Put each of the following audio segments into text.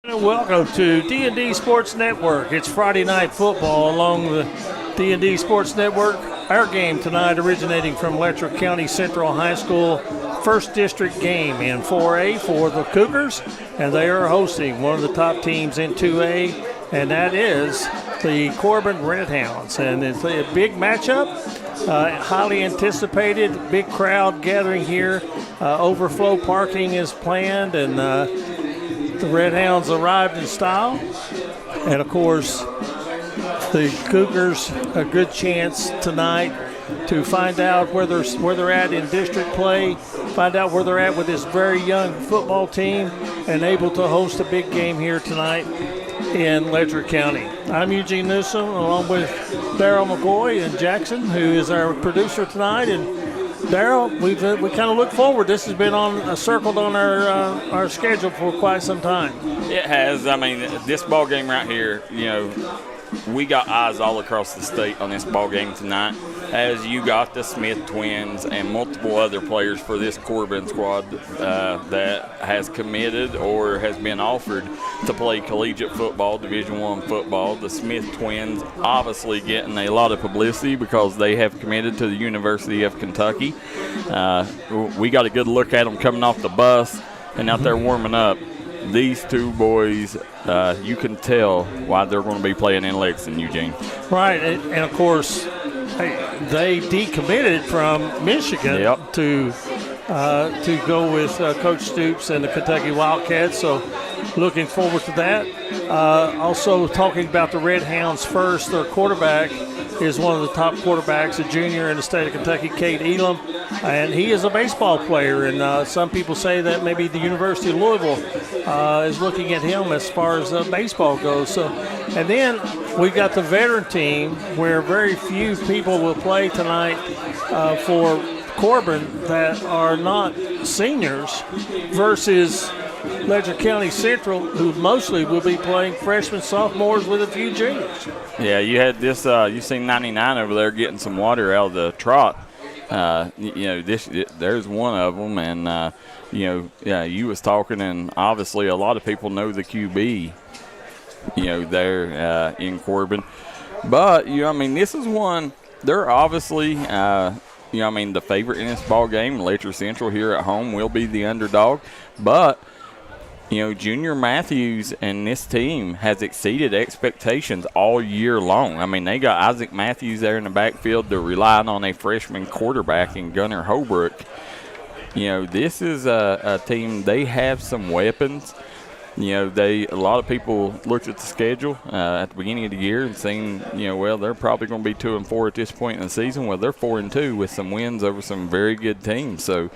Welcome to D&D Sports Network. It's Friday Night Football along the D&D Sports Network. Our game tonight originating from Letcher County Central High School, first district game in 4A for the Cougars, and they are hosting one of the top teams in 2A, and that is the Corbin Redhounds. And it's a big matchup, highly anticipated, big crowd gathering here. Overflow parking is planned, and the Redhounds arrived in style, and of course the Cougars a good chance tonight to find out where they're at in district play, find out where they're at with this very young football team, and able to host a big game here tonight in Letcher County. I'm Eugen Newsome along with Darryl, McCoy, and Jaxon, who is our producer tonight. And Darryl, we kind of look forward. This has been circled on our schedule for quite some time. It has. I mean, this ball game right here, we got eyes all across the state on this ball game tonight, as you got the Smith twins and multiple other players for this Corbin squad that has committed or has been offered to play collegiate football, Division I football. The Smith twins obviously getting a lot of publicity because they have committed to the University of Kentucky. We got a good look at them coming off the bus and out there warming up. These two boys, you can tell why they're going to be playing in Lexington, Eugene. Right, and of course, they decommitted from Michigan to go with Coach Stoops and the Kentucky Wildcats. So looking forward to that. Also talking about the Redhounds first, their quarterback is one of the top quarterbacks, a junior in the state of Kentucky, Cade Elam, and he is a baseball player, and some people say that maybe the University of Louisville is looking at him as far as baseball goes. So, and then we've got the veteran team where very few people will play tonight for Corbin that are not seniors versus Letcher County Central, who mostly will be playing freshmen, sophomores with a few juniors. Yeah, you had this. You seen 99 over there getting some water out of the trot. There's one of them, and you was talking, and obviously a lot of people know the QB. There in Corbin, but this is one. They're obviously the favorite in this ball game. Letcher Central here at home will be the underdog, but Junior Matthews and this team has exceeded expectations all year long. I mean, they got Isaac Matthews there in the backfield. They're relying on a freshman quarterback in Gunnar Holbrook. This is a team, they have some weapons. A lot of people looked at the schedule at the beginning of the year and seen, they're probably going to be 2-4 at this point in the season. Well, they're 4-2 with some wins over some very good teams. So,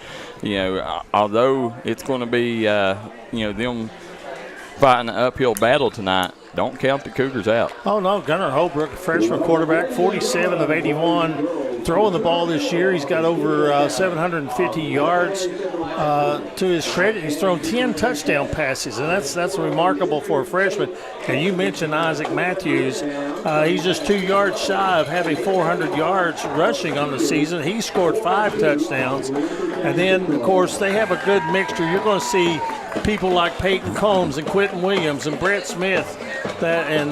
although it's going to be, them fighting an uphill battle tonight, don't count the Cougars out. Oh, no, Gunnar Holbrook, freshman quarterback, 47 of 81, throwing the ball this year. He's got over 750 yards. To his credit, he's thrown 10 touchdown passes, and that's remarkable for a freshman. And you mentioned Isaac Matthews. He's just 2 yards shy of having 400 yards rushing on the season. He scored 5 touchdowns. And then, of course, they have a good mixture. You're going to see people like Peyton Combs and Quentin Williams and Brett Smith and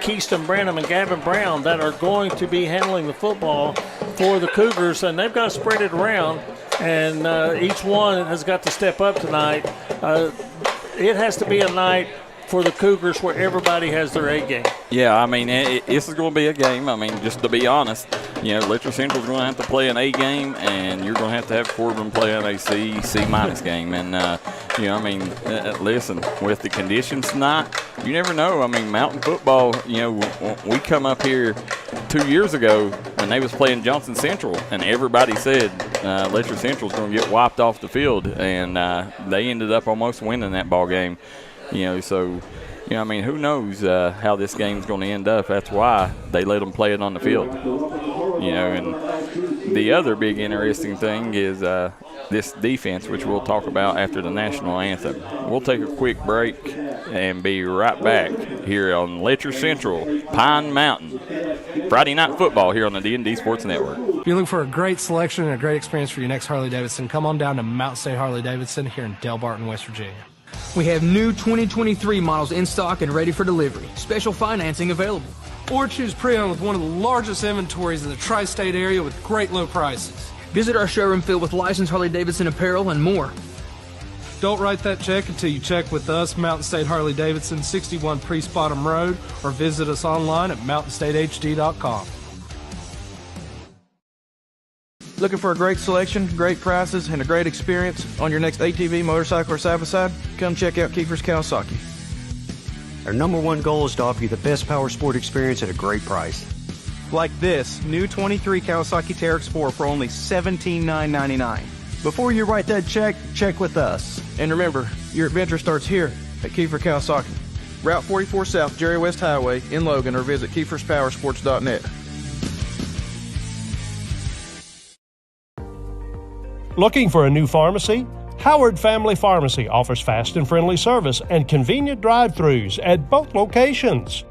Keyston Branham and Gavin Brown that are going to be handling the football for the Cougars, and they've got to spread it around, and each one has got to step up tonight. It has to be a night for the Cougars where everybody has their A game. Yeah, this is going to be a game. Just to be honest, Letcher Central's going to have to play an A game, and you're going to have Corbin playing a C-minus game. And, listen, with the conditions tonight, you never know. Mountain football, we come up here 2 years ago when they was playing Johnson Central, and everybody said Letcher Central's going to get wiped off the field, and they ended up almost winning that ball game. Who knows how this game's going to end up. That's why they let them play it on the field. And the other big interesting thing is this defense, which we'll talk about after the national anthem. We'll take a quick break and be right back here on Letcher Central, Pine Mountain. Friday Night Football here on the D&D Sports Network. If you're looking for a great selection and a great experience for your next Harley-Davidson, come on down to Mountain State Harley-Davidson here in Delbarton, West Virginia. We have new 2023 models in stock and ready for delivery. Special financing available. Or choose pre-owned with one of the largest inventories in the tri-state area with great low prices. Visit our showroom filled with licensed Harley-Davidson apparel and more. Don't write that check until you check with us, Mountain State Harley-Davidson, 61 Priest Bottom Road, or visit us online at mountainstatehd.com. Looking for a great selection, great prices, and a great experience on your next ATV, motorcycle, or side-by-side? Come check out Kiefer's Kawasaki. Our number one goal is to offer you the best power sport experience at a great price. Like this new 23 Kawasaki Teryx 4 for only $17,999. Before you write that check, check with us. And remember, your adventure starts here at Kiefer Kawasaki. Route 44 South, Jerry West Highway in Logan, or visit KiefersPowersports.net. Looking for a new pharmacy? Howard Family Pharmacy offers fast and friendly service and convenient drive-thrus at both locations.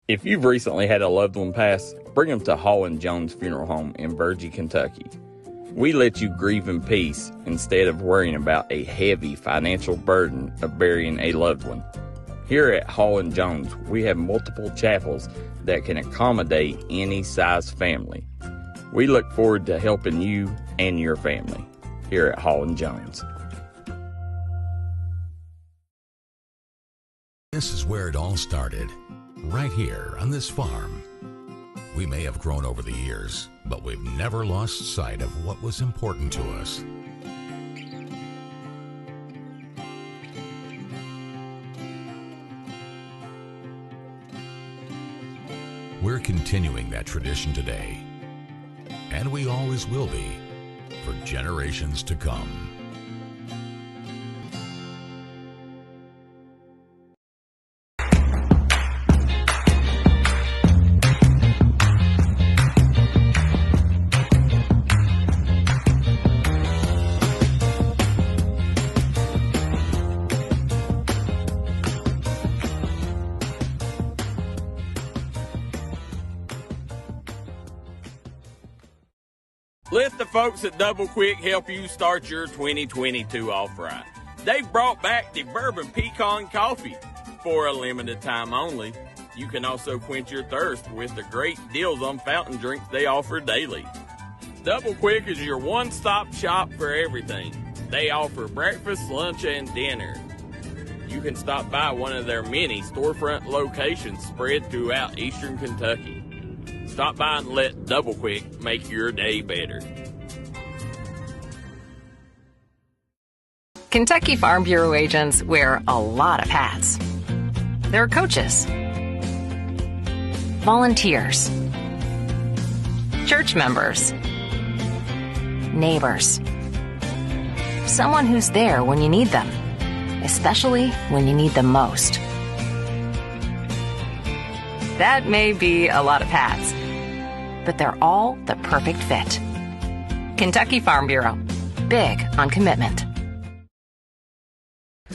If you've recently had a loved one pass, bring them to Hall & Jones Funeral Home in Virgie, Kentucky. We let you grieve in peace instead of worrying about a heavy financial burden of burying a loved one. Here at Hall & Jones, we have multiple chapels that can accommodate any size family. We look forward to helping you and your family here at Hall & Jones. This is where it all started, right here on this farm. We may have grown over the years, but we've never lost sight of what was important to us. We're continuing that tradition today, and we always will be for generations to come. Let the folks at Double Quick help you start your 2022 off right. They've brought back the Bourbon Pecan Coffee for a limited time only. You can also quench your thirst with the great deals on fountain drinks they offer daily. Double Quick is your one-stop shop for everything. They offer breakfast, lunch, and dinner. You can stop by one of their many storefront locations spread throughout eastern Kentucky. Stop by and let Double Quick make your day better. Kentucky Farm Bureau agents wear a lot of hats. They're coaches, volunteers, church members, neighbors, someone who's there when you need them, especially when you need them most. That may be a lot of hats, but they're all the perfect fit. Kentucky Farm Bureau, big on commitment.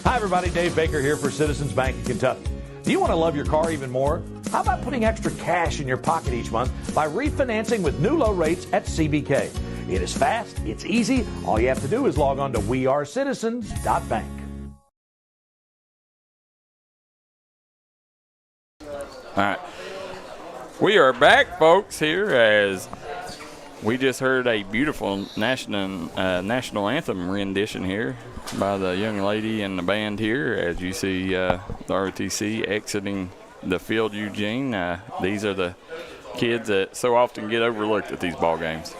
Hi everybody, Dave Baker here for Citizens Bank of Kentucky. Do you want to love your car even more? How about putting extra cash in your pocket each month by refinancing with new low rates at CBK? It is fast, it's easy. All you have to do is log on to wearecitizens.bank. All right. We are back, folks, here as we just heard a beautiful national anthem rendition here by the young lady and the band here as you see the ROTC exiting the field, Eugene. These are the kids that so often get overlooked at these ball games.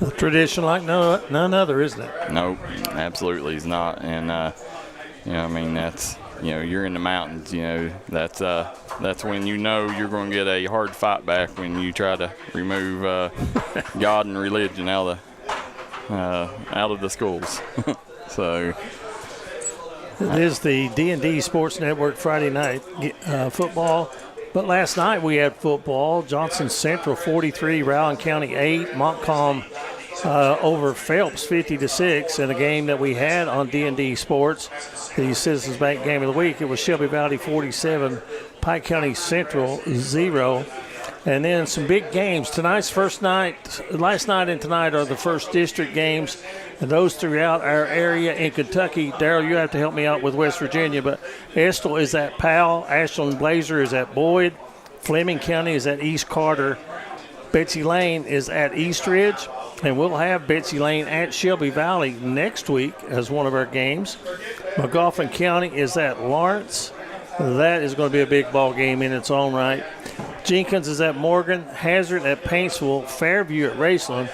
A tradition like none other, isn't it? Nope, absolutely is not. And, I mean, that's, you're in the mountains, that's when you know you're going to get a hard fight back when you try to remove God and religion out of the schools. So it is the D&D Sports Network Friday night football. But last night we had football. Johnson Central 43, Rowan County 8, Montcalm over Phelps 50-6 in a game that we had on D&D Sports, the Citizens Bank Game of the Week. It was Shelby Valley 47, Pike County Central 0. And then some big games. Last night and tonight are the first district games, and those throughout our area in Kentucky. Darryl, you have to help me out with West Virginia, but Estill is at Powell, Ashland Blazer is at Boyd, Fleming County is at East Carter, Betsy Lane is at Estridge, and we'll have Betsy Lane at Shelby Valley next week as one of our games. McGoffin County is at Lawrence. That is going to be a big ball game in its own right. Jenkins is at Morgan, Hazard at Paintsville, Fairview at Raceland,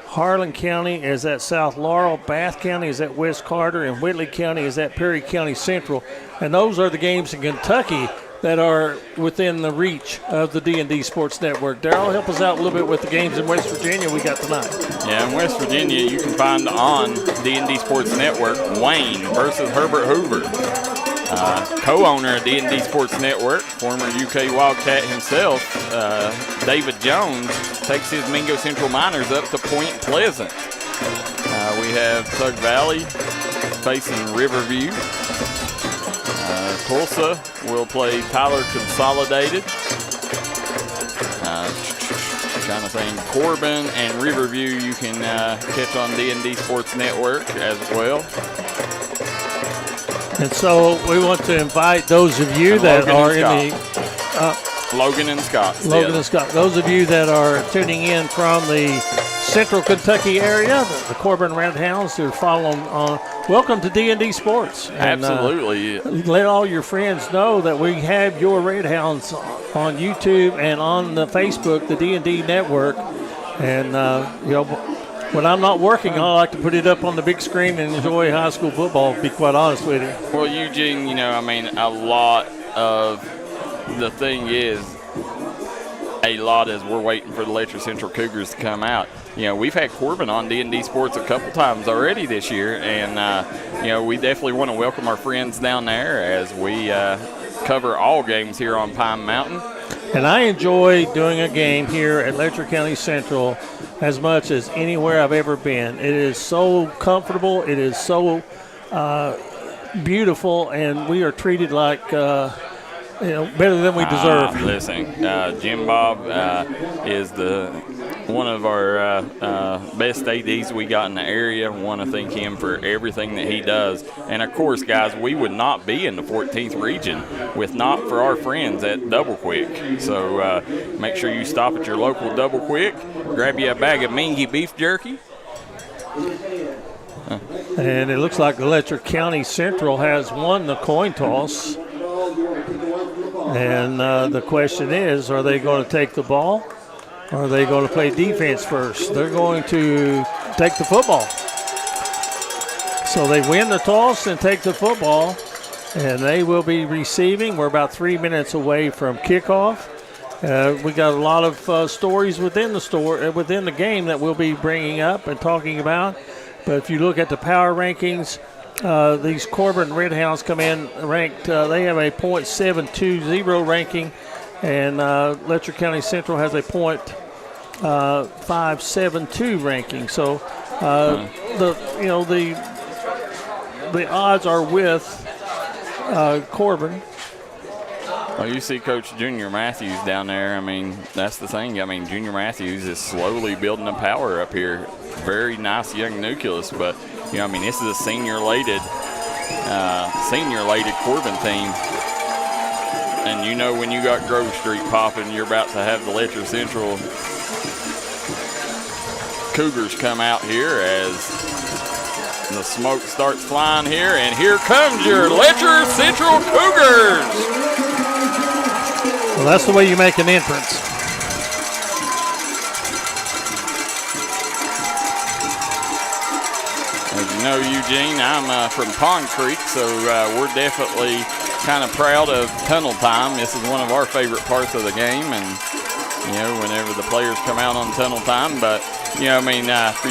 Harlan County is at South Laurel, Bath County is at West Carter, and Whitley County is at Perry County Central. And those are the games in Kentucky that are within the reach of the D&D Sports Network. Darryl, help us out a little bit with the games in West Virginia we got tonight. Yeah, in West Virginia, you can find on D&D Sports Network Wayne versus Herbert Hoover. Co-owner of D&D Sports Network, former UK Wildcat himself, David Jones, takes his Mingo Central Miners up to Point Pleasant. We have Tug Valley facing Riverview. Tulsa will play Tyler Consolidated. Trying to think, Corbin and Riverview you can catch on D&D Sports Network as well. And so we want to invite those of you that are in the Logan and Scott. Those of you that are tuning in from the Central Kentucky area, the Corbin Red Hounds, to follow them on. Welcome to D&D Sports. And, absolutely. Let all your friends know that we have your Red Hounds on YouTube and on the Facebook, the D&D Network. And when I'm not working, I like to put it up on the big screen and enjoy high school football, to be quite honest with you. Well, Eugene, a lot of the thing is, as we're waiting for the Letcher Central Cougars to come out. We've had Corbin on D&D Sports a couple times already this year, and, we definitely want to welcome our friends down there as we cover all games here on Pine Mountain. And I enjoy doing a game here at Letcher County Central as much as anywhere I've ever been. It is so comfortable. It is so beautiful, and we are treated like better than we deserve. Listen, Jim Bob is one of our best ADs we got in the area. Want to thank him for everything that he does. And, of course, guys, we would not be in the 14th region with not for our friends at Double Quick. So make sure you stop at your local Double Quick, grab you a bag of Mingy beef jerky. And it looks like Letcher County Central has won the coin toss. And the question is, are they going to take the ball or are they going to play defense first? They're going to take the football. So they win the toss and take the football, and they will be receiving. We're about 3 minutes away from kickoff. We got a lot of stories within the game that we'll be bringing up and talking about. But if you look at the power rankings, these Corbin Red Hounds come in ranked. They have a .720 ranking, and Letcher County Central has a .572 ranking. So the odds are with Corbin. Well, you see Coach Junior Matthews down there. That's the thing. Junior Matthews is slowly building a power up here. Very nice young nucleus, but this is a senior-laden Corbin team. And when you got Grove Street popping, you're about to have the Letcher Central Cougars come out here as the smoke starts flying here. And here comes your Letcher Central Cougars. Well, that's the way you make an entrance. Eugene, I'm from Pond Creek, so we're definitely kind of proud of tunnel time. This is one of our favorite parts of the game, and whenever the players come out on tunnel time. But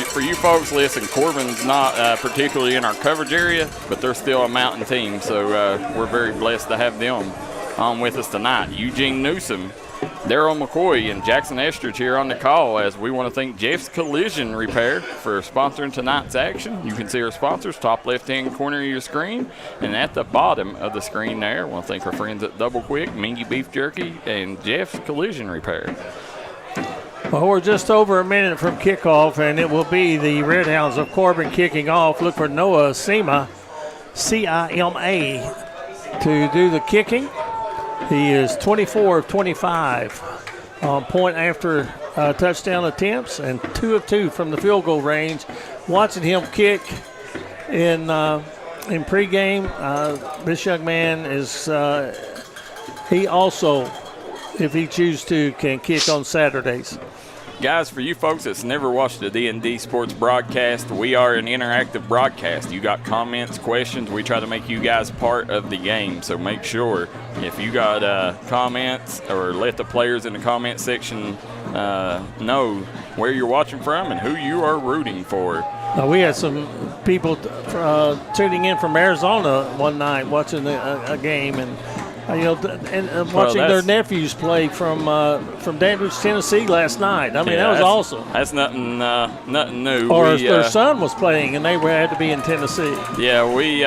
for you folks, listen, Corbin's not particularly in our coverage area, but they're still a mountain team, so we're very blessed to have them on with us tonight. Eugene Newsome Darryl McCoy and Jaxon Estridge here on the call, as we want to thank Jeff's Collision Repair for sponsoring tonight's action. You can see our sponsors, top left-hand corner of your screen, and at the bottom of the screen there, I want to thank our friends at Double Quick, Mingy Beef Jerky, and Jeff's Collision Repair. Well, we're just over a minute from kickoff, and it will be the Red Hounds of Corbin kicking off. Look for Noah Cima, C-I-M-A, to do the kicking. He is 24 of 25 on point after touchdown attempts and 2 of 2 from the field goal range. Watching him kick in pregame, this young man is he also, if he chooses to, can kick on Saturdays. Guys, for you folks that's never watched the D&D Sports broadcast, we are an interactive broadcast. You got comments, questions, we try to make you guys part of the game. So make sure if you got comments, or let the players in the comment section know where you're watching from and who you are rooting for. We had some people tuning in from Arizona one night watching a game, and watching their nephews play from Dandridge, Tennessee last night. I mean, that was awesome. That's nothing new. Or their son was playing, and they had to be in Tennessee. Yeah, we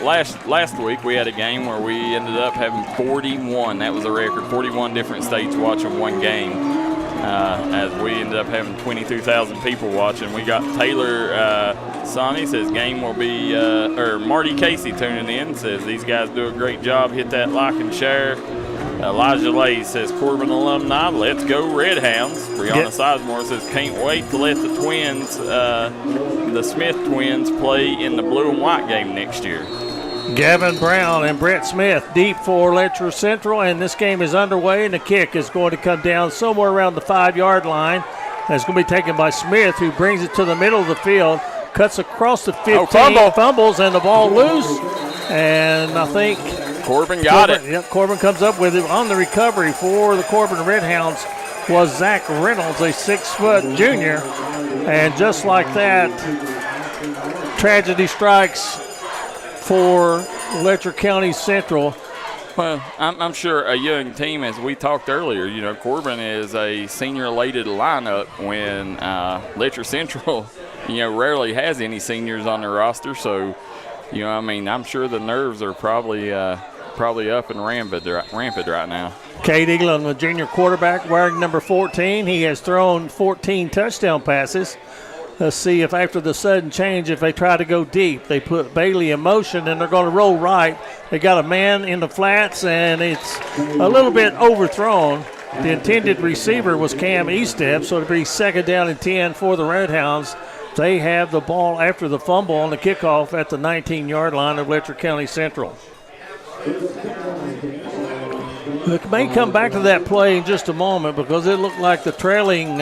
last week we had a game where we ended up having 41. That was a record. 41 different states watching one game. As we ended up having 22,000 people watching. We got Taylor Sonny says game will be, or Marty Casey tuning in, says these guys do a great job. Hit that like and share. Elijah Lay says Corbin alumni, let's go Red Hounds. Brianna Sizemore says can't wait to let the twins, the Smith twins, play in the blue and white game next year. Gavin Brown and Brett Smith deep for Letcher Central, and this game is underway, and the kick is going to come down somewhere around the 5-yard line. And it's going to be taken by Smith, who brings it to the middle of the field, cuts across the 15, fumbles, and the ball loose. And I think Corbin got it. Yep, Corbin comes up with it on the recovery for the Corbin Red Hounds was Zach Reynolds, a 6-foot junior. And just like that, tragedy strikes for Letcher County Central. Well, I'm sure a young team, as we talked earlier, Corbin is a senior-laden lineup when Letcher Central, rarely has any seniors on their roster. So, I'm sure the nerves are probably up and rampant right now. Cade Eaglin, the junior quarterback, wearing number 14. He has thrown 14 touchdown passes. Let's see if after the sudden change, if they try to go deep, they put Bailey in motion and they're going to roll right. They got a man in the flats, and it's a little bit overthrown. The intended receiver was Cam Eastep, so it'll be 2nd down and 10 for the Red Hounds. They have the ball after the fumble on the kickoff at the 19-yard line of Letcher County Central. We may come back to that play in just a moment because it looked like the trailing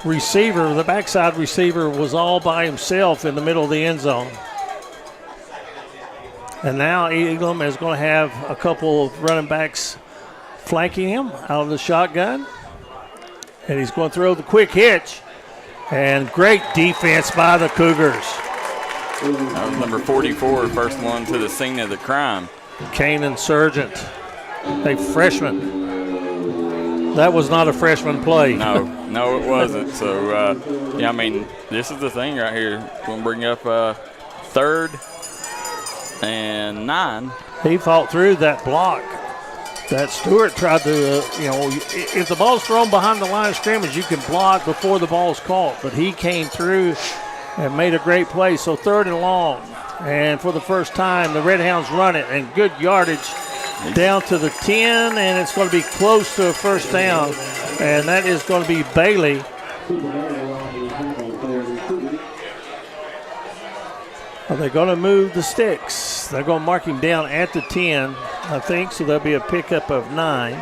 receiver, the backside receiver, was all by himself in the middle of the end zone. And now Eaglin is going to have a couple of running backs flanking him out of the shotgun. And he's going to throw the quick hitch. And great defense by the Cougars. That was number 44, first one to the scene of the crime. Kanan Sargent, a freshman. That was not a freshman play. No, it wasn't. So, this is the thing right here. Going to bring up 3rd and 9. He fought through that block. That Stewart tried to, if the ball's thrown behind the line of scrimmage, you can block before the ball's caught. But he came through and made a great play. So 3rd and long. And for the first time, the Red Hounds run it, and good yardage down to the 10, and it's going to be close to a first down. And that is going to be Bailey. Are they going to move the sticks? They're going to mark him down at the 10, I think, so there'll be a pickup of 9.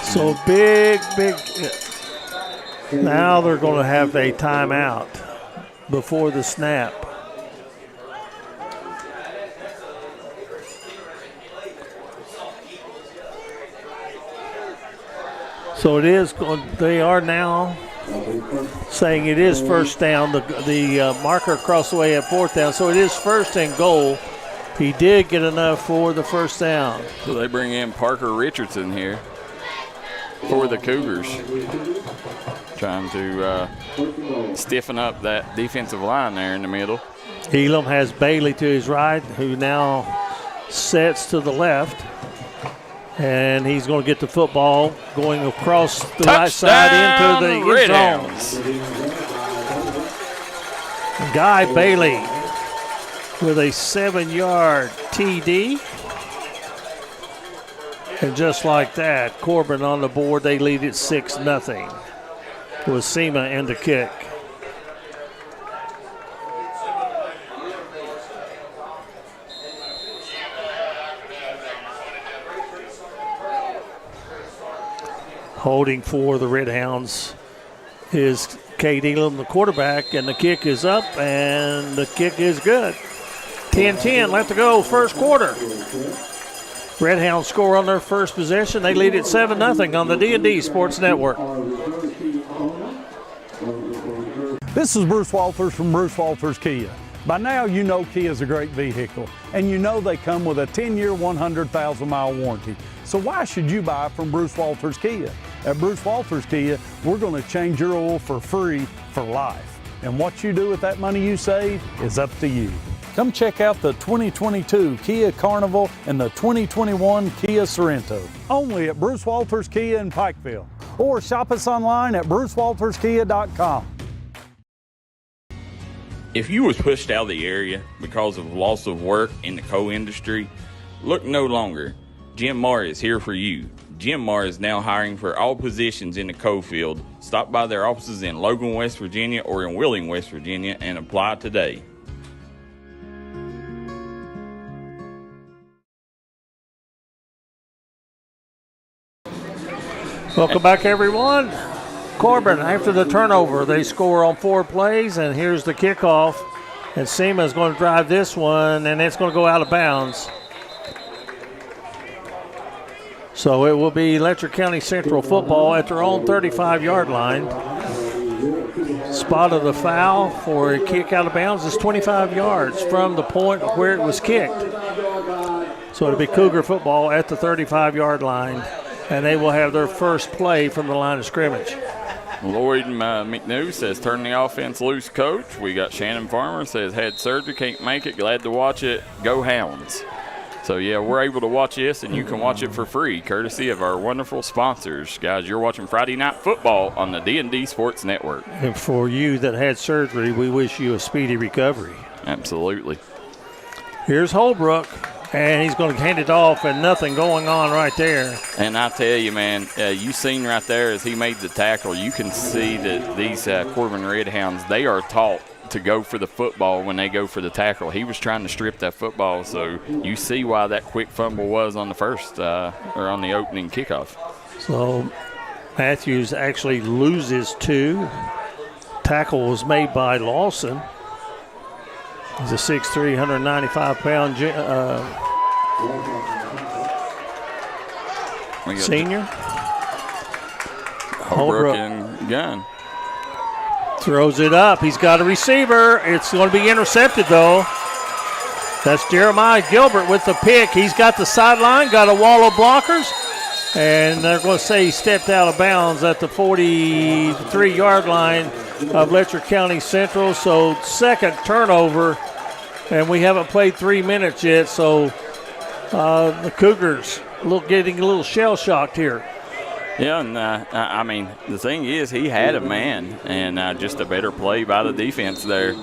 So big. Now they're going to have a timeout before the snap. So it is going, they are now saying it is first down. The marker across the way at fourth down, so it is first and goal. He did get enough for the first down. So they bring in Parker Richardson here for the Cougars, trying to stiffen up that defensive line there in the middle. Elam has Bailey to his right, who now sets to the left. And he's going to get the football going across the right side into the end zone. Guy Bailey with a 7-yard TD. And just like that, Corbin on the board. They lead it 6-0 with Sema in the kick. Holding for the Red Hounds is Cade Elam, the quarterback, and the kick is up, and the kick is good. 10-10 left to go, first quarter. Red Hounds score on their first possession. They lead it 7-0 on the D&D Sports Network. This is Bruce Walters from Bruce Walters Kia. By now, you know Kia is a great vehicle, and you know they come with a 10-year, 100,000-mile warranty. So why should you buy from Bruce Walters Kia? At Bruce Walters Kia, we're going to change your oil for free for life. And what you do with that money you save is up to you. Come check out the 2022 Kia Carnival and the 2021 Kia Sorento, only at Bruce Walters Kia in Pikeville. Or shop us online at brucewalterskia.com. If you was pushed out of the area because of loss of work in the coal industry, look no longer. Jim Marr is here for you. Jim Marr is now hiring for all positions in the coal field. Stop by their offices in Logan, West Virginia or in Wheeling, West Virginia and apply today. Welcome back, everyone. Corbin, after the turnover, they score on 4 plays, and here's the kickoff. And Sema is going to drive this one, and it's going to go out of bounds. So it will be Letcher County Central football at their own 35-yard line. Spot of the foul for a kick out of bounds is 25 yards from the point where it was kicked. So it'll be Cougar football at the 35-yard line, and they will have their first play from the line of scrimmage. Lloyd McNew says, turn the offense loose, coach. We got Shannon Farmer says, had surgery, can't make it, glad to watch it. Go Hounds. So, yeah, we're able to watch this, and you can watch it for free, courtesy of our wonderful sponsors. Guys, you're watching Friday Night Football on the D&D Sports Network. And for you that had surgery, we wish you a speedy recovery. Absolutely. Here's Holbrook, and he's going to hand it off, and nothing going on right there. And I tell you, man, you seen right there as he made the tackle, you can see that these Corbin Red Hounds, they are taught to go for the football when they go for the tackle. He was trying to strip that football, so you see why that quick fumble was on the first or on the opening kickoff. So Matthews actually loses 2. Tackle was made by Lawson. He's a 6'3", 195-pound senior. Holbrook and Gunn. Throws it up. He's got a receiver. It's going to be intercepted, though. That's Jeremiah Gilbert with the pick. He's got the sideline, got a wall of blockers, and they're going to say he stepped out of bounds at the 43-yard line of Letcher County Central. So second turnover, and we haven't played 3 minutes yet, so the Cougars getting a little shell-shocked here. Yeah, and I mean, the thing is, he had a man, and just a better play by the defense there.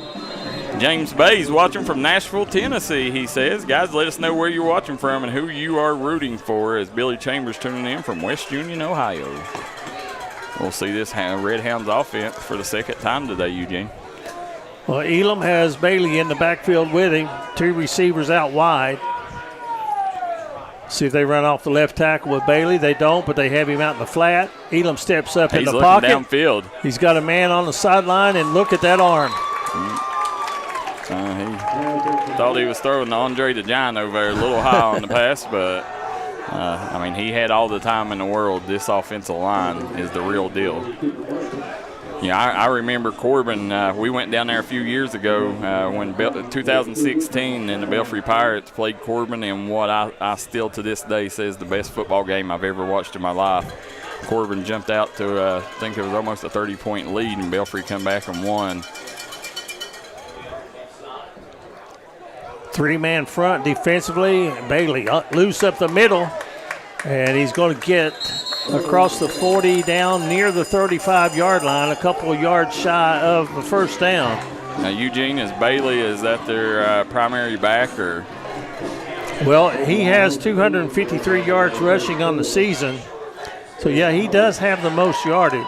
James Bay's watching from Nashville, Tennessee, he says. Guys, let us know where you're watching from and who you are rooting for, as Billy Chambers tuning in from West Union, Ohio. We'll see this Red Hounds offense for the second time today, Eugen. Well, Elam has Bailey in the backfield with him. 2 receivers out wide. See if they run off the left tackle with Bailey. They don't, but they have him out in the flat. Elam steps up in the pocket. He's looking downfield. He's got a man on the sideline, and look at that arm. He thought he was throwing the Andre the Giant over there a little high on the pass, but, I mean, he had all the time in the world. This offensive line is the real deal. Yeah, I remember Corbin. We went down there a few years ago when 2016, and the Belfry Pirates played Corbin in what I still to this day say is the best football game I've ever watched in my life. Corbin jumped out to, I think it was almost a 30-point lead, and Belfry come back and won. Three-man front defensively. Bailey loose up the middle, and he's going to get across the 40 down near the 35-yard line, a couple of yards shy of the first down. Now, Eugen, is that their primary back? Or? Well, he has 253 yards rushing on the season. So, yeah, he does have the most yardage.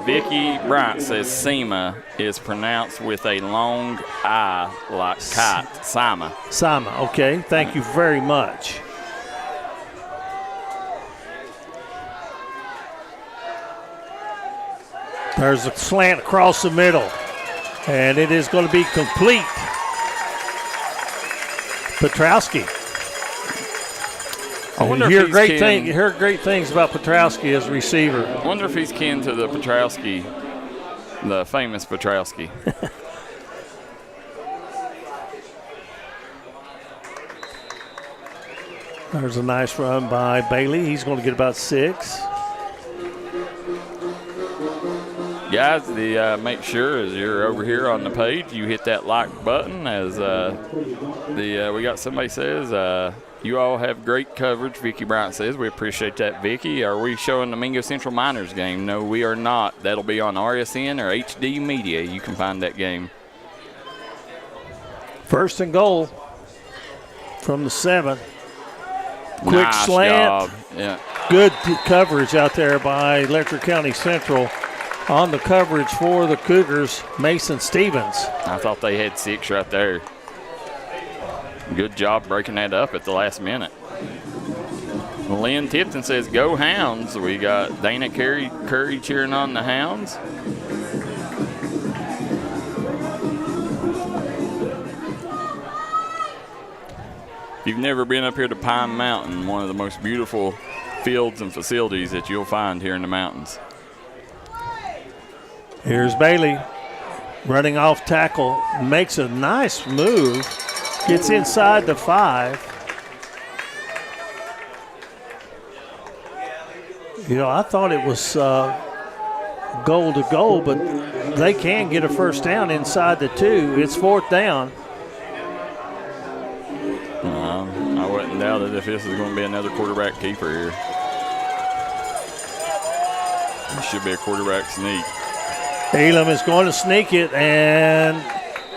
Vicky Bryant says Sema is pronounced with a long I like kite. Sama. Sama, okay. Thank you very much. There's a slant across the middle, and it is going to be complete. Petrowski. I wonder you if hear great things about Petrowski as a receiver. I wonder if he's kin to the Petrowski, the famous Petrowski. There's a nice run by Bailey. He's going to get about 6. Guys, make sure as you're over here on the page, you hit that like button. As we got somebody says, you all have great coverage. Vicky Bryant says, we appreciate that, Vicky. Are we showing the Mingo Central Miners game? No, we are not. That'll be on RSN or HD Media. You can find that game. First and goal from the 7. Quick nice slant. Job. Yeah. Good coverage out there by Letcher County Central. On the coverage for the Cougars, Mason Stevens. I thought they had 6 right there. Good job breaking that up at the last minute. Lynn Tipton says, go Hounds. We got Dana Curry cheering on the Hounds. If you've never been up here to Pine Mountain, one of the most beautiful fields and facilities that you'll find here in the mountains. Here's Bailey running off tackle, makes a nice move, gets inside the 5. You know, I thought it was goal to goal, but they can get a first down inside the 2. It's 4th down. I wouldn't doubt it if this is going to be another quarterback keeper here. It should be a quarterback sneak. Elam is going to sneak it, and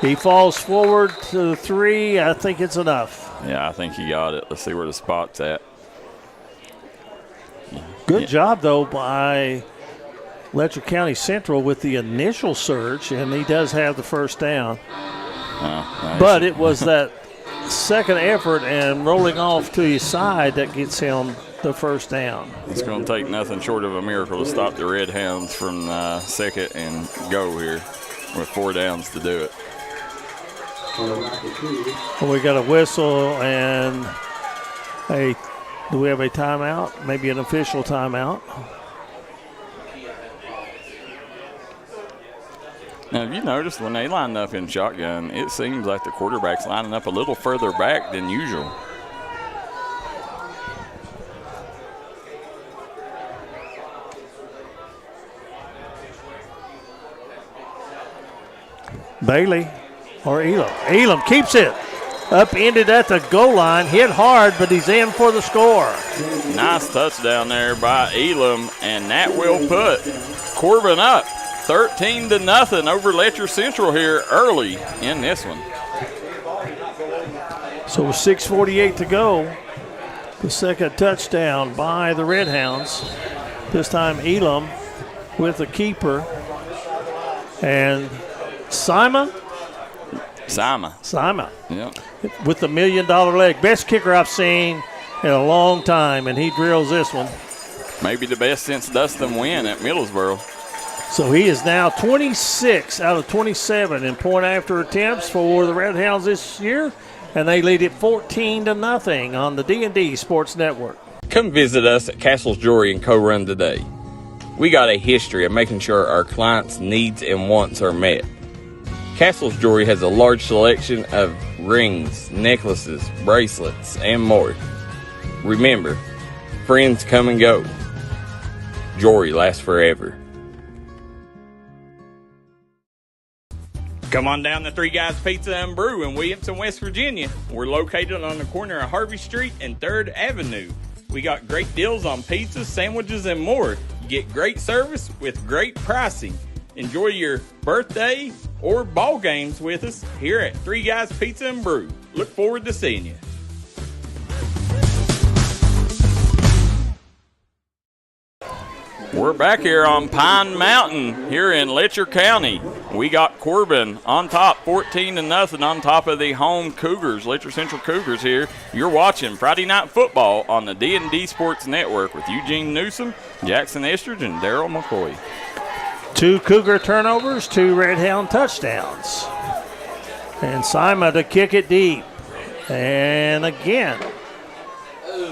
he falls forward to the 3. I think it's enough. Yeah, I think he got it. Let's see where the spot's at. Good job, though, by Letcher County Central with the initial search, and he does have the first down. But it was that second effort and rolling off to his side that gets him the first down. It's going to take nothing short of a miracle to stop the Red Hounds from second and go here with 4 downs to do it. Well, we got a whistle and do we have a timeout? Maybe an official timeout. Now, have you noticed when they line up in shotgun, it seems like the quarterback's lining up a little further back than usual. Bailey or Elam. Elam keeps it. Upended at the goal line, hit hard, but he's in for the score. Nice touchdown there by Elam, and that will put Corbin up 13-0 over Letcher Central here early in this one. So with 6:48 to go, the second touchdown by the Red Hounds. This time Elam with the keeper. And Sima, yep, with the $1 million leg. Best kicker I've seen in a long time, and he drills this one. Maybe the best since Dustin Wynn at Middlesboro. So he is now 26 out of 27 in point after attempts for the Red Hounds this year, and they lead it 14-0 on the D&D Sports Network. Come visit us at Castle's Jewelry in Co-Run today. we got a history of making sure our clients' needs and wants are met. Castle's Jewelry has a large selection of rings, necklaces, bracelets, and more. Remember, friends come and go. Jewelry lasts forever. Come on down to Three Guys Pizza and Brew in Williamson, West Virginia. We're located on the corner of Harvey Street and 3rd Avenue. We got great deals on pizzas, sandwiches, and more. You get great service with great pricing. Enjoy your birthday or ball games with us here at Three Guys Pizza and Brew. Look forward to seeing you. We're back here on Pine Mountain here in Letcher County. We got Corbin on top, 14-0 on top of the home Cougars, Letcher Central Cougars here. You're watching Friday Night Football on the D&D Sports Network with Eugen Newsome, Jaxon Estridge, and Darryl McCoy. 2 Cougar turnovers, 2 Red Hound touchdowns. And Sima to kick it deep. And again,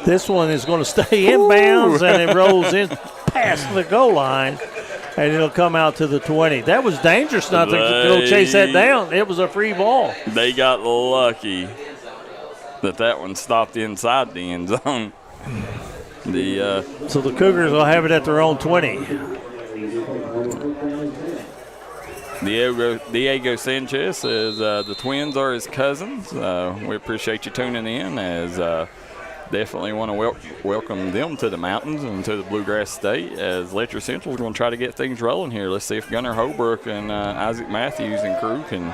this one is going to stay in bounds, and it rolls in past the goal line, and it'll come out to the 20. That was dangerous not to go chase that down. It was a free ball. They got lucky that one stopped inside the end zone. So the Cougars will have it at their own 20. Diego Sanchez says the Twins are his cousins. We appreciate you tuning in, as definitely want to welcome them to the mountains and to the Bluegrass State, as Letcher Central is going to try to get things rolling here. Let's see if Gunnar Holbrook and Isaac Matthews and crew can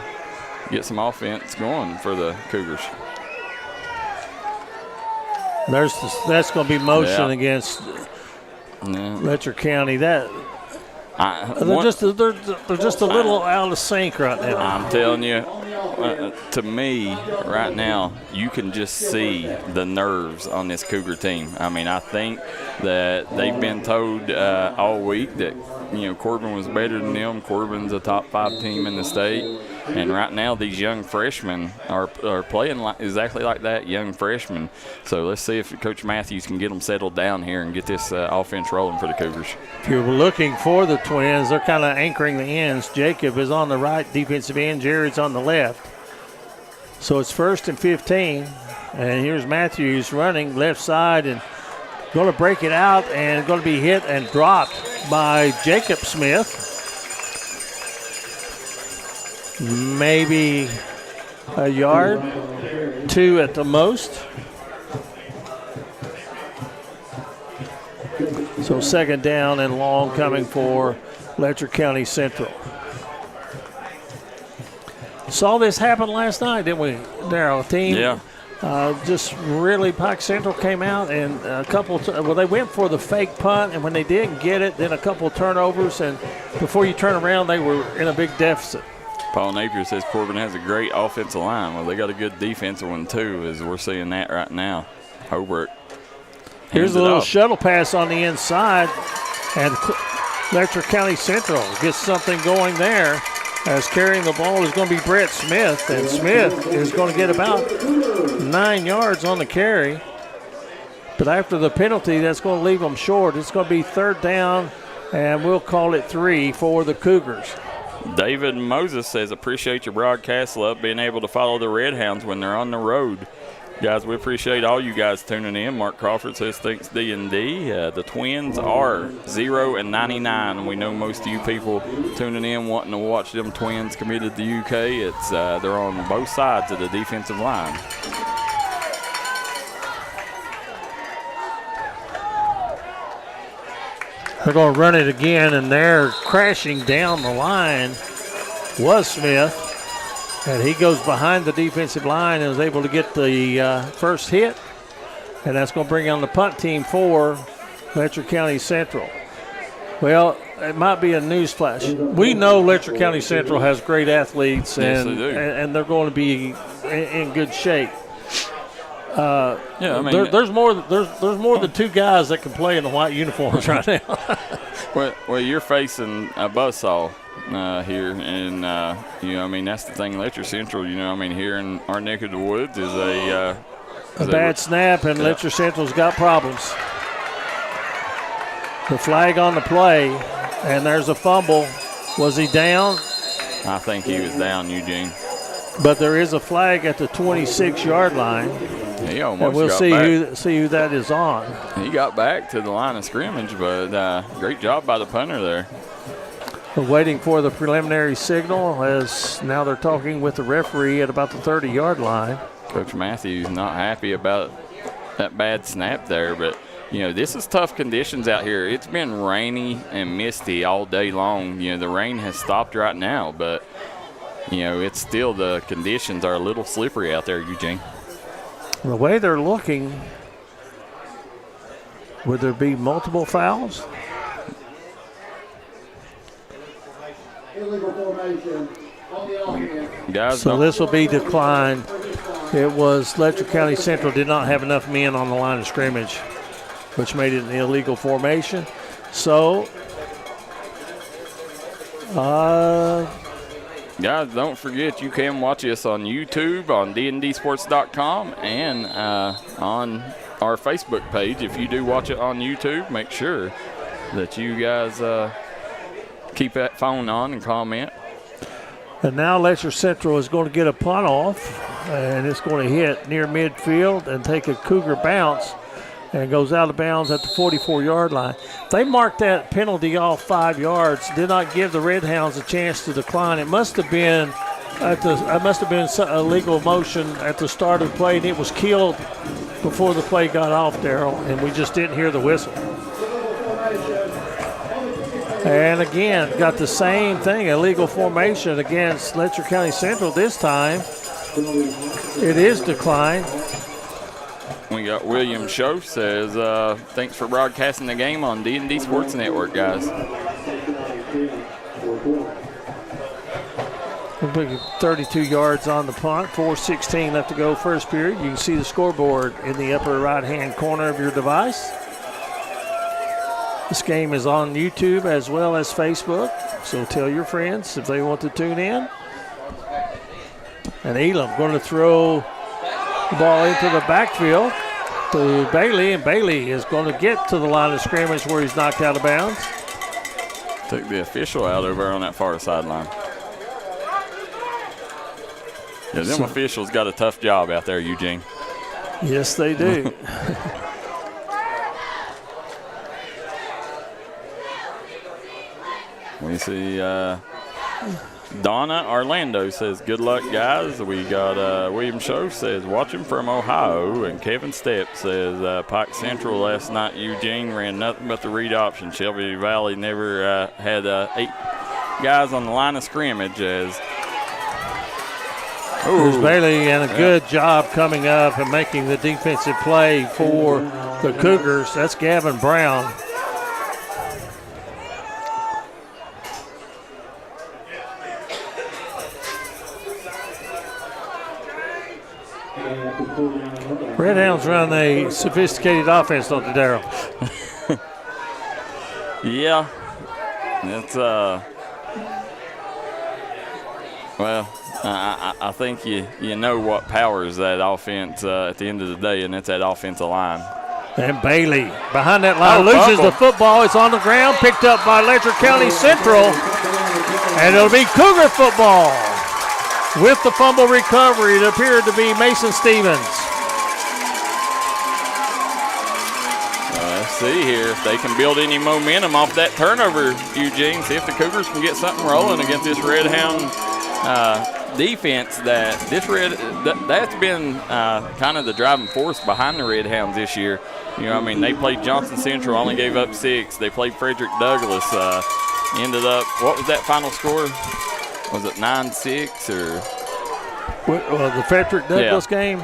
get some offense going for the Cougars. That's going to be motion against Letcher County. They're just a little out of sync right now. I'm telling you, to me, right now, you can just see the nerves on this Cougar team. I mean, I think that they've been told all week that, Corbin was better than them. Corbin's a top 5 team in the state. And right now, these young freshmen are playing exactly like that, young freshmen. So let's see if Coach Matthews can get them settled down here and get this offense rolling for the Cougars. If you're looking for the Twins, they're kind of anchoring the ends. Jacob is on the right defensive end. Jared's on the left. So it's 1st and 15. And here's Matthews running left side and going to break it out, and going to be hit and dropped by Jacob Smith. Maybe a yard, 2 at the most. So 2nd down and long coming for Letcher County Central. Saw this happen last night, didn't we, Darryl? Team, just really, Pike Central came out and they went for the fake punt, and when they didn't get it, then a couple of turnovers, and before you turn around, they were in a big deficit. Paul Napier says Corbin has a great offensive line. Well, they got a good defensive one, too, as we're seeing that right now. Hobart. Here's a little shuttle pass on the inside, and Letcher County Central gets something going there, as carrying the ball is going to be Brett Smith, and Smith is going to get about 9 yards on the carry. But after the penalty, that's going to leave them short. It's going to be 3rd down, and we'll call it 3 for the Cougars. David Moses says, appreciate your broadcast. Love being able to follow the Red Hounds when they're on the road. Guys, we appreciate all you guys tuning in. Mark Crawford says, thanks, D&D. The Twins are 0-99. We know most of you people tuning in wanting to watch them Twins committed to UK. It's they're on both sides of the defensive line. They're going to run it again, and they're crashing down the line was Smith. And he goes behind the defensive line and is able to get the first hit. And that's going to bring on the punt team for Letcher County Central. Well, it might be a news flash. We know Letcher County Central has great athletes, yes, and, they do. and they're going to be in good shape. There's more than 2 guys that can play in the white uniforms right now. well, you're facing a buzzsaw here, and that's the thing. Letcher Central, here in our neck of the woods is a bad snap, and Letcher Central's got problems. The flag on the play, and there's a fumble. Was he down? I think he was down, Eugene. But there is a flag at the 26-yard line. He almost and we'll got see who that is on. He got back to the line of scrimmage, but great job by the punter there. We're waiting for the preliminary signal as now they're talking with the referee at about the 30-yard line. Coach Matthews not happy about that bad snap there, but this is tough conditions out here. It's been rainy and misty all day long. The rain has stopped right now, but it's still, the conditions are a little slippery out there, Eugene. The way they're looking, would there be multiple fouls? Illegal formation on the offense. So this will be declined. It was Letcher County Central did not have enough men on the line of scrimmage, which made it an illegal formation. So, guys, don't forget you can watch us on YouTube, on dndsports.com, and on our Facebook page. If you do watch it on YouTube, make sure that you guys keep that phone on and comment. And now Letcher Central is going to get a punt off, and it's going to hit near midfield and take a Cougar bounce, and goes out of bounds at the 44-yard line. They marked that penalty off 5 yards, did not give the Red Hounds a chance to decline. It must have been a legal motion at the start of the play, and it was killed before the play got off, Darryl, and we just didn't hear the whistle. And again, got the same thing, illegal formation against Letcher County Central. This time, it is declined. We got William Show says, thanks for broadcasting the game on D&D Sports Network, guys. 32 yards on the punt, 4:16 left to go first period. You can see the scoreboard in the upper right-hand corner of your device. This game is on YouTube as well as Facebook, so tell your friends if they want to tune in. And Elam going to throw the ball into the backfield to Bailey, and Bailey is going to get to the line of scrimmage where he's knocked out of bounds. Took the official out over on that far sideline. Yeah, them officials got a tough job out there, Eugene. Yes, they do. We see Donna Orlando says, good luck, guys. We got William Show says, watching from Ohio. And Kevin Stepp says, Pike Central last night, Eugene ran nothing but the read option. Shelby Valley never had 8 guys on the line of scrimmage. As There's Bailey, and a good job coming up and making the defensive play for the Cougars. That's Gavin Brown. Red Hounds run a sophisticated offense, don't they, Darryl? Yeah. It's, well, I think you know what powers that offense at the end of the day, and it's that offensive line. And Bailey behind that line loses the football. It's on the ground, picked up by Letcher County Central. And it'll be Cougar football. With the fumble recovery, it appeared to be Mason Stevens. Let's see here if they can build any momentum off that turnover, Eugene. See if the Cougars can get something rolling against this Red Hound defense. That's been kind of the driving force behind the Red Hounds this year. They played Johnson Central, only gave up 6. They played Frederick Douglass, ended up, what was that final score? Was it 9-6 or? The Frederick Douglass game?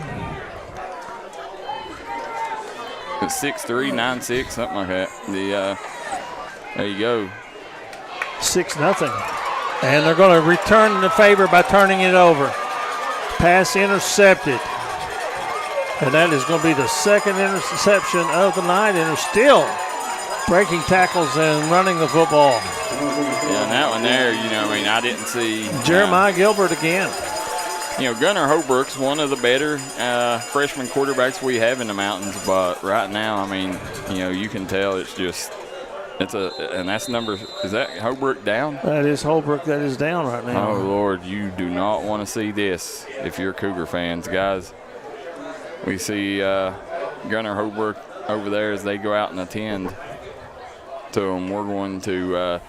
It's 6-3, 9-6, something like that. There you go. 6-0. And they're going to return the favor by turning it over. Pass intercepted. And that is going to be the second interception of the night, and they're still breaking tackles and running the football. Yeah, and that one there, I didn't see. Jeremiah Gilbert again. Gunnar Holbrook's one of the better freshman quarterbacks we have in the mountains, but right now, you can tell it's just And that's number, is that Holbrook down? That is Holbrook that is down right now. Oh, Lord, you do not want to see this if you're Cougar fans, guys. We see Gunnar Holbrook over there as they go out and attend to him. We're going to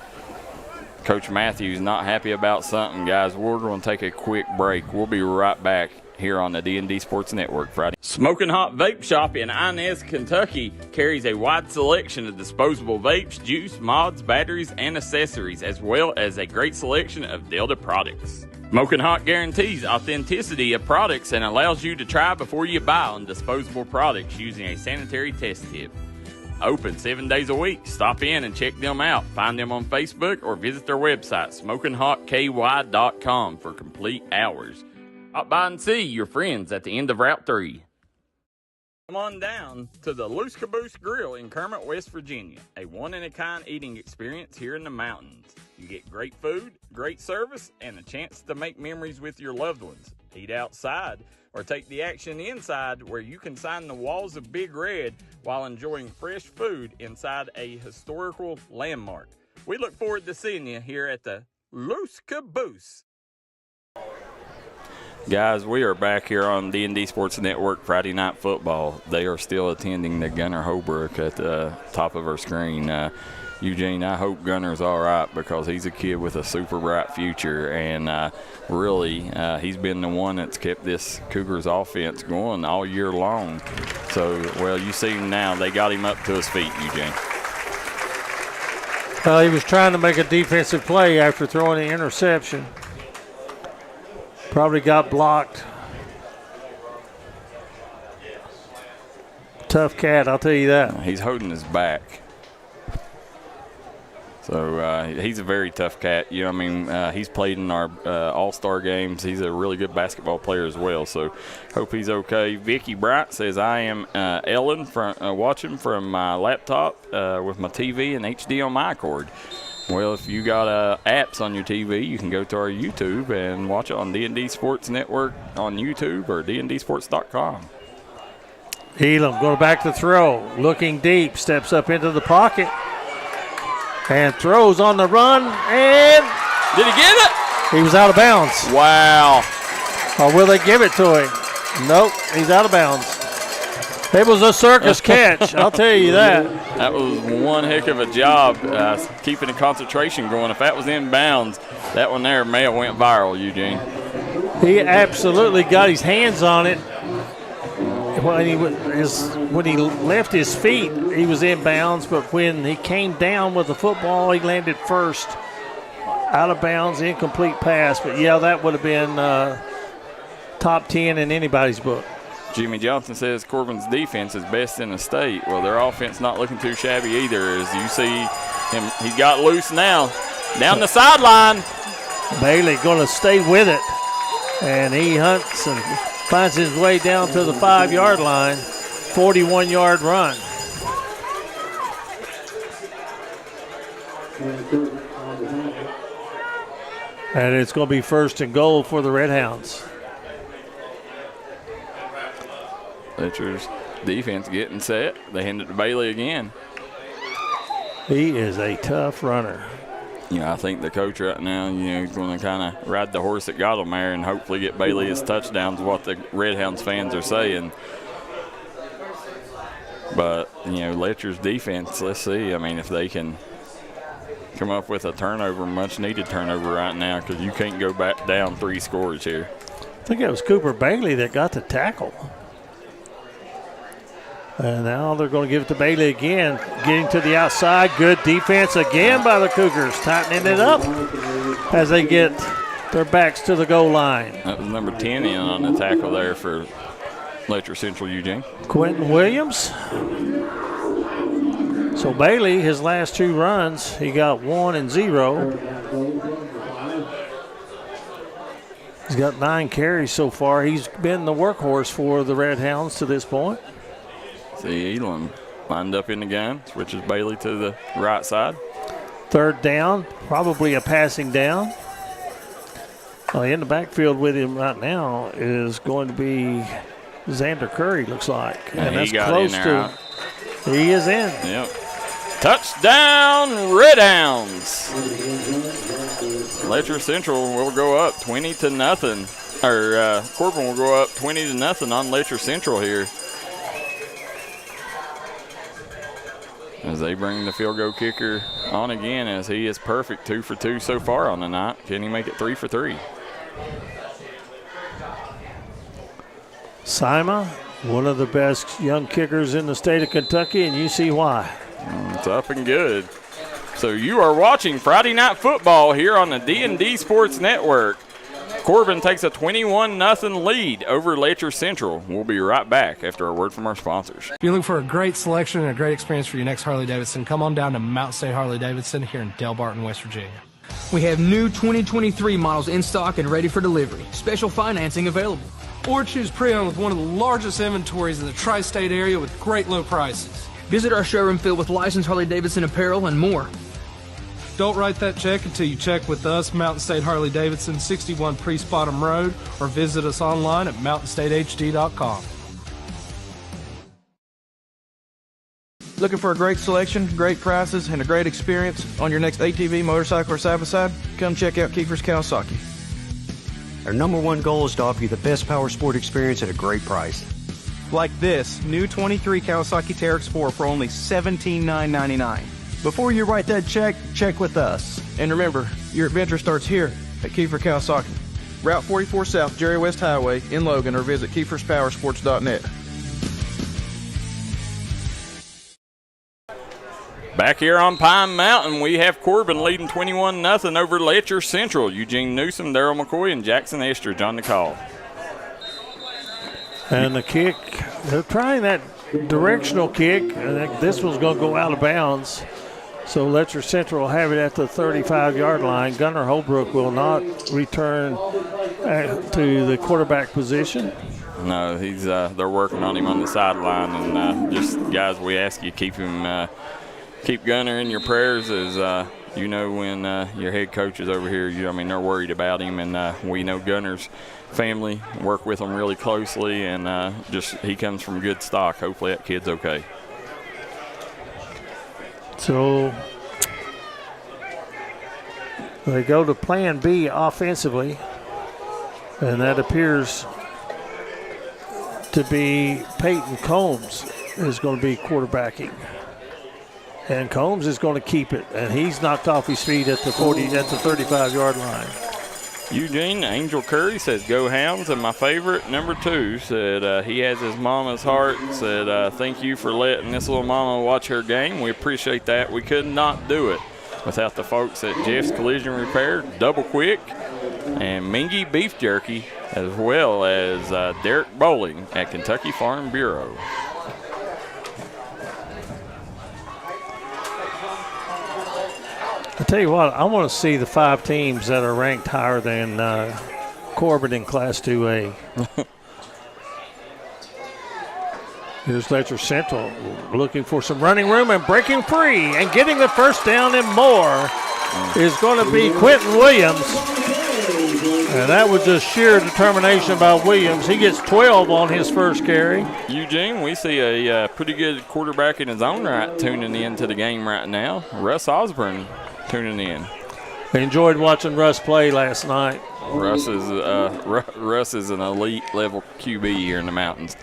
Coach Matthews not happy about something, guys. We're going to take a quick break. We'll be right back here on the D&D Sports Network Friday. Smoking Hot Vape Shop in Inez, Kentucky carries a wide selection of disposable vapes, juice, mods, batteries, and accessories, as well as a great selection of Delta products. Smoking Hot guarantees authenticity of products and allows you to try before you buy on disposable products using a sanitary test tip. Open 7 days a week. Stop in and check them out. Find them on Facebook or visit their website, SmokingHotKY.com, for complete hours. Stop by and see your friends at the end of Route 3. Come on down to the Loose Caboose Grill in Kermit, West Virginia, a one-in-a-kind eating experience here in the mountains. You get great food, great service, and a chance to make memories with your loved ones. Eat outside or take the action inside, where you can sign the walls of Big Red while enjoying fresh food inside a historical landmark. We look forward to seeing you here at the Loose Caboose. Guys, we are back here on D&D Sports Network Friday Night Football. They are still attending the Gunnar Holbrook at the top of our screen. Eugene, I hope Gunner's all right, because he's a kid with a super bright future, and really he's been the one that's kept this Cougars offense going all year long. So, well, you see him now. They got him up to his feet, Eugene. He was trying to make a defensive play after throwing the interception. Probably got blocked. Tough cat, I'll tell you that. He's holding his back. So he's a very tough cat. You know, I mean, he's played in our all-star games. He's a really good basketball player as well. So hope he's okay. Vicky Bright says, I am Ellen from watching from my laptop with my TV and HD on my cord. Well, if you got apps on your TV, you can go to our YouTube and watch it on D&D Sports Network on YouTube or dndsports.com. Elam going back to throw, looking deep, steps up into the pocket, and throws on the run, and did he get it? He was out of bounds. Wow. Or will they give it to him? Nope, he's out of bounds. It was a circus catch, I'll tell you that. That was one heck of a job keeping the concentration going. If that was in bounds, that one there may have went viral, Eugene. He absolutely got his hands on it. When he left his feet, he was in bounds, but when he came down with the football, he landed first. Out of bounds, incomplete pass. But, yeah, that would have been top 10 in anybody's book. Jimmy Johnson says Corbin's defense is best in the state. Well, their offense not looking too shabby either. As you see him, he's got loose now. Down the sideline. Bailey going to stay with it. And he hunts and finds his way down to the 5-yard line. 41-yard run. And it's going to be first and goal for the Red Hounds. Letcher's defense getting set. They hand it to Bailey again. He is a tough runner. You know, I think the coach right now, you know, he's going to kind of ride the horse that got him there and hopefully get Bailey his touchdowns, what the Red Hounds fans are saying. But, you know, Letcher's defense, let's see. I mean, if they can come up with a turnover, much-needed turnover right now, because you can't go back down 3 scores here. I think it was Cooper Bailey that got the tackle. And now they're going to give it to Bailey again. Getting to the outside. Good defense again by the Cougars. Tightening it up as they get their backs to the goal line. That was number 10 in on the tackle there for Letcher Central, Eugene. Quentin Williams. So Bailey, his last 2 runs, he got 1 and 0. He's got 9 carries so far. He's been the workhorse for the Red Hounds to this point. See, Elam lined up in the gun, switches Bailey to the right side. 3rd down, probably a passing down. In the backfield with him right now is going to be Xander Curry, looks like. And that's he got close in there, to. He is in. Yep. Touchdown, Red Hounds. Letcher Central will go up 20-0. Corbin will go up 20-0 on Letcher Central here. As they bring the field goal kicker on again, as he is perfect, 2 for 2 so far on the night. Can he make it 3 for 3? Sima, one of the best young kickers in the state of Kentucky, and you see why. It's up and good. So you are watching Friday Night Football here on the D&D Sports Network. Corbin takes a 21-0 lead over Letcher Central. We'll be right back after a word from our sponsors. If you're looking for a great selection and a great experience for your next Harley-Davidson, come on down to Mountain State Harley-Davidson here in Del Barton, West Virginia. We have new 2023 models in stock and ready for delivery. Special financing available. Or choose pre-owned with one of the largest inventories in the tri-state area with great low prices. Visit our showroom filled with licensed Harley-Davidson apparel and more. Don't write that check until you check with us, Mountain State Harley-Davidson, 61 Priest Bottom Road, or visit us online at mountainstatehd.com. Looking for a great selection, great prices, and a great experience on your next ATV, motorcycle, or side-by-side? Come check out Kiefer's Kawasaki. Our #1 goal is to offer you the best power sport experience at a great price. Like this new 23 Kawasaki Teryx 4 for only $17,999. Before you write that check, check with us. And remember, your adventure starts here at Kiefer Kawasaki. Route 44 South, Jerry West Highway in Logan, or visit KiefersPowersports.net. Back here on Pine Mountain, we have Corbin leading 21-0 over Letcher Central. Eugen Newsome, Darryl McCoy, and Jaxon Estridge on the call. And the kick, they're trying that directional kick. This one's going to go out of bounds. So Letcher Central will have it at the 35-yard line. Gunnar Holbrook will not return to the quarterback position. No, he's they're working on him on the sideline, and just guys, we ask you keep him, keep Gunnar in your prayers, as you know when your head coach is over here. They're worried about him, and we know Gunnar's family, work with him really closely, and he comes from good stock. Hopefully that kid's okay. So they go to plan B offensively, and that appears to be Peyton Combs is going to be quarterbacking. And Combs is going to keep it, and he's knocked off his feet at the 35-yard line. Eugene Angel Curry says, "Go Hounds," and my favorite, number 2, said he has his mama's heart, said thank you for letting this little mama watch her game. We appreciate that. We could not do it without the folks at Jeff's Collision Repair, Double Quick, and Mingy Beef Jerky, as well as Derek Bowling at Kentucky Farm Bureau. I tell you what, I want to see the 5 teams that are ranked higher than Corbin in Class 2A. Here's Letcher Central looking for some running room and breaking free and getting the first down and more is going to be Quentin Williams. And that was just sheer determination by Williams. He gets 12 on his first carry. Eugene, we see a pretty good quarterback in his own right tuning in to the game right now. Russ Osborne tuning in. I enjoyed watching Russ play last night. Russ is an elite level QB here in the mountains.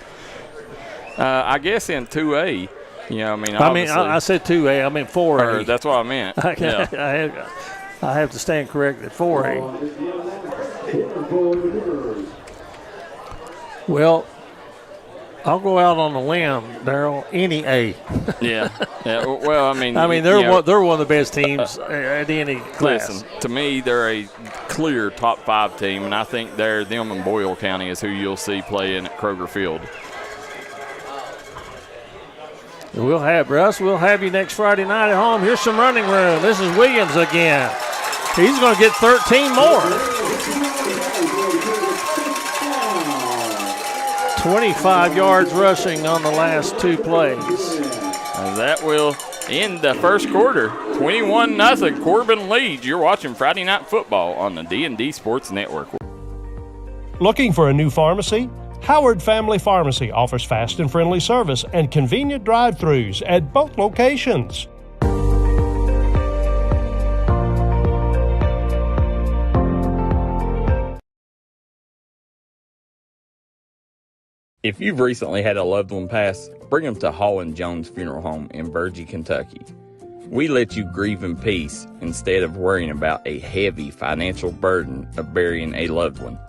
I guess in 2A, I said 2A. I mean 4A. That's what I meant. I have to stand corrected. 4A. Well, I'll go out on a limb, Darryl. Any A. Yeah. Well, they're one of the best teams at any class. Listen, to me, they're a clear top 5 team, and I think them and Boyle County is who you'll see playing at Kroger Field. We'll have you next Friday night at home. Here's some running room. This is Williams again. He's going to get 13 more. 25 yards rushing on the last 2 plays. That will end the first quarter. 21-0. Corbin leads. You're watching Friday Night Football on the D&D Sports Network. Looking for a new pharmacy? Howard Family Pharmacy offers fast and friendly service and convenient drive-thrus at both locations. If you've recently had a loved one pass, bring them to Hall & Jones Funeral Home in Burgee, Kentucky. We let you grieve in peace instead of worrying about a heavy financial burden of burying a loved one.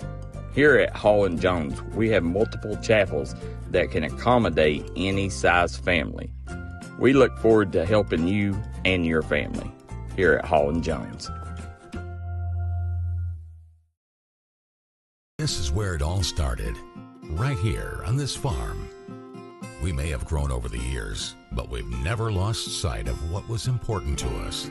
Here at Hall & Jones, we have multiple chapels that can accommodate any size family. We look forward to helping you and your family here at Hall & Jones. This is where it all started, right here on this farm. We may have grown over the years, but we've never lost sight of what was important to us.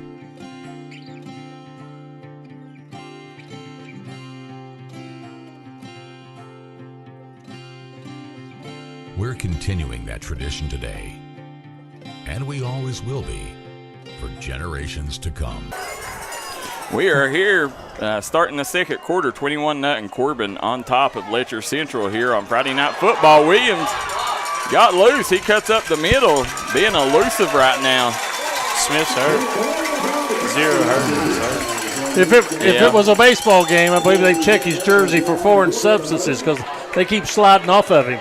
We're continuing that tradition today, and we always will be for generations to come. We are here starting the second quarter, 21-0 Corbin on top of Letcher Central here on Friday Night Football. Williams got loose. He cuts up the middle, being elusive right now. Smith's hurt. Zero hurt. If it was a baseball game, I believe they'd check his jersey for foreign substances because they keep sliding off of him.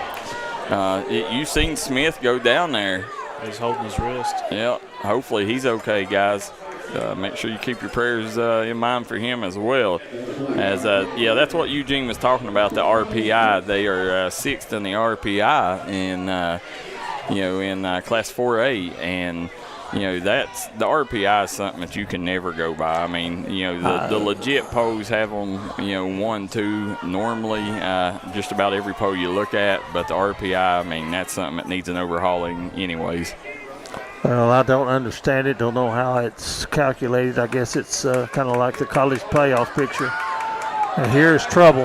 You've seen Smith go down there. He's holding his wrist. Yeah, hopefully he's okay, guys. Make sure you keep your prayers in mind for him as well. That's what Eugen was talking about, the RPI. They are sixth in the RPI in Class 4A, and that's the RPI is something that you can never go by. I mean, the legit polls have them 1, 2 normally, just about every poll you look at, but the RPI, I mean, that's something that needs an overhauling anyways. Well, I don't understand it. Don't know how it's calculated. I guess it's kind of like the college playoff picture. And here's trouble.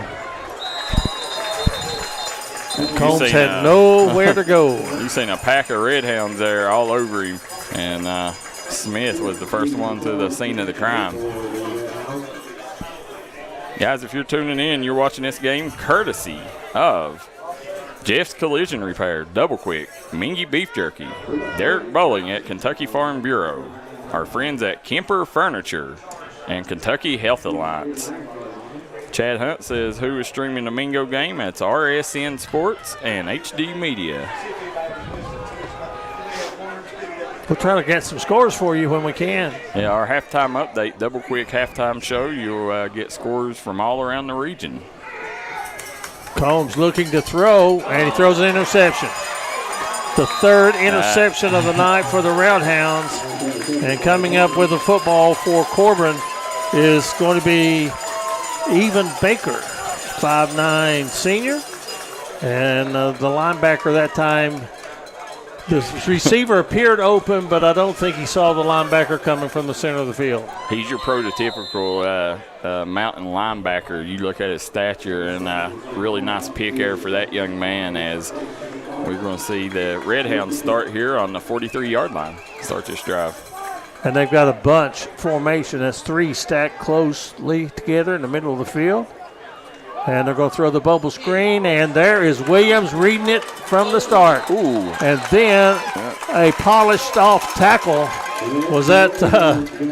Combs had nowhere to go. You seen a pack of red hounds there all over him, and Smith was the first one to the scene of the crime. Guys, if you're tuning in, you're watching this game courtesy of Jeff's Collision Repair, Double Quick, Mingy Beef Jerky, Derek Bowling at Kentucky Farm Bureau, our friends at Kemper Furniture, and Kentucky Health Alliance. Chad Hunt says, who is streaming the Mingo game? That's RSN Sports and HD Media. We'll try to get some scores for you when we can. Yeah, our halftime update, Double Quick halftime show. You'll get scores from all around the region. Combs looking to throw, and he throws an interception. The third interception of the night for the Roundhounds. And coming up with the football for Corbin is going to be Even Baker, 5'9" senior. And the linebacker that time, the receiver appeared open, but I don't think he saw the linebacker coming from the center of the field. He's your prototypical mountain linebacker. You look at his stature, and really nice pick there for that young man, as we're going to see the Red Hounds start here on the 43-yard line, start this drive. And they've got a bunch formation. That's three stacked closely together in the middle of the field. And they're going to throw the bubble screen, and there is Williams reading it from the start. Ooh. And then a polished off tackle. Was that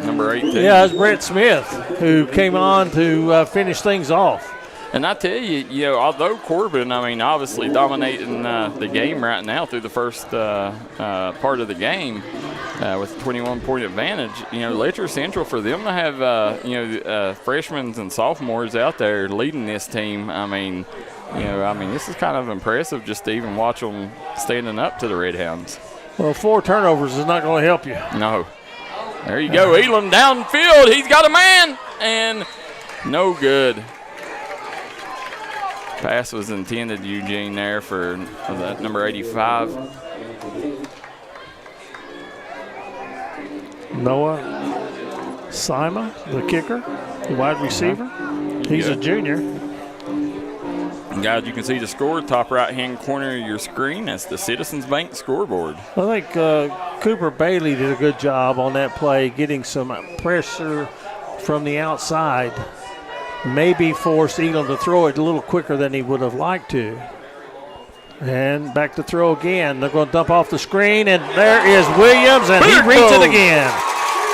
number 18? Yeah, it was Brett Smith who came on to finish things off. And I tell you, although Corbin, I mean, obviously dominating the game right now through the first part of the game with a 21-point advantage, Letcher Central, for them to have, freshmen and sophomores out there leading this team, this is kind of impressive just to even watch them standing up to the Red Hounds. Well, 4 turnovers is not going to help you. No. There you go. Elam downfield. He's got a man. And no good. Pass was intended, Eugen, there for that number 85. Noah Sima, the kicker, the wide receiver. He's a junior. And guys, you can see the score, top right-hand corner of your screen. That's the Citizens Bank scoreboard. I think Cooper Bailey did a good job on that play, getting some pressure from the outside. Maybe forced Elam to throw it a little quicker than he would have liked to. And back to throw again. They're going to dump off the screen, and there is Williams, and he reads it again.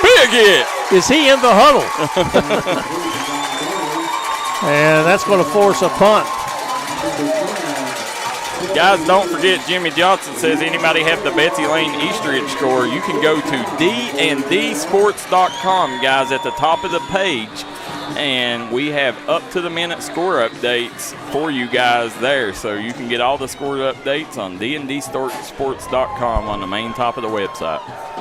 Big hit. Is he in the huddle? And that's going to force a punt. Guys, don't forget, Jimmy Johnson says anybody have the Betsy Lane Estridge score, you can go to dndsports.com, guys, at the top of the page. And we have up-to-the-minute score updates for you guys there. So you can get all the score updates on dndsports.com on the main top of the website.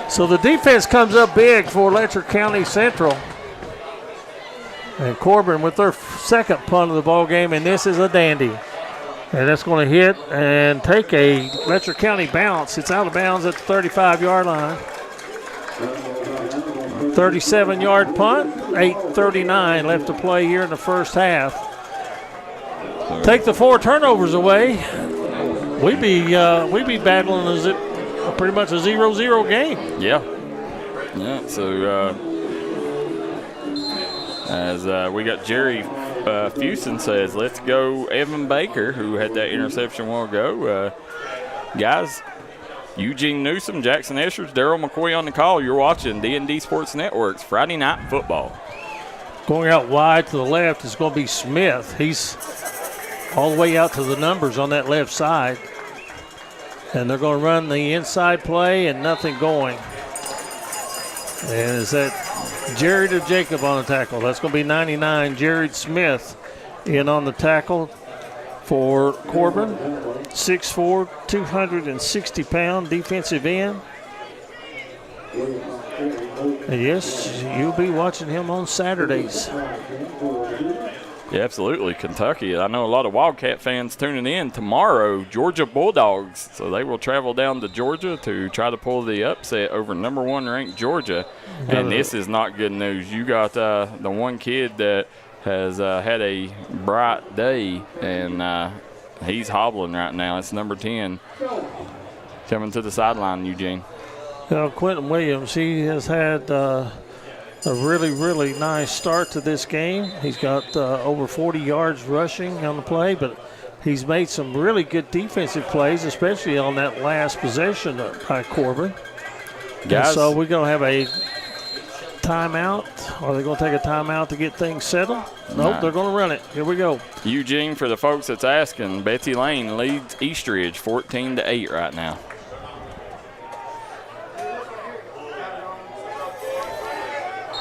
So the defense comes up big for Letcher County Central. And Corbin with their second punt of the ball game, and this is a dandy. And that's going to hit and take a Letcher County bounce. It's out of bounds at the 35-yard line. 37-yard punt, 8:39 left to play here in the first half. Take the 4 turnovers away, we'd be battling pretty much a 0-0 game. Yeah. So as we got Jerry Fusen says, let's go Evan Baker, who had that interception a while ago. Guys, Eugen Newsome, Jaxon Estridge, Darryl McCoy on the call. You're watching D&D Sports Network's Friday Night Football. Going out wide to the left is going to be Smith. He's all the way out to the numbers on that left side. And they're going to run the inside play and nothing going. And is that Jared or Jacob on the tackle? That's going to be 99, Jared Smith in on the tackle for Corbin. 6'4", 260-pound defensive end. And yes, you'll be watching him on Saturdays. Yeah, absolutely. Kentucky. I know a lot of Wildcat fans tuning in tomorrow. Georgia Bulldogs. So they will travel down to Georgia to try to pull the upset over number 1 ranked Georgia. And this is not good news. You got the one kid that has had a bright day, and he's hobbling right now. It's number 10 coming to the sideline, Eugene. Quentin Williams, he has had a really, really nice start to this game. He's got over 40 yards rushing on the play, but he's made some really good defensive plays, especially on that last possession by Corbin. Guys, so we're going to have a timeout. Are they going to take a timeout to get things settled? Nope, they're going to run it. Here we go. Eugene, for the folks that's asking, Betsy Lane leads Estridge 14-8 right now.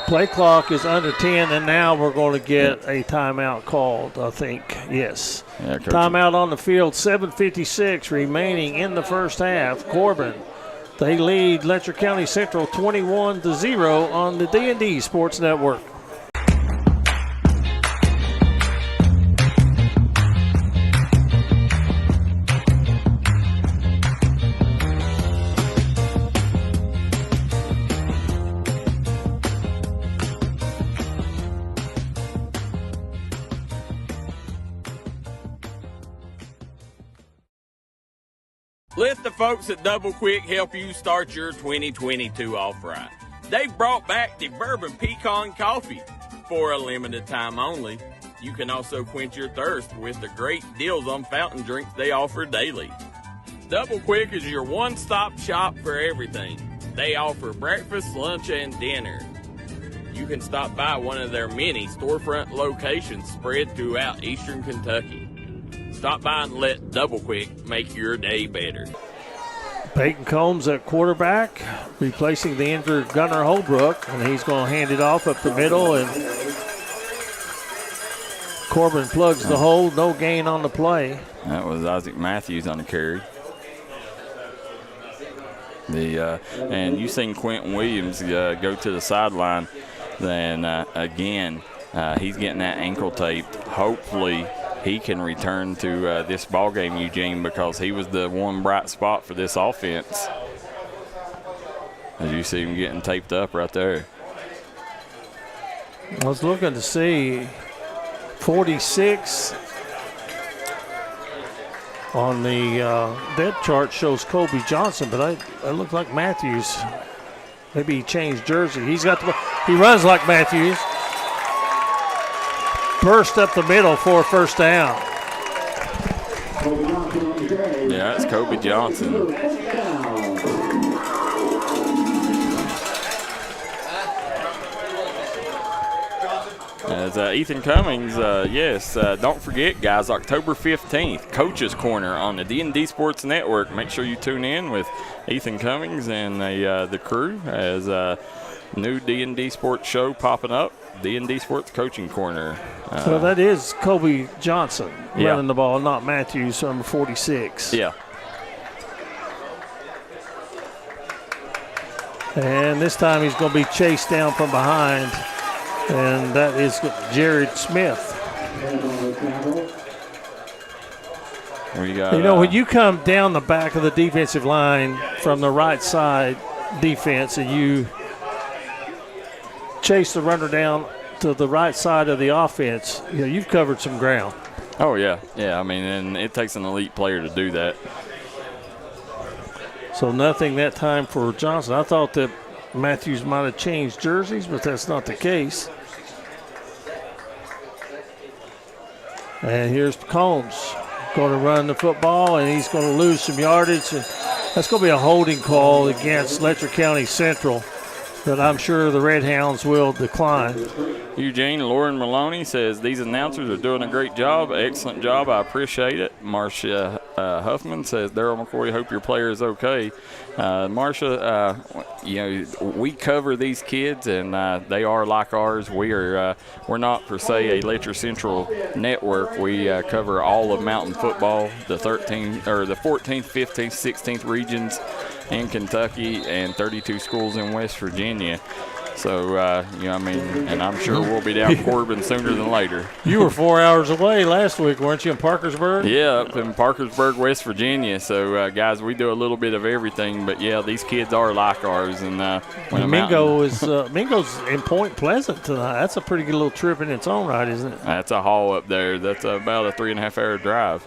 Play clock is under 10, and now we're going to get a timeout called, I think. Yes. Yeah, timeout on the field, 7:56 remaining in the first half. Corbin, they lead Letcher County Central 21-0 on the D&D Sports Network. Let the folks at Double Quick help you start your 2022 off right. They've brought back the Bourbon Pecan Coffee for a limited time only. You can also quench your thirst with the great deals on fountain drinks they offer daily. Double Quick is your one-stop shop for everything. They offer breakfast, lunch, and dinner. You can stop by one of their many storefront locations spread throughout eastern Kentucky. Stop by and let Double Quick make your day better. Peyton Combs at quarterback, replacing the injured Gunnar Holbrook, and he's going to hand it off up the middle, and Corbin plugs the hole, no gain on the play. That was Isaac Matthews on the carry. And you seen Quentin Williams go to the sideline, then again, he's getting that ankle taped. Hopefully he can return to this ball game, Eugene, because he was the one bright spot for this offense. As you see him getting taped up right there. I was looking to see 46 on the depth chart shows Kobe Johnson, but it looked like Matthews. Maybe he changed jersey. He runs like Matthews. Burst up the middle for a first down. Yeah, it's Kobe Johnson. As Ethan Cummings, yes, don't forget, guys, October 15th, Coach's Corner on the D&D Sports Network. Make sure you tune in with Ethan Cummings and the crew as a new D&D Sports show popping up, D&D Sports Coaching Corner. So that is Kobe Johnson Yeah. running the ball, not Matthews, number 46. Yeah. And this time he's going to be chased down from behind, and that is Jared Smith. We got, You know, when you come down the back of the defensive line from the right side defense and you chase the runner down to the right side of the offense, you know, you've covered some ground. Oh, yeah. Yeah, I mean, and it takes an elite player to do that. So nothing that time for Johnson. I thought that Matthews might have changed jerseys, but that's not the case. And here's Combs going to run the football, and he's going to lose some yardage. And that's going to be a holding call against Letcher County Central that I'm sure the Red Hounds will decline. Eugene, Lauren Maloney says, these announcers are doing a great job. Excellent job. I appreciate it. Marcia Huffman says, Darryl McCoy, hope your player is okay. Marcia, you know, we cover these kids, and they are like ours. We're not, per se, a Letcher Central network. We cover all of mountain football, the 14th, 15th, 16th regions in Kentucky, and 32 schools in West Virginia. So, you know, I mean, and I'm sure we'll be down Corbin sooner than later. You were 4 hours away last week, weren't you, in Parkersburg? Yeah, up in Parkersburg, West Virginia. So, guys, we do a little bit of everything. But, yeah, these kids are like ours. And Mingo's in Point Pleasant tonight. That's a pretty good little trip in its own right, isn't it? That's a haul up there. That's about a 3.5-hour drive.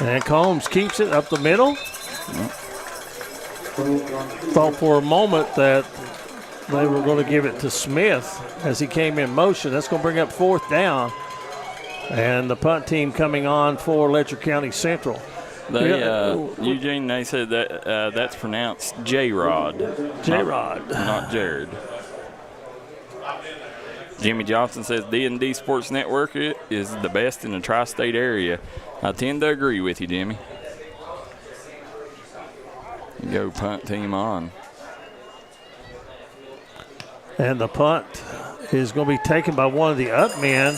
And Combs keeps it up the middle. Yep. Thought for a moment that they were going to give it to Smith as he came in motion. That's going to bring up 4th down. And the punt team coming on for Letcher County Central. Eugene, they said that that's pronounced J-Rod. J-Rod. Not Jared. Jimmy Johnson says D&D Sports Network is the best in the tri-state area. I tend to agree with you, Jimmy. Go punt team on. And the punt is going to be taken by one of the up men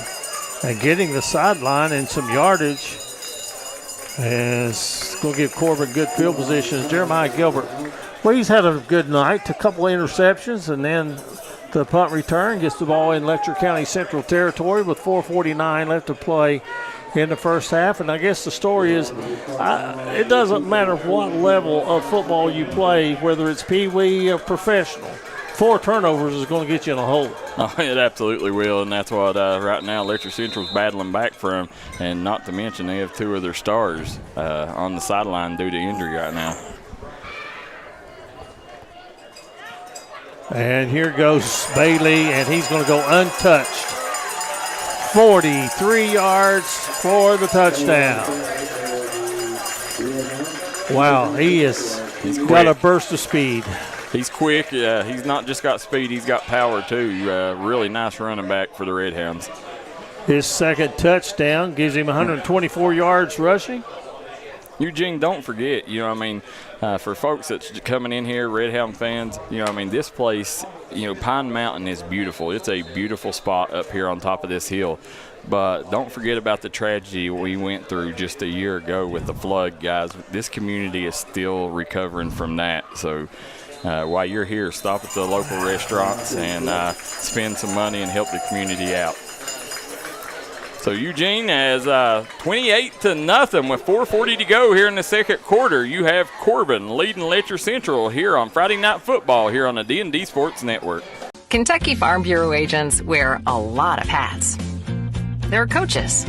and getting the sideline and some yardage. And it's going to give Corbin good field position. Jeremiah Gilbert. Well, he's had a good night, a couple of interceptions, and then the punt return gets the ball in Letcher County Central territory with 4:49 left to play in the first half. And I guess the story is it doesn't matter what level of football you play, whether it's pee-wee or professional. 4 turnovers is going to get you in a hole. Oh, it absolutely will, and that's what right now Letcher Central's battling back from. And not to mention they have 2 of their stars on the sideline due to injury right now. And here goes Bailey, and he's going to go untouched. 43 yards for the touchdown. Wow, he's got a burst of speed. He's quick. He's not just got speed, he's got power too. Really nice running back for the Red Hounds. His second touchdown gives him 124 yards rushing. Eugene, don't forget, you know, I mean, for folks that's coming in here, Red Hound fans, you know, I mean, this place, you know, Pine Mountain is beautiful. It's a beautiful spot up here on top of this hill. But don't forget about the tragedy we went through just a year ago with the flood, guys. This community is still recovering from that. So while you're here, stop at the local restaurants and spend some money and help the community out. So Eugene has 28-0 with 4:40 to go here in the second quarter. You have Corbin leading Letcher Central here on Friday Night Football here on the D&D Sports Network. Kentucky Farm Bureau agents wear a lot of hats. They're coaches,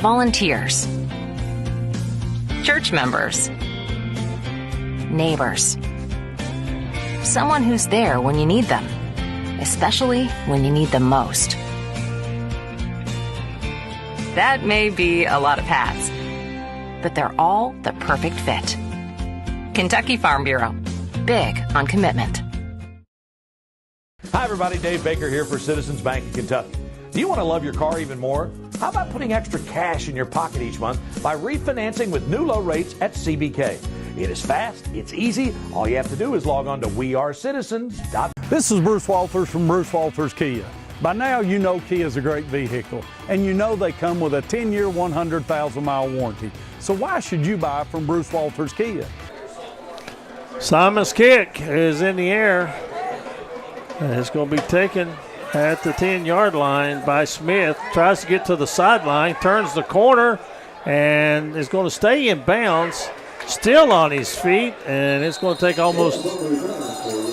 volunteers, church members, neighbors, someone who's there when you need them, especially when you need them most. That may be a lot of hats, but they're all the perfect fit. Kentucky Farm Bureau, big on commitment. Hi, everybody. Dave Baker here for Citizens Bank in Kentucky. Do you want to love your car even more? How about putting extra cash in your pocket each month by refinancing with new low rates at CBK? It is fast, it's easy. All you have to do is log on to wearecitizens.com. This is Bruce Walters from Bruce Walters Kia. By now, you know Kia is a great vehicle, and you know they come with a 10-year, 100,000-mile warranty. So why should you buy from Bruce Walters Kia? Simon's kick is in the air. And it's going to be taken at the 10-yard line by Smith. Tries to get to the sideline, turns the corner, and is going to stay in bounds. Still on his feet, and it's going to take almost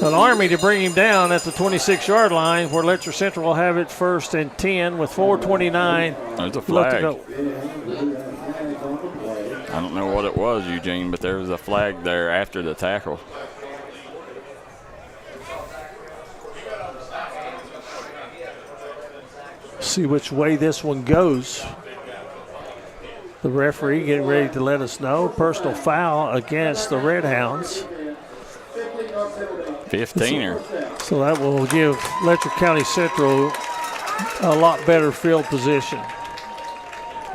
an army to bring him down at the 26-yard line, where Letcher Central will have it 1st and 10 with 4:29 There's a left flag. to go. I don't know what it was, Eugene, but there was a flag there after the tackle. See which way this one goes. The referee getting ready to let us know. Personal foul against the Red Hounds. 15er. So that will give Letcher County Central a lot better field position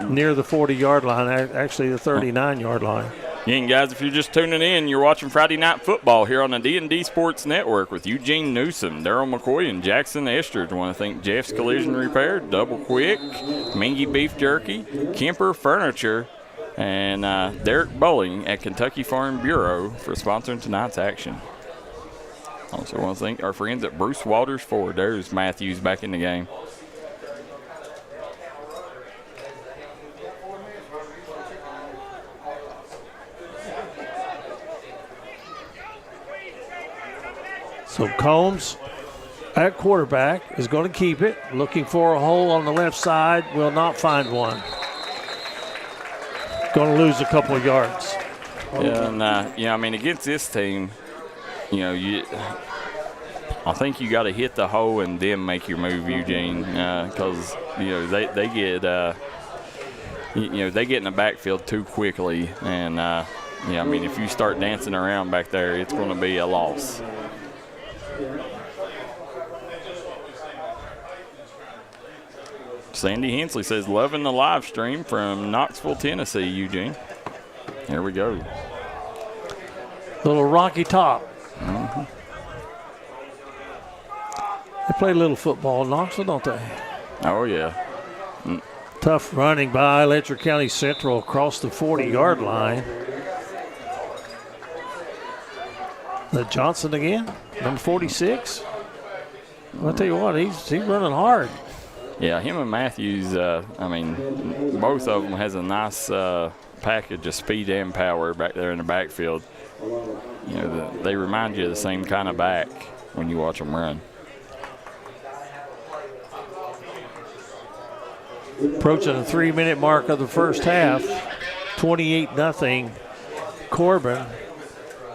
near the 40-yard line, actually the 39-yard line. Again, guys, if you're just tuning in, you're watching Friday Night Football here on the D&D Sports Network with Eugen Newsome, Darryl McCoy, and Jaxon Estridge. I want to thank Jeff's Collision Repair, Double Quick, Mingy Beef Jerky, Kemper Furniture, and Derek Bowling at Kentucky Farm Bureau for sponsoring tonight's action. Also want to thank our friends at Bruce Walters Ford. There's Matthews back in the game. So Combs at quarterback is going to keep it. Looking for a hole on the left side. Will not find one. Going to lose a couple of yards. Yeah, and I mean, against this team, I think you got to hit the hole and then make your move, Eugene, because they get they get in the backfield too quickly, and I mean, if you start dancing around back there, it's going to be a loss. Sandy Hensley says, loving the live stream from Knoxville, Tennessee, Eugene. Here we go. Little rocky top. Mm-hmm. They play a little football in Knoxville, don't they? Oh, yeah. Tough running by Letcher County Central across the 40-yard line. The Johnson again, number 46. I'll tell you what, he's running hard. Yeah, him and Matthews, I mean, both of them has a nice package of speed and power back there in the backfield. They remind you of the same kind of back when you watch them run. Approaching the 3-minute mark of the first half, 28-0 Corbin,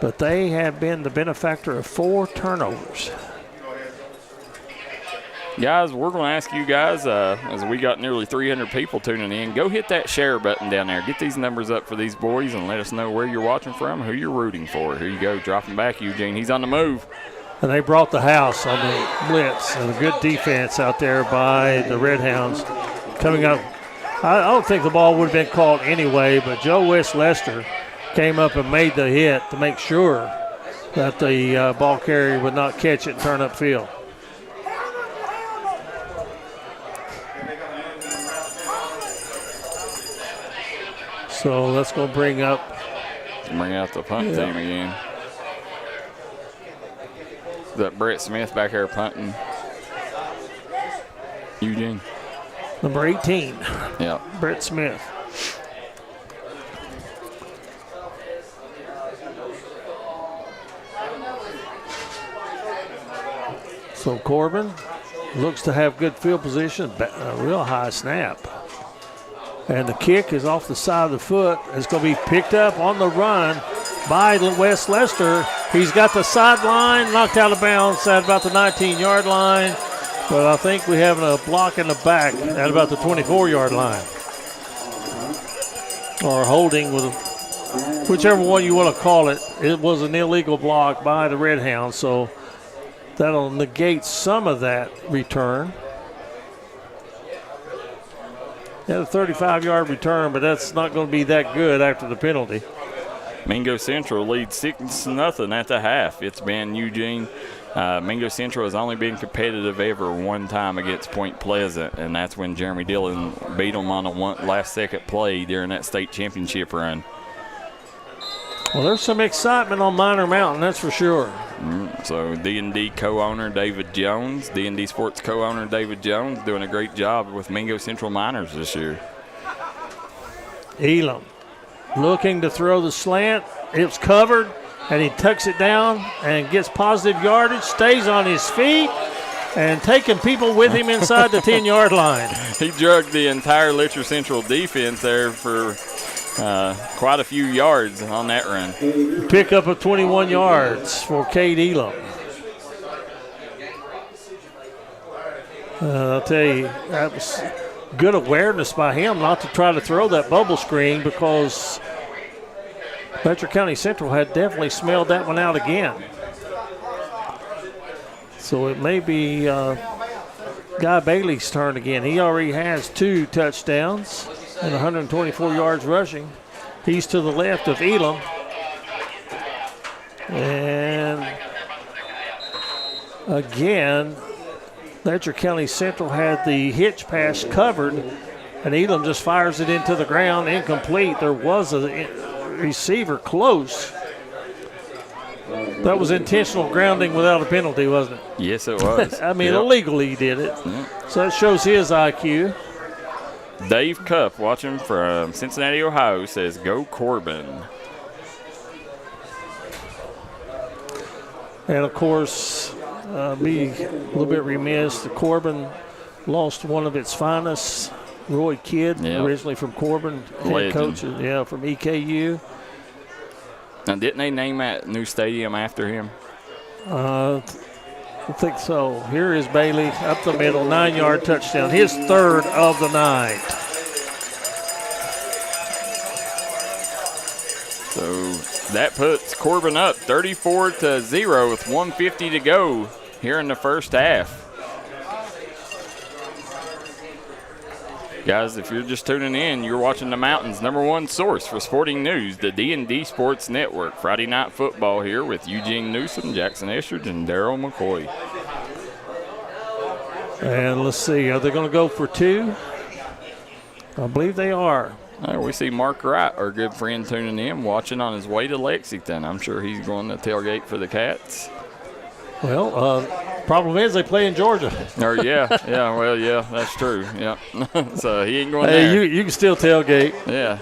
but they have been the benefactor of 4 turnovers. Guys, we're going to ask you guys, as we got nearly 300 people tuning in, go hit that share button down there. Get these numbers up for these boys and let us know where you're watching from, who you're rooting for. Here you go, dropping back, Eugene. He's on the move. And they brought the house on the blitz, and a good defense out there by the Red Hounds. Coming up, I don't think the ball would have been called anyway, but Joe West Lester came up and made the hit to make sure that the ball carrier would not catch it and turn upfield. So let's go bring out the punt team again. Is that Brett Smith back there punting? Eugene. Number 18. Yeah. Brett Smith. So Corbin looks to have good field position, a real high snap. And the kick is off the side of the foot. It's going to be picked up on the run by West Lester. He's got the sideline, knocked out of bounds at about the 19-yard line. But I think we have a block in the back at about the 24-yard line. Or holding, with whichever one you want to call it. It was an illegal block by the Red Hounds. So That'll negate some of that return. Had a 35-yard return, but that's not going to be that good after the penalty. Mingo Central leads 6-0 at the half. It's been Eugene. Mingo Central has only been competitive ever one time against Point Pleasant, and that's when Jeremy Dillon beat them on a last-second play during that state championship run. Well, there's some excitement on Minor Mountain, that's for sure. So D&D co-owner David Jones, D&D Sports co-owner David Jones, doing a great job with Mingo Central Miners this year. Elam looking to throw the slant. It's covered, and he tucks it down and gets positive yardage, stays on his feet, and taking people with him inside the 10-yard line. He drugged the entire Letcher Central defense there for quite a few yards on that run. Pick up of 21 yards for Cade Elam. I'll tell you, that was good awareness by him not to try to throw that bubble screen, because Letcher County Central had definitely smelled that one out again. So it may be Guy Bailey's turn again. He already has 2 touchdowns and 124 yards rushing. He's to the left of Elam. And again, Letcher County Central had the hitch pass covered, and Elam just fires it into the ground, incomplete. There was a receiver close. That was intentional grounding without a penalty, wasn't it? Yes, it was. I mean, illegally he did it. So that shows his IQ. Dave Cupp, watching from Cincinnati, Ohio, says, "Go Corbin." And, of course, be a little bit remiss. The Corbin lost one of its finest, Roy Kidd, originally from Corbin, head coach, from EKU. Now, didn't they name that new stadium after him? I think so. Here is Bailey up the middle, 9-yard touchdown, his 3rd of the night. So that puts Corbin up 34-0 with 1:50 to go here in the first half. Guys, if you're just tuning in, you're watching the Mountain's #1 source for sporting news, the D&D Sports Network. Friday Night Football here with Eugen Newsome, Jaxon Estridge, and Darryl McCoy. And let's see, are they going to go for 2? I believe they are. We see Mark Wright, our good friend, tuning in, watching on his way to Lexington. I'm sure he's going to tailgate for the Cats. Well, problem is they play in Georgia. That's true. Yeah, so he ain't going there. You can still tailgate. Yeah,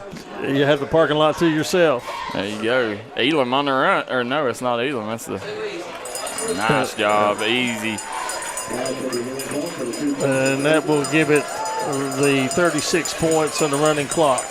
you have the parking lot to yourself. There you go. Elam on the run, or no, it's not Elam. That's the nice job, easy. And that will give it the 36 points on the running clock.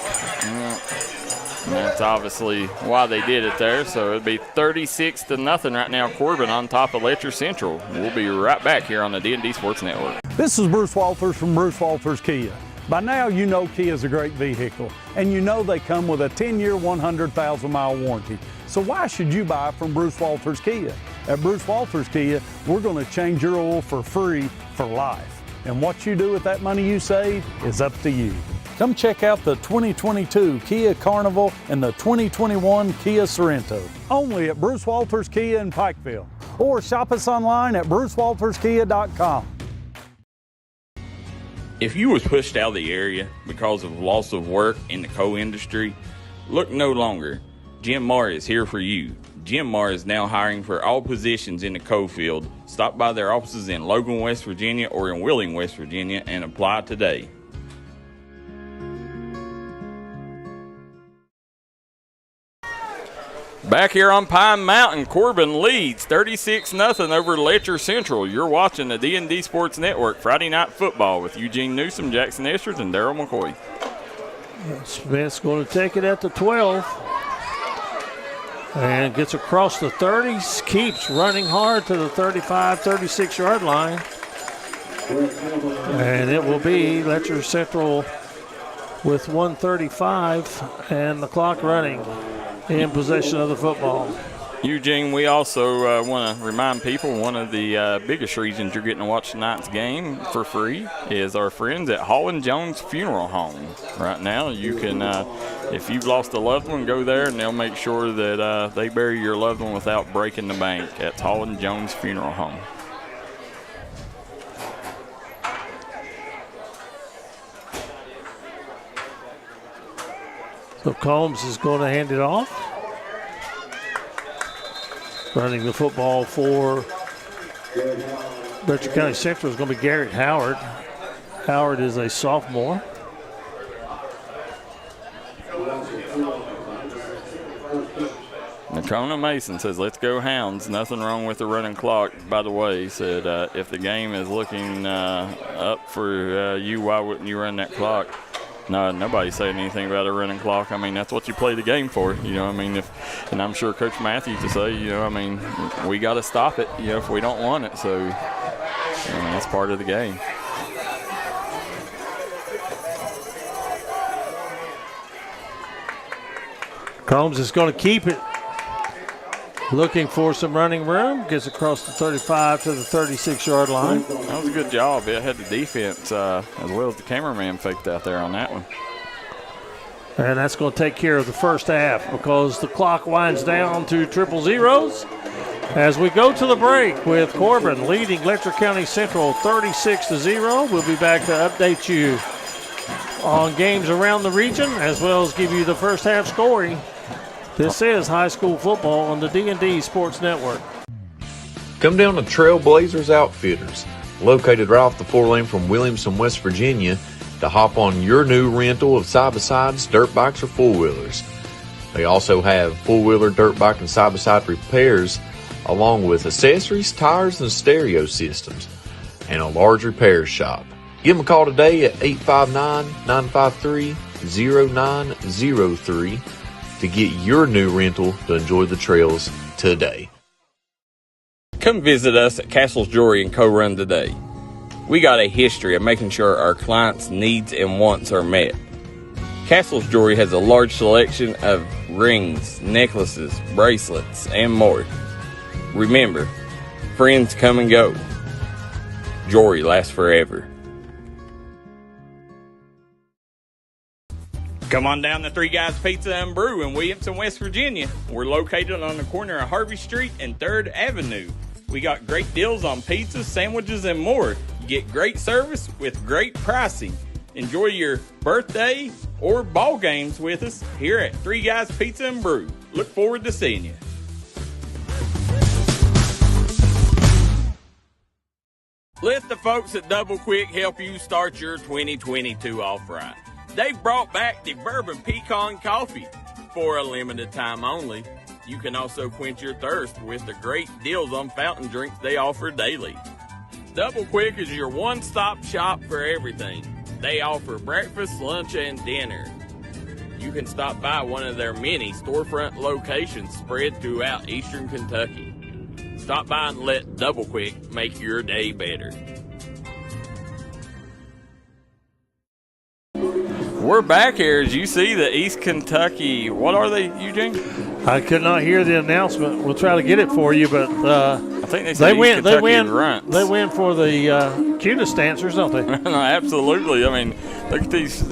And that's obviously why they did it there. So it'd be 36-0 right now. Corbin on top of Letcher Central. We'll be right back here on the D&D Sports Network. This is Bruce Walters from Bruce Walters Kia. By now, you know Kia is a great vehicle, and you know they come with a 10-year, 100,000-mile warranty. So why should you buy from Bruce Walters Kia? At Bruce Walters Kia, we're going to change your oil for free for life. And what you do with that money you save is up to you. Come check out the 2022 Kia Carnival and the 2021 Kia Sorento. Only at Bruce Walters Kia in Pikeville. Or shop us online at brucewalterskia.com. If you was pushed out of the area because of loss of work in the coal industry, look no longer. Jim Marr is here for you. Jim Marr is now hiring for all positions in the coal field. Stop by their offices in Logan, West Virginia or in Wheeling, West Virginia and apply today. Back here on Pine Mountain, Corbin leads 36-0 over Letcher Central. You're watching the D&D Sports Network Friday Night Football with Eugen Newsome, Jaxon Estridge, and Darryl McCoy. Smith's going to take it at the 12. And gets across the 30, keeps running hard to the 35, 36-yard line. And it will be Letcher Central with 1:35 and the clock running in possession of the football. Eugene, we also want to remind people one of the biggest reasons you're getting to watch tonight's game for free is our friends at Holland Jones Funeral Home. Right now, you can, if you've lost a loved one, go there and they'll make sure that they bury your loved one without breaking the bank at Holland Jones Funeral Home. So Combs is going to hand it off. Running the football for Letcher County Central is going to be Garrett Howard. Howard is a sophomore. Nakona Mason says, let's go Hounds. Nothing wrong with the running clock. By the way, he said, if the game is looking up for you, why wouldn't you run that clock? No, nobody's saying anything about a running clock. I mean, that's what you play the game for. You know, I mean, and I'm sure Coach Matthews to say, you know, I mean, we got to stop it, you know, if we don't want it. So, that's part of the game. Combs is going to keep it. Looking for some running room. Gets across the 35 to the 36-yard line. That was a good job. It had the defense as well as the cameraman faked out there on that one. And that's going to take care of the first half because the clock winds down to triple zeros as we go to the break with Corbin leading Letcher County Central 36-0. We'll be back to update you on games around the region as well as give you the first half scoring. This is high school football on the D&D Sports Network. Come down to Trailblazers Outfitters, located right off the 4-lane from Williamson, West Virginia, to hop on your new rental of side-by-sides, dirt bikes, or four-wheelers. They also have four-wheeler, dirt bike, and side-by-side repairs, along with accessories, tires, and stereo systems, and a large repair shop. Give them a call today at 859-953-0903 to get your new rental to enjoy the trails today. Come visit us at Castle's Jewelry & Co. Run today. We got a history of making sure our clients' needs and wants are met. Castle's Jewelry has a large selection of rings, necklaces, bracelets, and more. Remember, friends come and go. Jewelry lasts forever. Come on down to Three Guys Pizza and Brew in Williamson, West Virginia. We're located on the corner of Harvey Street and 3rd Avenue. We got great deals on pizzas, sandwiches, and more. Get great service with great pricing. Enjoy your birthday or ball games with us here at Three Guys Pizza and Brew. Look forward to seeing you. Let the folks at Double Quick help you start your 2022 off right. They've brought back the Bourbon Pecan Coffee for a limited time only. You can also quench your thirst with the great deals on fountain drinks they offer daily. Double Quick is your one-stop shop for everything. They offer breakfast, lunch, and dinner. You can stop by one of their many storefront locations spread throughout eastern Kentucky. Stop by and let Double Quick make your day better. We're back here. As you see, the East Kentucky, what are they, Eugene? I could not hear the announcement. We'll try to get it for you, but I think they said East Kentucky Runts. They win for the cutest dancers, don't they? No, absolutely. I mean, look at these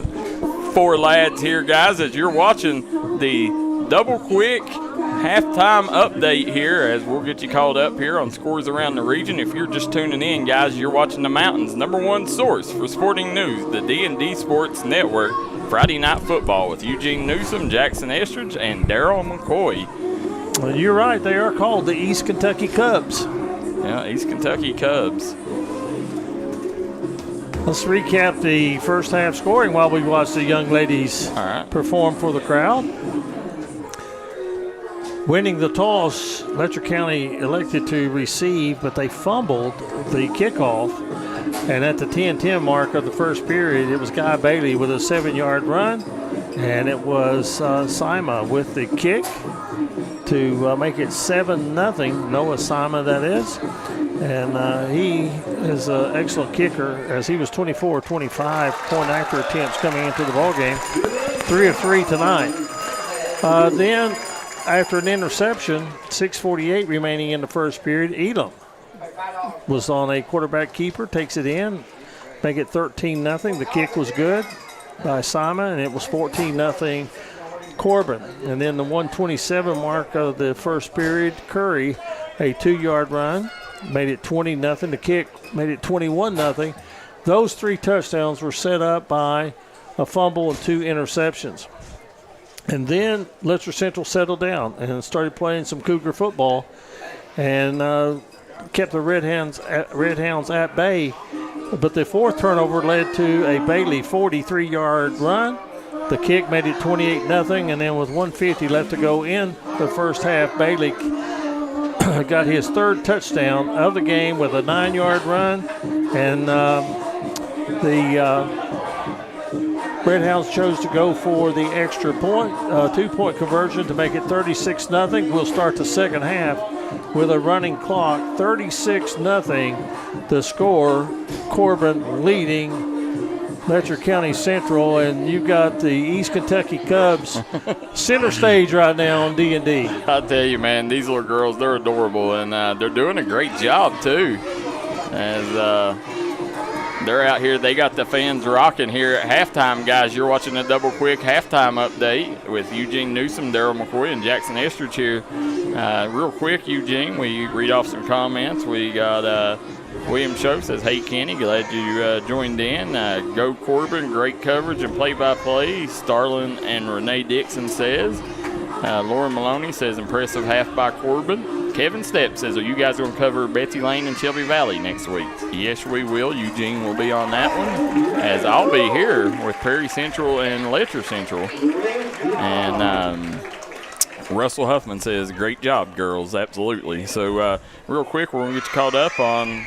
four lads here, guys, as you're watching the Double Quick halftime update here, as we'll get you called up here on Scores Around the Region. If you're just tuning in, guys, you're watching the Mountains' #1 source for sporting news, the D&D Sports Network, Friday Night Football with Eugene Newsome, Jaxon Estridge, and Darryl McCoy. Well, you're right. They are called the East Kentucky Cubs. Yeah, East Kentucky Cubs. Let's recap the first half scoring while we watch the young ladies perform for the crowd. Winning the toss, Letcher County elected to receive, but they fumbled the kickoff. And at the 10-10 mark of the first period, it was Guy Bailey with a 7-yard run. And it was Sima with the kick to make it 7-0. Noah Sima, that is. And he is an excellent kicker, as he was 24-25 point-after attempts coming into the ballgame. 3 of 3 tonight. Then after an interception, 6:48 remaining in the first period, Elam was on a quarterback keeper, takes it in, make it 13-0. The kick was good by Simon, and it was 14-0 Corbin. And then the 1:27 mark of the first period, Curry, a 2-yard run, made it 20-0. The kick made it 21-0. Those 3 touchdowns were set up by a fumble and 2 interceptions. And then Letcher Central settled down and started playing some Cougar football and kept the Red Hounds at bay. But the 4th turnover led to a Bailey 43-yard run. The kick made it 28-0, and then with 1:50 left to go in the first half, Bailey got his 3rd touchdown of the game with a 9-yard run. And the Red Hounds chose to go for the extra point, 2-point conversion to make it 36-0. We'll start the second half with a running clock, 36-0. The score, Corbin leading Letcher County Central, and you got the East Kentucky Cubs center stage right now on D&D. I tell you, man, these little girls, they're adorable, and they're doing a great job, too, as they're out here. They got the fans rocking here at halftime, guys. You're watching a double quick halftime update with Eugen Newsome, Darryl McCoy, and Jaxon Estridge here. Real quick, Eugene, we read off some comments. We got William Show says, "Hey, Kenny, glad you joined in. Go Corbin, great coverage and play-by-play." Starlin and Renee Dixon says. Lauren Maloney says, "Impressive half by Corbin." Kevin Stepp says, "Are you guys going to cover Betsy Lane and Shelby Valley next week?" Yes, we will. Eugene will be on that one, as I'll be here with Perry Central and Letcher Central. And Russell Huffman says, "Great job, girls." Absolutely. So real quick, we're going to get you caught up on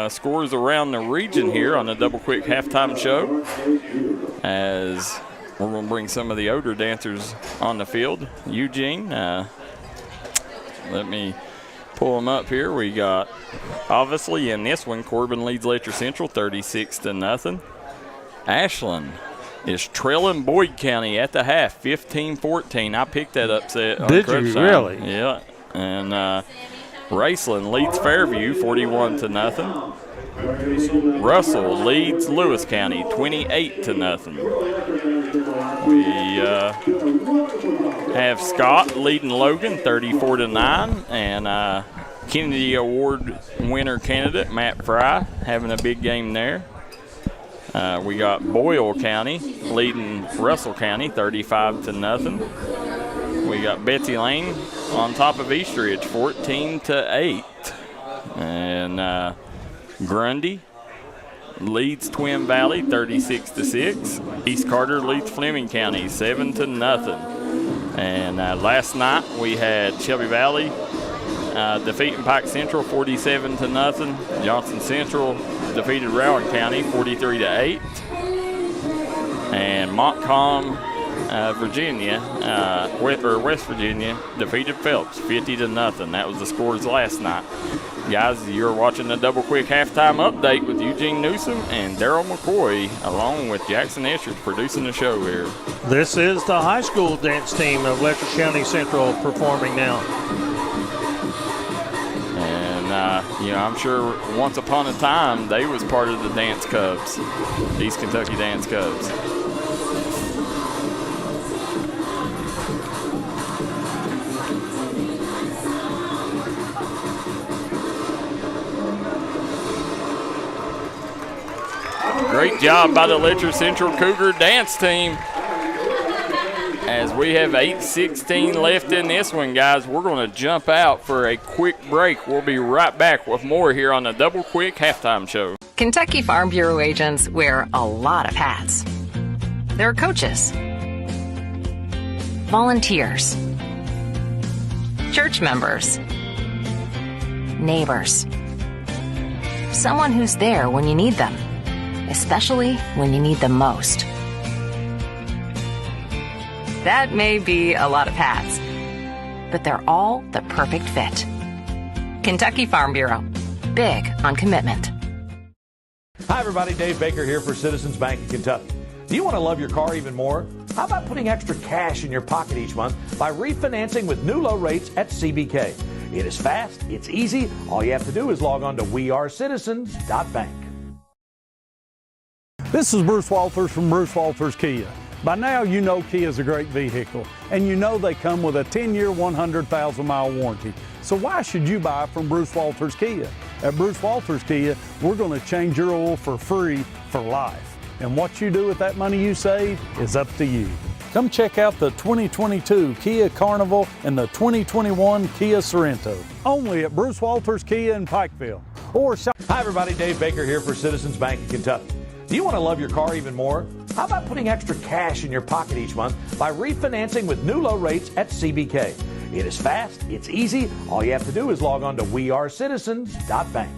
scores around the region here on the Double Quick Halftime Show, as we're going to bring some of the older dancers on the field. Eugene, let me pull them up here. We got, obviously, in this one, Corbin leads Letcher Central 36-0. Ashland is trailing Boyd County at the half, 15-14. I picked that upset. Did you really? Yeah. And Raceland leads Fairview 41-0. Russell leads Lewis County 28-0. We have Scott leading Logan 34-9, and Kennedy Award winner candidate Matt Fry having a big game there. We got Boyle County leading Russell County 35-0. We got Betsy Lane on top of Estridge 14-8. And Grundy leads Twin Valley 36-6. East Carter leads Fleming County 7-0. And last night we had Shelby Valley defeating Pike Central 47-0. Johnson Central defeated Rowan County 43-8. And Montcalm, West Virginia defeated Phelps 50-0. That was the scores last night. Guys, you're watching the Double Quick Halftime Update with Eugene Newsome and Darryl McCoy, along with Jaxon Estridge, producing the show here. This is the high school dance team of Letcher County Central performing now. And, I'm sure once upon a time they was part of the Dance Cubs, East Kentucky Dance Cubs. Great job by the Letcher Central Cougar dance team. As we have 8:16 left in this one, guys, we're going to jump out for a quick break. We'll be right back with more here on the Double Quick Halftime Show. Kentucky Farm Bureau agents wear a lot of hats. They're coaches, volunteers, church members, neighbors, someone who's there when you need them, especially when you need them most. That may be a lot of hats, but they're all the perfect fit. Kentucky Farm Bureau, big on commitment. Hi, everybody. Dave Baker here for Citizens Bank of Kentucky. Do you want to love your car even more? How about putting extra cash in your pocket each month by refinancing with new low rates at CBK? It is fast, it's easy. All you have to do is log on to wearecitizens.bank. This is Bruce Walters from Bruce Walters Kia. By now, you know Kia is a great vehicle, and you know they come with a 10-year, 100,000-mile warranty. So why should you buy from Bruce Walters Kia? At Bruce Walters Kia, we're going to change your oil for free for life. And what you do with that money you save is up to you. Come check out the 2022 Kia Carnival and the 2021 Kia Sorento, only at Bruce Walters Kia in Pikeville. Or shop. Hi, everybody. Dave Baker here for Citizens Bank in Kentucky. Do you want to love your car even more? How about putting extra cash in your pocket each month by refinancing with new low rates at CBK? It is fast, it's easy. All you have to do is log on to wearecitizens.bank.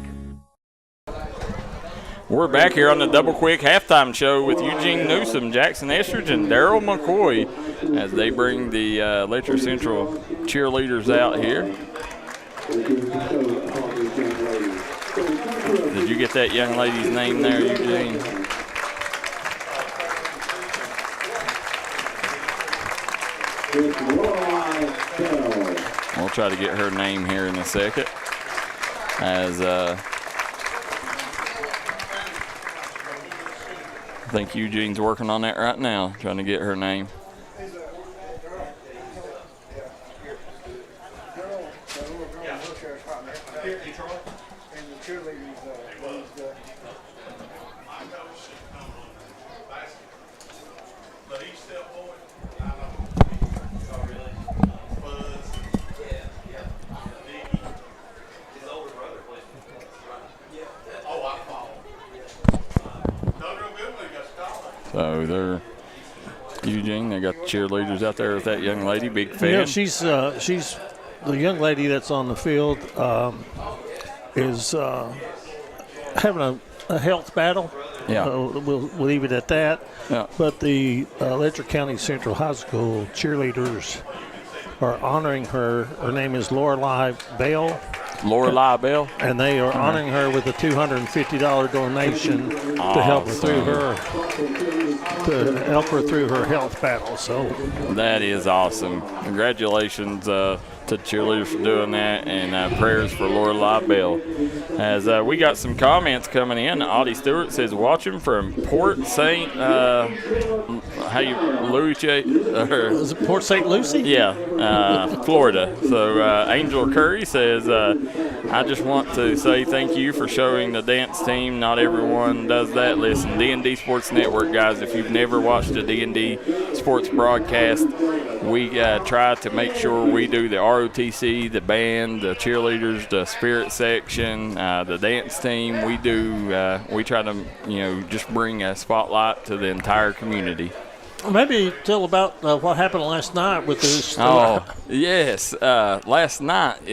We're back here on the Double Quick Halftime Show with Eugen Newsome, Jaxon Estridge, and Darryl McCoy as they bring the Letcher Central cheerleaders out here. Did you get that young lady's name there, Eugene? We'll try to get her name here in a second. As I think Eugene's working on that right now, trying to get her name. So they're Eugene. They got the cheerleaders out there with that young lady, big fan. Yeah, she's the young lady that's on the field is having a health battle. Yeah, we'll leave it at that. Yeah. But the Letcher County Central High School cheerleaders are honoring her. Her name is Lorelei Bell. Lorelei Bell. And they are honoring her with a $250 donation to help her through her health battle. So that is awesome. Congratulations to cheerleaders for doing that, and prayers for Lorelei Bell. As we got some comments coming in, Audie Stewart says watching from Port St. Is it Port St. Lucie? Yeah, Florida. So Angel Curry says, I just want to say thank you for showing the dance team. Not everyone does that. Listen, D&D Sports Network, guys, if you've never watched a D&D sports broadcast, we try to make sure we do the ROTC, the band, the cheerleaders, the spirit section, the dance team. We try to, just bring a spotlight to the entire community. Maybe tell about what happened last night with this. Oh, yes. Last night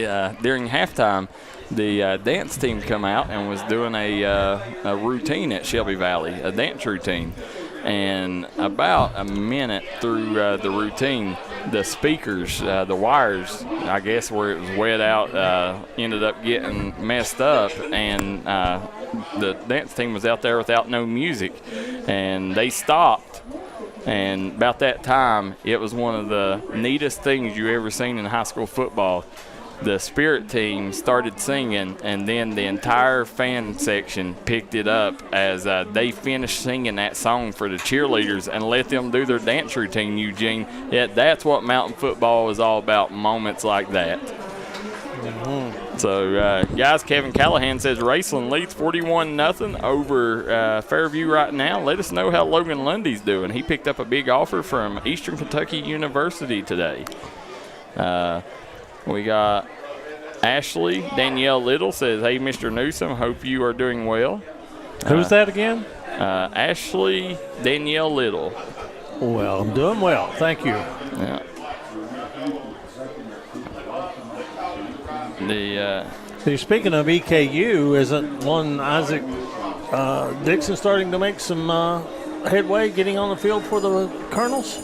during halftime, the dance team come out and was doing a routine at Shelby Valley, a dance routine. And about a minute through the routine, the speakers, the wires, I guess where it was wet out, ended up getting messed up, and the dance team was out there without no music, and they stopped. And about that time, it was one of the neatest things you ever seen in high school football. The spirit team started singing, and then the entire fan section picked it up as they finished singing that song for the cheerleaders and let them do their dance routine, Eugene. Yeah, that's what mountain football is all about, moments like that. Mm-hmm. So, guys, Kevin Callahan says Raceland leads 41-0 over Fairview right now. Let us know how Logan Lundy's doing. He picked up a big offer from Eastern Kentucky University today. We got Ashley Danielle Little says, hey, Mr. Newsome, hope you are doing well. Who's that again? Ashley Danielle Little. Well, I'm doing well. Thank you. Yeah. Speaking of EKU, isn't one Isaac Dixon starting to make some headway getting on the field for the Colonels?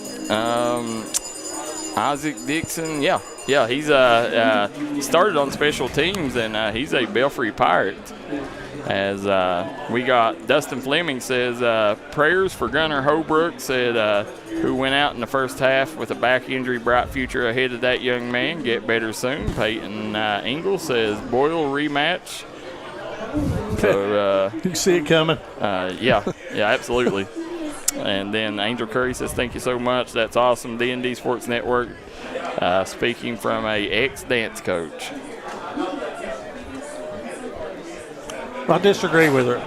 Isaac Dixon, yeah. Yeah, he's started on special teams, and he's a Belfry Pirate. As we got Dustin Fleming says, prayers for Gunnar Holbrook, said, who went out in the first half with a back injury, bright future ahead of that young man. Get better soon. Peyton Engel says, Boyle rematch. So, you see it coming? Yeah, absolutely. And then Angel Curry says, thank you so much. That's awesome. D&D Sports Network, speaking from a ex-dance coach. I disagree with her.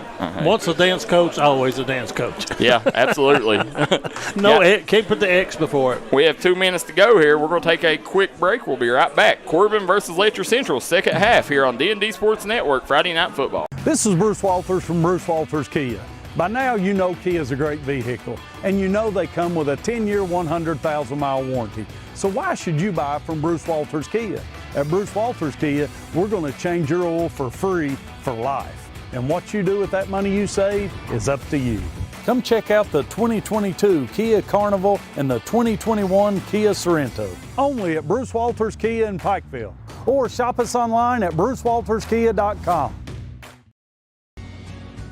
Once a dance coach, always a dance coach. Yeah, absolutely. Can't put the X before it. We have 2 minutes to go here. We're going to take a quick break. We'll be right back. Corbin versus Letcher Central, second half here on D&D Sports Network, Friday Night Football. This is Bruce Walters from Bruce Walters Kia. By now, you know Kia is a great vehicle, and you know they come with a 10-year, 100,000-mile warranty. So why should you buy from Bruce Walters Kia? At Bruce Walters Kia, we're going to change your oil for free for life. And what you do with that money you save is up to you. Come check out the 2022 Kia Carnival and the 2021 Kia Sorento. Only at Bruce Walters Kia in Pikeville. Or shop us online at brucewalterskia.com.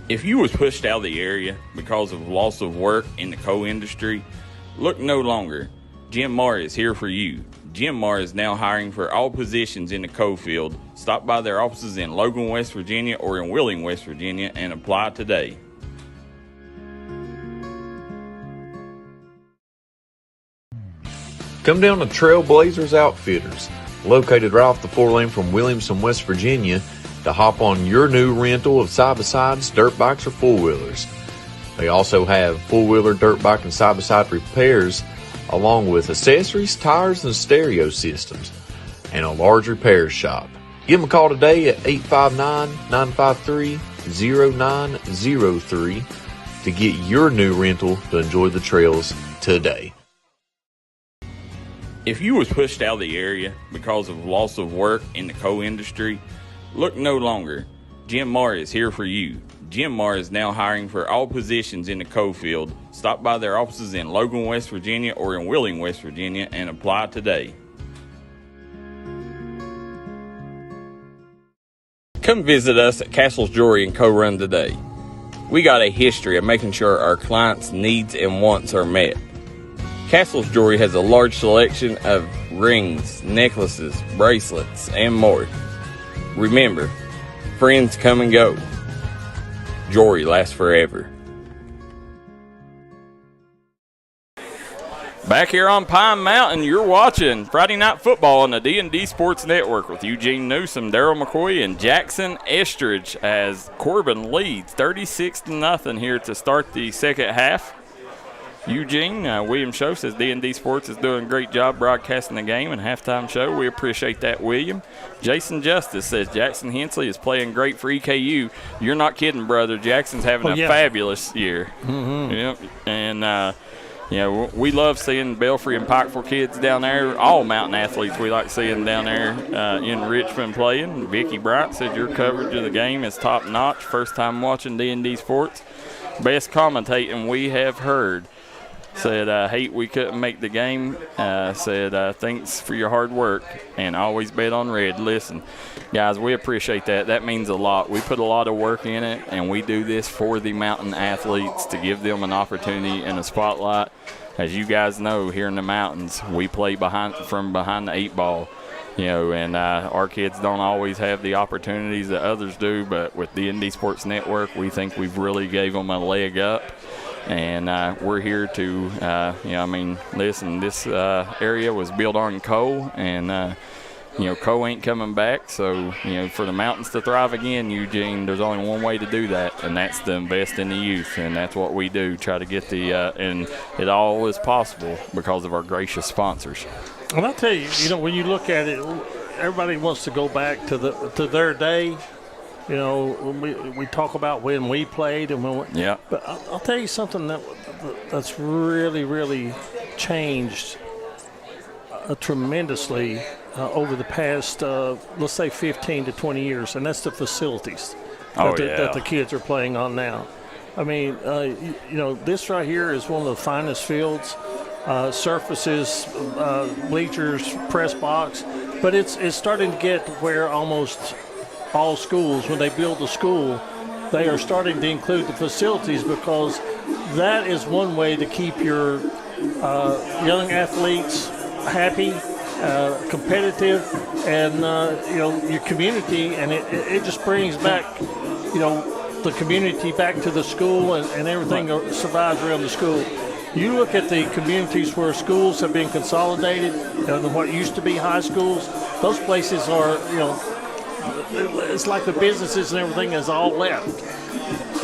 If you was pushed out of the area because of loss of work in the coal industry, look no longer. Jim Marr is here for you. Jim Marr is now hiring for all positions in the coal field. Stop by their offices in Logan, West Virginia or in Wheeling, West Virginia and apply today. Come down to Trailblazers Outfitters, located right off the 4-lane from Williamson, West Virginia, to hop on your new rental of side-by-sides, dirt bikes, or four-wheelers. They also have four-wheeler, dirt bike, and side-by-side repairs, along with accessories, tires, and stereo systems, and a large repair shop. Give them a call today at 859-953-0903 to get your new rental to enjoy the trails today. If you was pushed out of the area because of loss of work in the coal industry, look no longer. Jim Marr is here for you. Jim Marr is now hiring for all positions in the coal field. Stop by their offices in Logan, West Virginia or in Wheeling, West Virginia and apply today. Come visit us at Castle's Jewelry in Co-Run today. We got a history of making sure our clients' needs and wants are met. Castle's Jewelry has a large selection of rings, necklaces, bracelets, and more. Remember, friends come and go. Jewelry lasts forever. Back here on Pine Mountain, you're watching Friday Night Football on the D&D Sports Network with Eugen Newsome, Darryl McCoy, and Jaxon Estridge as Corbin leads 36-0 here to start the second half. Eugene, William Show says D&D Sports is doing a great job broadcasting the game and halftime show. We appreciate that, William. Jason Justice says Jackson Hensley is playing great for EKU. You're not kidding, brother. Jackson's having a fabulous year. Mm-hmm. Yep. And, we love seeing Belfry and Pikeville kids down there. All mountain athletes we like seeing down there in Richmond playing. Vicky Bryant said your coverage of the game is top-notch. First time watching D&D Sports. Best commentating we have heard. Said, hate we couldn't make the game. Said, thanks for your hard work and always bet on red. Listen, guys, we appreciate that. That means a lot. We put a lot of work in it, and we do this for the mountain athletes to give them an opportunity and a spotlight. As you guys know, here in the mountains, we play from behind the 8 ball. And our kids don't always have the opportunities that others do, but with the D&D Sports Network, we think we've really gave them a leg up. And we're here to, listen, this area was built on coal, and, coal ain't coming back. So, for the mountains to thrive again, Eugene, there's only one way to do that, and that's to invest in the youth. And that's what we do, try to get and it all is possible because of our gracious sponsors. And I'll tell you, when you look at it, everybody wants to go back to their day. When we talk about when we played and when we, yeah. But I'll tell you something that's really, really changed tremendously over the past, let's say, 15 to 20 years, and that's the facilities that the kids are playing on now. I mean, this right here is one of the finest fields. Surfaces, bleachers, press box. But it's starting to get to where almost all schools, when they build a school, they are starting to include the facilities, because that is one way to keep your young athletes happy, competitive, and your community, and it just brings back the community back to the school, and everything survives around the school. You look at the communities where schools have been consolidated, and what used to be high schools, those places are, it's like the businesses and everything is all left.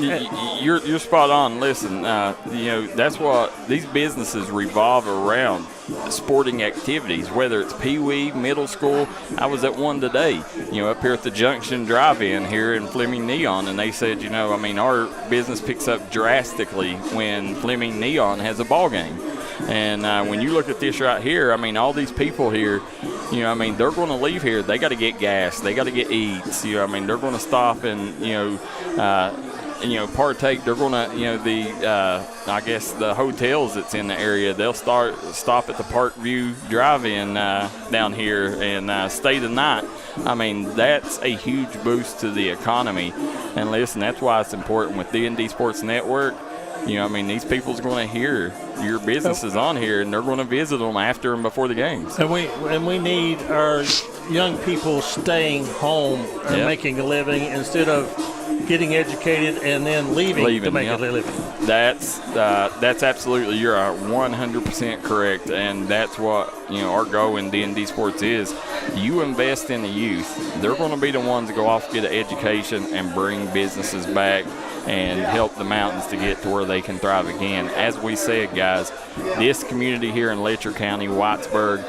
You're spot on. Listen, that's what these businesses revolve around, sporting activities, whether it's Pee-wee, middle school. I was at one today, up here at the Junction Drive-In here in Fleming Neon, and they said, our business picks up drastically when Fleming Neon has a ball game. And when you look at this right here, all these people here, they're going to leave here. They got to get gas. They got to get eats. They're going to stop and, partake. They're going to, I guess the hotels that's in the area, they'll stop at the Parkview Drive-In down here and stay the night. That's a huge boost to the economy. And listen, that's why it's important with D&D Sports Network. These people's going to hear your businesses on here, and they're going to visit them after and before the games. And we need our young people staying home and making a living instead of getting educated and then leaving to make a living. That's absolutely, you're 100% correct, and that's what our goal in D&D Sports is. You invest in the youth, they're going to be the ones to go off, get an education, and bring businesses back and help the mountains to get to where they can thrive again. As we said, guys, this community here in Letcher County, Whitesburg,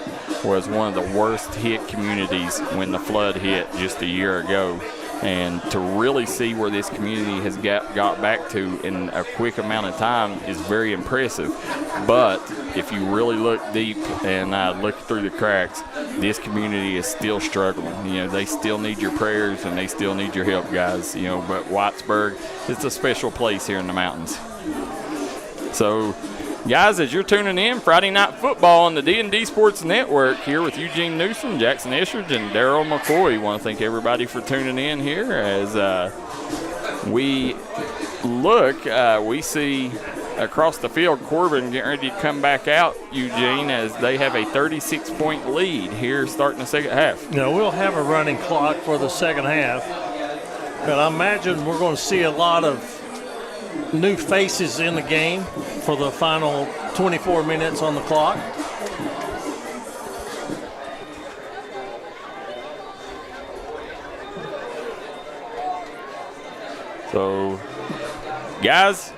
was one of the worst hit communities when the flood hit just a year ago. And to really see where this community has got back to in a quick amount of time is very impressive. But if you really look deep and look through the cracks, this community is still struggling. They still need your prayers and they still need your help, guys. But Whitesburg is a special place here in the mountains. So, guys, as you're tuning in, Friday Night Football on the D&D Sports Network here with Eugen Newsome, Jaxon Estridge, and Darryl McCoy. Want to thank everybody for tuning in here as we look. We see across the field Corbin getting ready to come back out, Eugene, as they have a 36-point lead here starting the second half. We'll have a running clock for the second half, but I imagine we're going to see a lot of new faces in the game for the final 24 minutes on the clock. So, guys,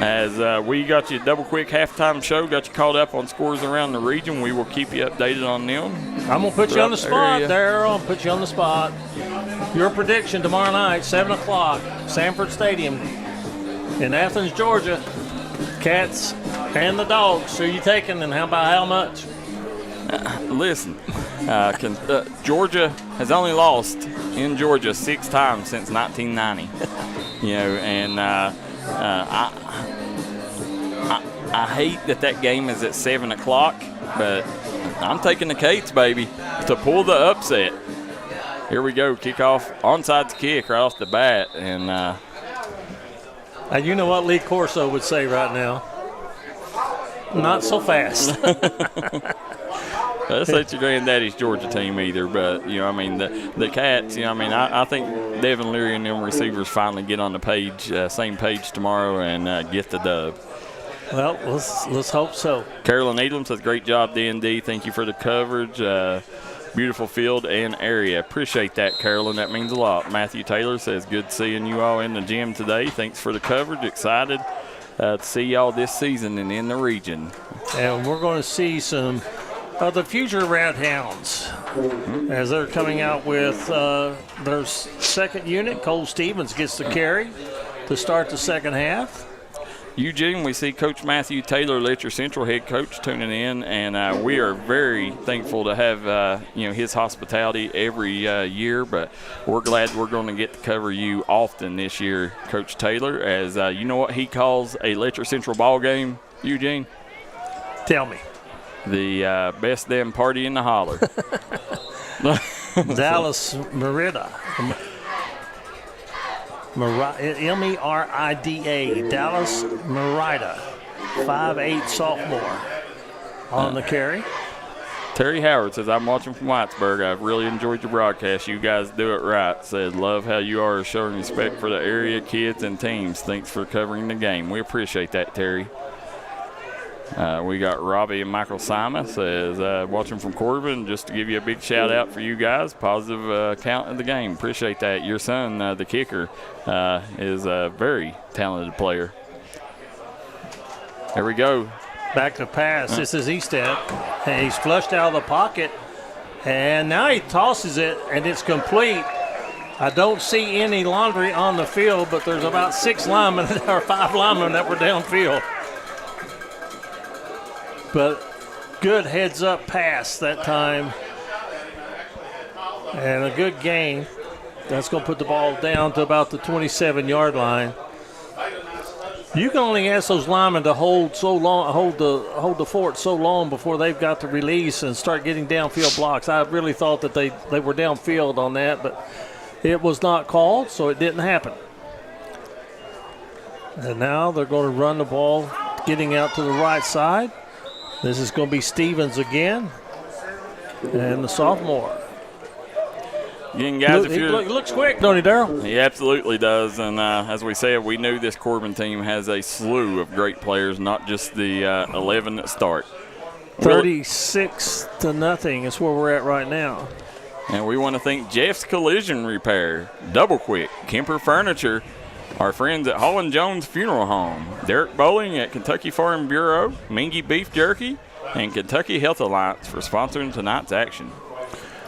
as we got you a double quick halftime show, got you caught up on scores around the region, we will keep you updated on them. I'm going to put you on the spot, Darryl. I'll put you on the spot. Your prediction tomorrow night, 7 o'clock, Sanford Stadium in Athens, Georgia. Cats and the Dogs. Who are you taking, and how much? Listen, Georgia has only lost in Georgia 6 times since 1990. And I hate that game is at 7 o'clock, but I'm taking the Cates, baby, to pull the upset. Here we go, kickoff, onside kick right off the bat, and you know what Lee Corso would say right now? Not so fast. That's not your granddaddy's Georgia team either, but the Cats. I think Devin Leary and them receivers finally get on the same page tomorrow, and get the dub. Well, let's hope so. Carolyn Needham says, "Great job, D&D. Thank you for the coverage. Beautiful field and area." Appreciate that, Carolyn. That means a lot. Matthew Taylor says, "Good seeing you all in the gym today. Thanks for the coverage. Excited to see y'all this season and in the region." And we're going to see some of the future Rat Hounds as they're coming out with their second unit. Cole Stevens gets the carry to start the second half. Eugene, we see Coach Matthew Taylor, Letcher Central head coach, tuning in, and we are very thankful to have his hospitality every year. But we're glad we're going to get to cover you often this year, Coach Taylor. As you know what he calls a Letcher Central ball game, Eugene? Tell me. the best damn party in the holler. Dallas Merida. M-E-R-I-D-A. Dallas Merida. 5'8" sophomore on the carry. Terry Howard says, I'm watching from Whitesburg. I've really enjoyed your broadcast. You guys do it right. Said, love how you are showing respect for the area, kids, and teams. Thanks for covering the game. We appreciate that, Terry. We got Robbie and Michael Simon says, watching from Corbin, just to give you a big shout out for you guys. Positive count of the game. Appreciate that. Your son, the kicker, is a very talented player. There we go. Back to pass. This is Easted. And he's flushed out of the pocket. And now he tosses it, and it's complete. I don't see any laundry on the field, but there's about 6 linemen or 5 linemen that were downfield. But good heads-up pass that time. And a good gain. That's going to put the ball down to about the 27-yard line. You can only ask those linemen to hold so long, hold the fort so long before they've got to release and start getting downfield blocks. I really thought that they were downfield on that, but it was not called, so it didn't happen. And now they're going to run the ball, getting out to the right side. This is going to be Stevens again, and the sophomore. Again, guys, He looks quick, don't he, Darryl? He absolutely does. And as we said, we knew this Corbin team has a slew of great players, not just the 11 that start. 36-0 is where we're at right now. And we want to thank Jeff's Collision Repair, Double Quick, Kemper Furniture, our friends at Holland Jones Funeral Home, Derek Bowling at Kentucky Farm Bureau, Mingy Beef Jerky, and Kentucky Health Alliance for sponsoring tonight's action.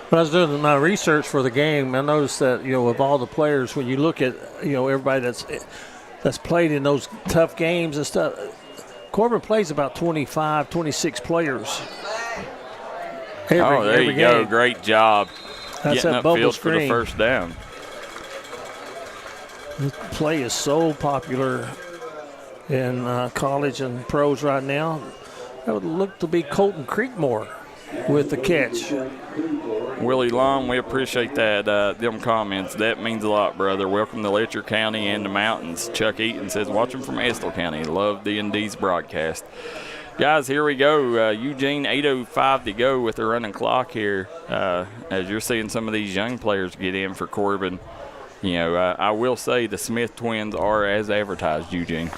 When I was doing my research for the game, I noticed that, of all the players, when you look at, everybody that's played in those tough games and stuff, Corbin plays about 25, 26 players. There you go. Great job. That's getting that bubble upfield screen for the first down. This play is so popular in college and pros right now. That would look to be Colton Creekmore with the catch. Willie Long, we appreciate that, them comments. That means a lot, brother. Welcome to Letcher County and the mountains. Chuck Eaton says, watching from Estill County. Love D&D's broadcast. Guys, here we go. Eugene, 8:05 to go with the running clock here. As you're seeing some of these young players get in for Corbin, I will say the Smith twins are as advertised, Eugene.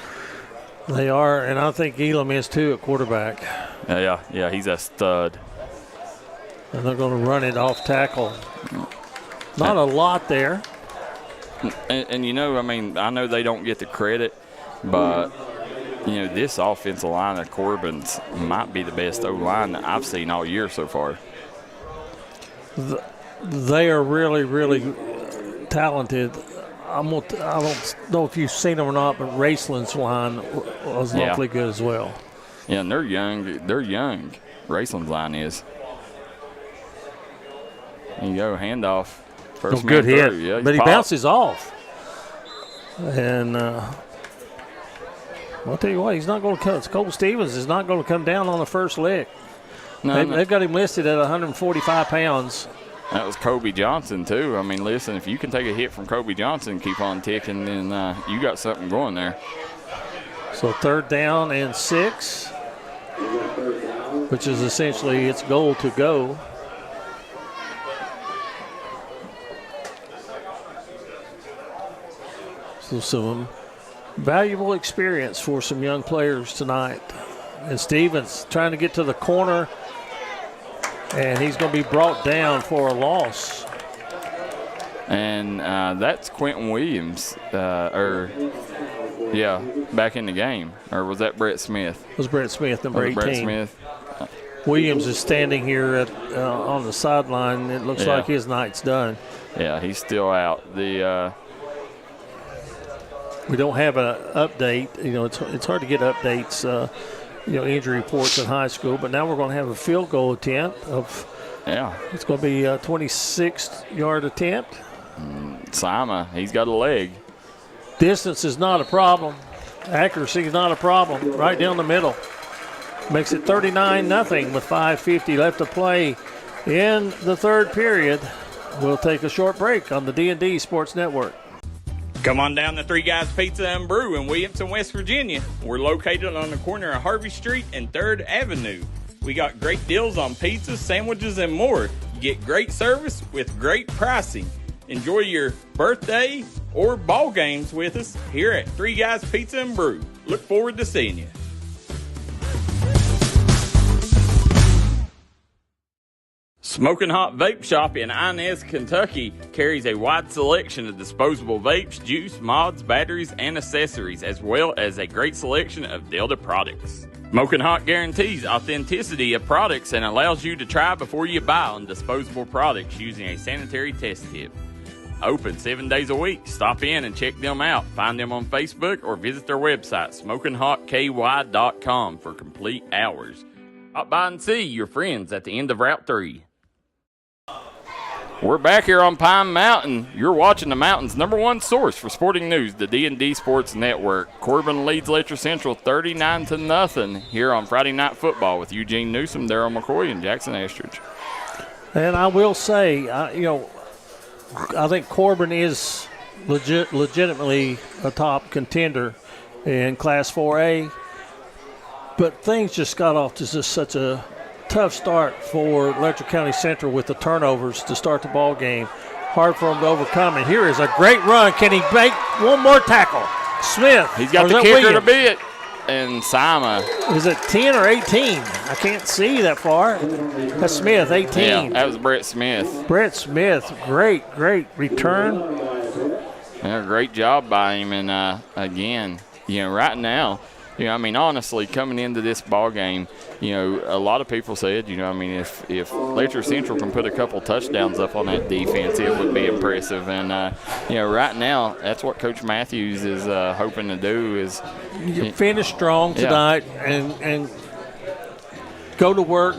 They are, and I think Elam is too at quarterback. Yeah, he's a stud. And they're going to run it off tackle. Not a lot there. And I know they don't get the credit, but, this offensive line of Corbin's might be the best O-line that I've seen all year so far. They are really, really talented. I don't know if you've seen them or not, but Raceland's line was awfully good as well. Yeah, and they're young. Raceland's line is. There you go, handoff. First good hit, yeah, but he bounces off. And I'll tell you what, he's not going to come. Cole Stevens is not going to come down on the first leg. They've got him listed at 145 pounds. That was Kobe Johnson, too. Listen, if you can take a hit from Kobe Johnson and keep on ticking, then you got something going there. So 3rd down and 6, which is essentially its goal to go. So some valuable experience for some young players tonight. And Stevens trying to get to the corner, and he's going to be brought down for a loss. And that's Quentin Williams, back in the game. Or was that Brett Smith? It was Brett Smith, number 18. Brett Smith. Williams is standing here on the sideline. It looks like his night's done. Yeah, he's still out. We don't have an update. It's hard to get updates, injury reports in high school. But now we're going to have a field goal attempt it's going to be a 26-yard attempt. Simon, he's got a leg. Distance is not a problem. Accuracy is not a problem. Right down the middle. makes it 39-0 with 5:50 left to play in the third period. We'll take a short break on the D&D Sports Network. Come on down to Three Guys Pizza and Brew in Williamson, West Virginia. We're located on the corner of Harvey Street and 3rd Avenue. We got great deals on pizzas, sandwiches, and more. Get great service with great pricing. Enjoy your birthday or ball games with us here at Three Guys Pizza and Brew. Look forward to seeing you. Smoking Hot Vape Shop in Inez, Kentucky carries a wide selection of disposable vapes, juice, mods, batteries, and accessories, as well as a great selection of Delta products. Smoking Hot guarantees authenticity of products and allows you to try before you buy on disposable products using a sanitary test tip. Open 7 days a week. Stop in and check them out. Find them on Facebook or visit their website, SmokingHotKY.com, for complete hours. Stop by and see your friends at the end of Route 3. We're back here on Pine Mountain. You're watching the Mountain's #1 source for sporting news, the D&D Sports Network. Corbin leads Letcher Central 39-0 here on Friday Night Football with Eugen Newsome, Darryl McCoy, and Jaxon Estridge. And I will say, I think Corbin is legitimately a top contender in Class 4A, but things just got off to just such a tough start for Letcher County Central with the turnovers to start the ball game. Hard for them to overcome. And here is a great run. Can he make one more tackle? Smith. He's got the kicker to beat. And Sima. Is it 10 or 18? I can't see that far. That's Smith, 18. Yeah, that was Brett Smith. Brett Smith, great return. Yeah, great job by him. And, again, right now, honestly, coming into this ball game, a lot of people said, if Letcher Central can put a couple touchdowns up on that defense, it would be impressive. And, right now, that's what Coach Matthews is hoping to do is finish strong tonight and go to work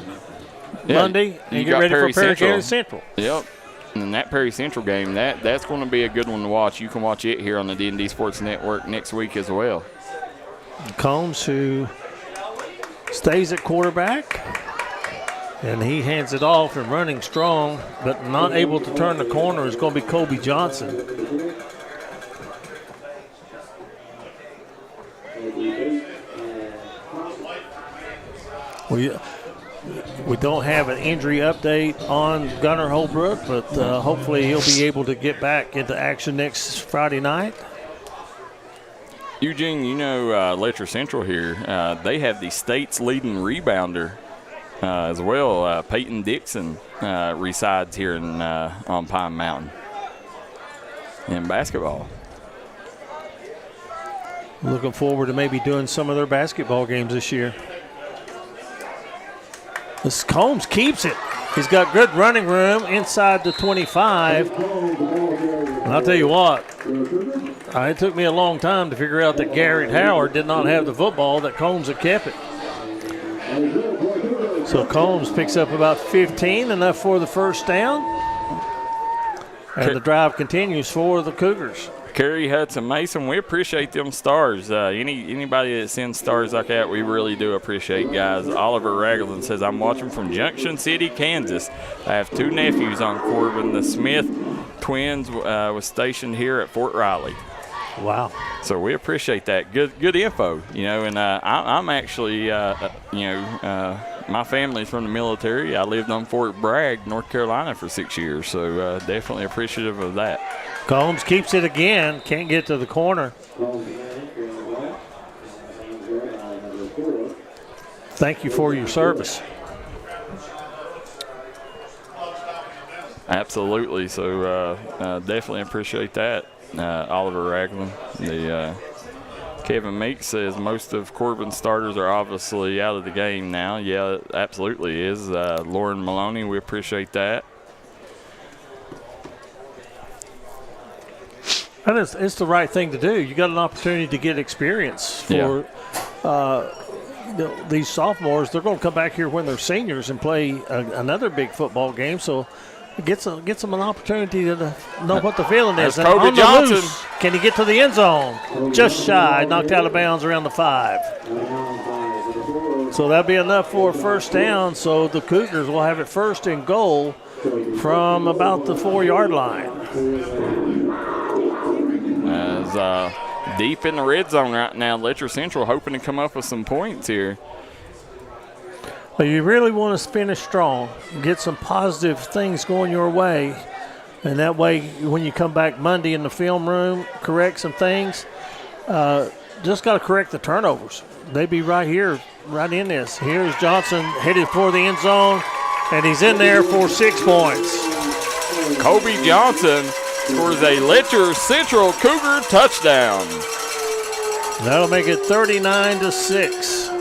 Monday and get ready for Perry County Central. Yep. And that Perry Central game, that's going to be a good one to watch. You can watch it here on the D&D Sports Network next week as well. Combs, who stays at quarterback, and he hands it off and running strong, but not able to turn the corner is going to be Kobe Johnson. We don't have an injury update on Gunnar Holbrook, but hopefully he'll be able to get back into action next Friday night. Eugene, Letcher Central here, they have the state's leading rebounder as well. Peyton Dixon resides here on Pine Mountain in basketball. Looking forward to maybe doing some of their basketball games this year. This Combs keeps it. He's got good running room inside the 25. And I'll tell you what, it took me a long time to figure out that Garrett Howard did not have the football, that Combs had kept it. So Combs picks up about 15, enough for the first down. And the drive continues for the Cougars. Kerry Hudson Mason, we appreciate them stars. Anybody that sends stars like that, we really do appreciate, guys. Oliver Ragland says, I'm watching from Junction City, Kansas. I have 2 nephews on Corbin. The Smith twins was stationed here at Fort Riley. Wow. So we appreciate that. Good info, and I'm actually, my family's from the military. I lived on Fort Bragg, North Carolina for 6 years, so definitely appreciative of that. Combs keeps it again, can't get to the corner. Thank you for your service. Absolutely, so definitely appreciate that. Oliver Ragland. Kevin Meeks says most of Corbin's starters are obviously out of the game now. Yeah, it absolutely is. Lauren Maloney, we appreciate that. And it's the right thing to do. You got an opportunity to get experience for these sophomores. They're going to come back here when they're seniors and play another big football game. So it gets them an opportunity to know what the feeling is. And Kobe on the Johnson. loose, can he get to the end zone? Just shy, knocked out of bounds around the 5. So that'll be enough for a first down. So the Cougars will have it first and goal from about the 4-yard line. As deep in the red zone right now, Letcher Central hoping to come up with some points here. Well, you really want to finish strong, get some positive things going your way, and that way when you come back Monday in the film room, correct some things. Just got to correct the turnovers. They be right here, right in this. Here's Johnson headed for the end zone, and he's in there for 6 points. Kobe Johnson scores a Letcher Central Cougar touchdown. That'll make it 39-6.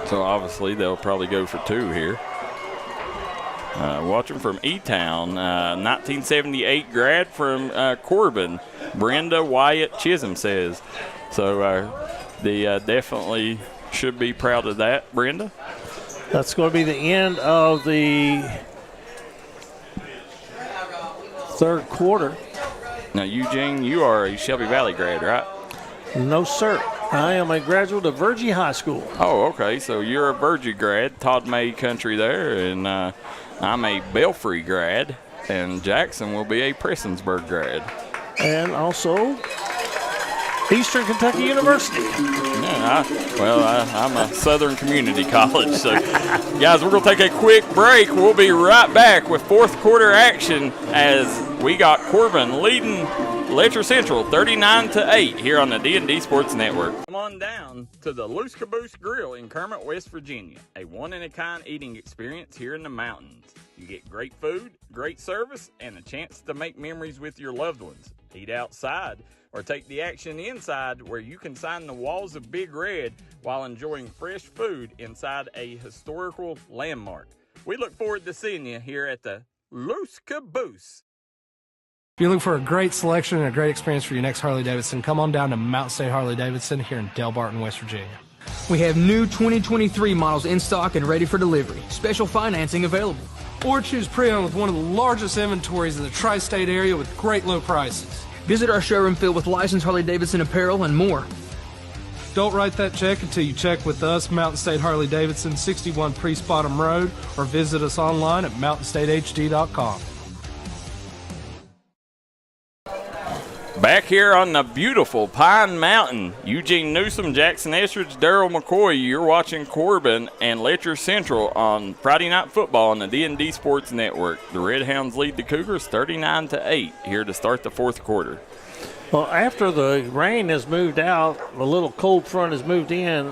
So obviously they'll probably go for 2 here. Watching from E-Town, 1978 grad from Corbin, Brenda Wyatt Chisholm says. So they definitely should be proud of that, Brenda. That's going to be the end of the third quarter. Now, Eugen, you are a Shelby Valley grad, right? No, sir. I am a graduate of Virgie High School. Oh, okay. So you're a Virgie grad, Todd May country there, and I'm a Belfry grad, and Jaxon will be a Prestonsburg grad. And also Eastern Kentucky University. Yeah, I'm a Southern Community College. So, guys, we're going to take a quick break. We'll be right back with fourth quarter action as we got Corbin leading Letcher Central 39-8 here on the D&D Sports Network. Come on down to the Loose Caboose Grill in Kermit, West Virginia, a one-in-a-kind eating experience here in the mountains. You get great food, great service, and a chance to make memories with your loved ones. Eat outside or take the action inside where you can sign the walls of Big Red while enjoying fresh food inside a historical landmark. We look forward to seeing you here at the Loose Caboose. If you're looking for a great selection and a great experience for your next Harley-Davidson, come on down to Mountain State Harley-Davidson here in Del Barton, West Virginia. We have new 2023 models in stock and ready for delivery. Special financing available. Or choose pre-owned with one of the largest inventories in the tri-state area with great low prices. Visit our showroom filled with licensed Harley-Davidson apparel and more. Don't write that check until you check with us, Mountain State Harley-Davidson, 61 Priest Bottom Road, or visit us online at mountainstatehd.com. Back here on the beautiful Pine Mountain, Eugen Newsome, Jaxon Estridge, Darryl McCoy, you're watching Corbin and Letcher Central on Friday Night Football on the D&D Sports Network. The Red Hounds lead the Cougars 39-8 here to start the fourth quarter. Well, after the rain has moved out, a little cold front has moved in,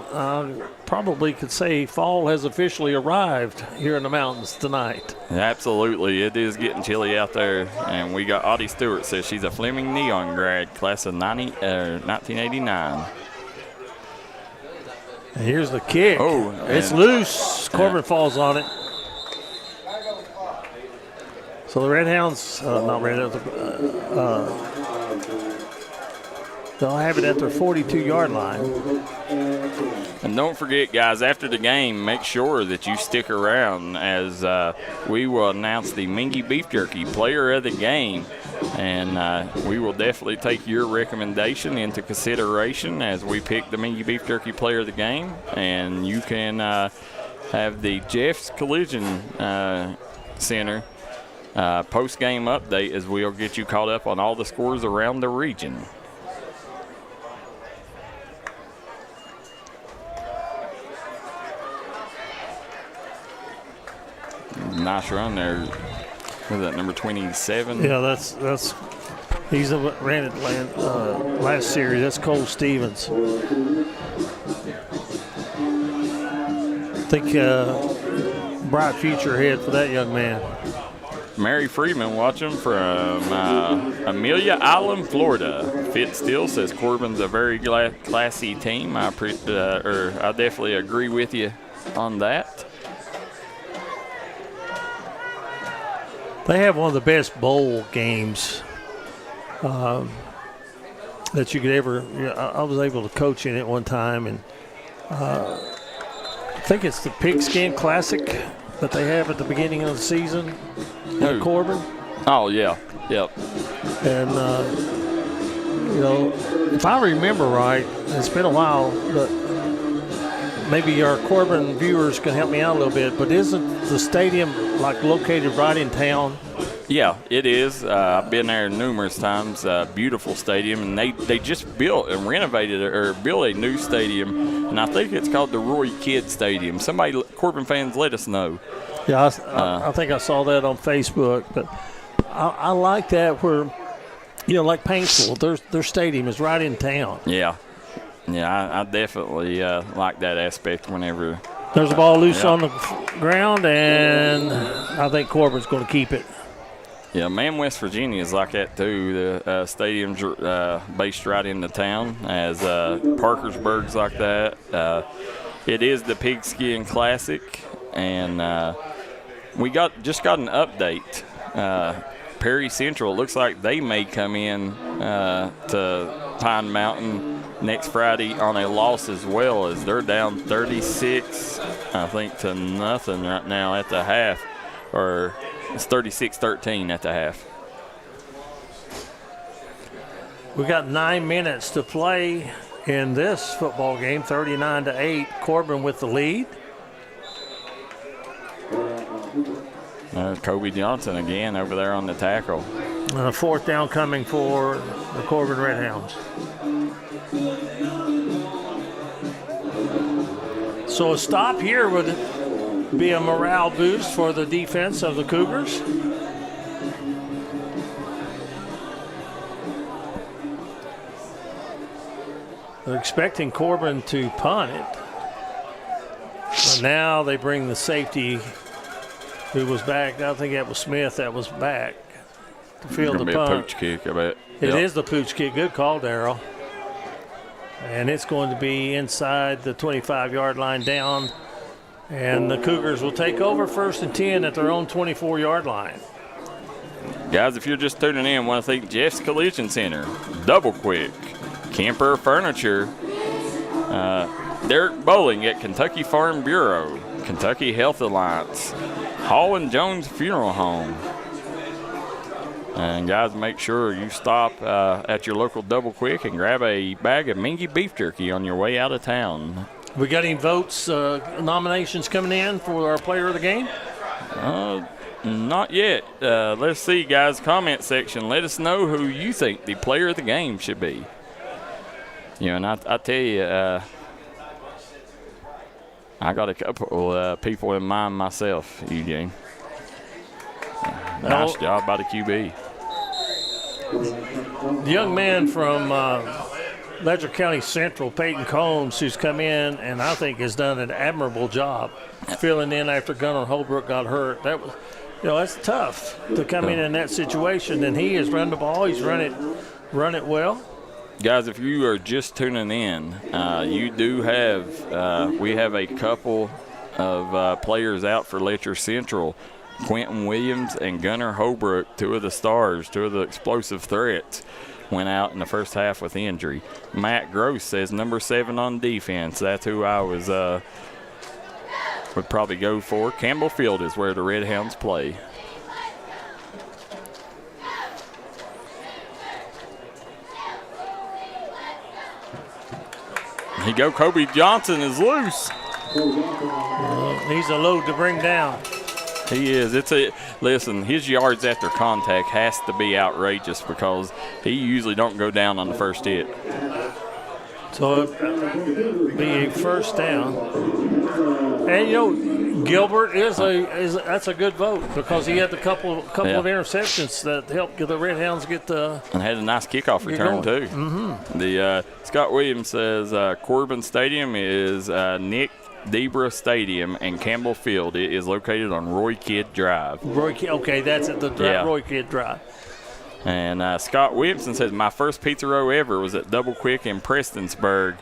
probably could say fall has officially arrived here in the mountains tonight. Absolutely. It is getting chilly out there. And we got Audie Stewart says she's a Fleming Neon grad, class of 1989. And here's the kick. Oh, it's loose. Corbin falls on it. So the Red Hounds, not Red Hounds, they'll have it at their 42-yard line. And don't forget, guys, after the game, make sure that you stick around as we will announce the Mingy Beef Jerky Player of the Game. And we will definitely take your recommendation into consideration as we pick the Mingy Beef Jerky Player of the Game. And you can have the Jeff's Collision Center post-game update as we'll get you caught up on all the scores around the region. Nice run there. Was that number 27? Yeah, that's he's ran it last series. That's Cole Stevens. I think bright future ahead for that young man. Mary Freeman watching from Amelia Island, Florida. Fit Still says Corbin's a very classy team. I definitely agree with you on that. They have one of the best bowl games that you could ever. I was able to coach in it one time, and I think it's the Pigskin Classic that they have at the beginning of the season at Corbin. Oh, yeah. Yep. And, if I remember right, it's been a while, but maybe our Corbin viewers can help me out a little bit, but isn't the stadium located right in town? Yeah, it is. I've been there numerous times. Beautiful stadium, and they just built and renovated or built a new stadium, and I think it's called the Roy Kidd Stadium. Somebody, Corbin fans, let us know. Yeah, I think I saw that on Facebook, but I like that where, like Paintsville, their stadium is right in town. Yeah. Yeah, I definitely like that aspect whenever. There's a ball loose on the ground, and I think Corbin's going to keep it. Yeah, West Virginia is like that too. The stadium's based right into town, as Parkersburg's like that. It is the Pigskin Classic, and we just got an update. Perry Central, it looks like they may come in to Pine Mountain next Friday on a loss as well, as they're down 36, I think, to nothing right now at the half, or it's 36-13 at the half. We got 9 minutes to play in this football game, 39-8. Corbin with the lead. Kobe Johnson again over there on the tackle. Fourth down coming for the Corbin Red Hounds. So a stop here would be a morale boost for the defense of the Cougars. They're expecting Corbin to punt it. But now they bring the safety who was back. I think that was Smith that was back to field the punt. Be a pooch kick, I bet. It is the pooch kick. Good call, Darryl. And it's going to be inside the 25-yard line down. And the Cougars will take over 1st and 10 at their own 24-yard line. Guys, if you're just tuning in, I want to thank Jeff's Collision Center, Double Quick, Camper Furniture, Derek Bowling at Kentucky Farm Bureau, Kentucky Health Alliance, Hall & Jones Funeral Home. And guys, make sure you stop at your local Double Quick and grab a bag of Mingy beef jerky on your way out of town. We got any votes, nominations coming in for our player of the game? Not yet. Let's see, guys. Comment section. Let us know who you think the player of the game should be. And I tell you, I got a couple people in mind myself, Eugen. Nice job by the QB. The young man from Letcher County Central, Peyton Combs, who's come in and I think has done an admirable job filling in after Gunnar Holbrook got hurt. That was, that's tough to come in that situation. And he has run the ball. He's run it well. Guys, if you are just tuning in, you do have we have a couple of players out for Letcher Central. Quentin Williams and Gunnar Holbrook, two of the stars, two of the explosive threats, went out in the first half with injury. Matt Gross says number 7 on defense. That's who I was would probably go for. Campbell Field is where the Red Hounds play. Here you go. Kobe Johnson is loose. He's a load to bring down. He is. Listen, his yards after contact has to be outrageous because he usually don't go down on the first hit. So it'll be a first down. And Gilbert that's a good vote because he had a couple of interceptions that helped the Red Hounds get the and had a nice kickoff return too. Mm-hmm. The Scott Williams says Corbin Stadium is Nick Debra Stadium and Campbell Field. It is located on Roy Kidd Drive. Okay, that's at the Roy Kidd Drive. And Scott Williamson says, my first pizza row ever was at Double Quick in Prestonsburg.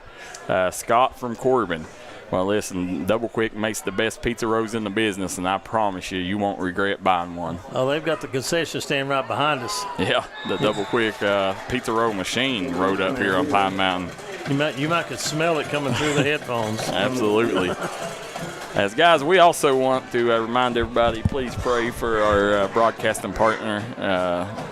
Scott from Corbin. Well, listen, Double Quick makes the best pizza rolls in the business, and I promise you, you won't regret buying one. Oh, they've got the concession stand right behind us. Yeah, the Double Quick pizza roll machine rode up here on Pine Mountain. You might could smell it coming through the headphones. Absolutely. As guys, we also want to remind everybody, please pray for our broadcasting partner,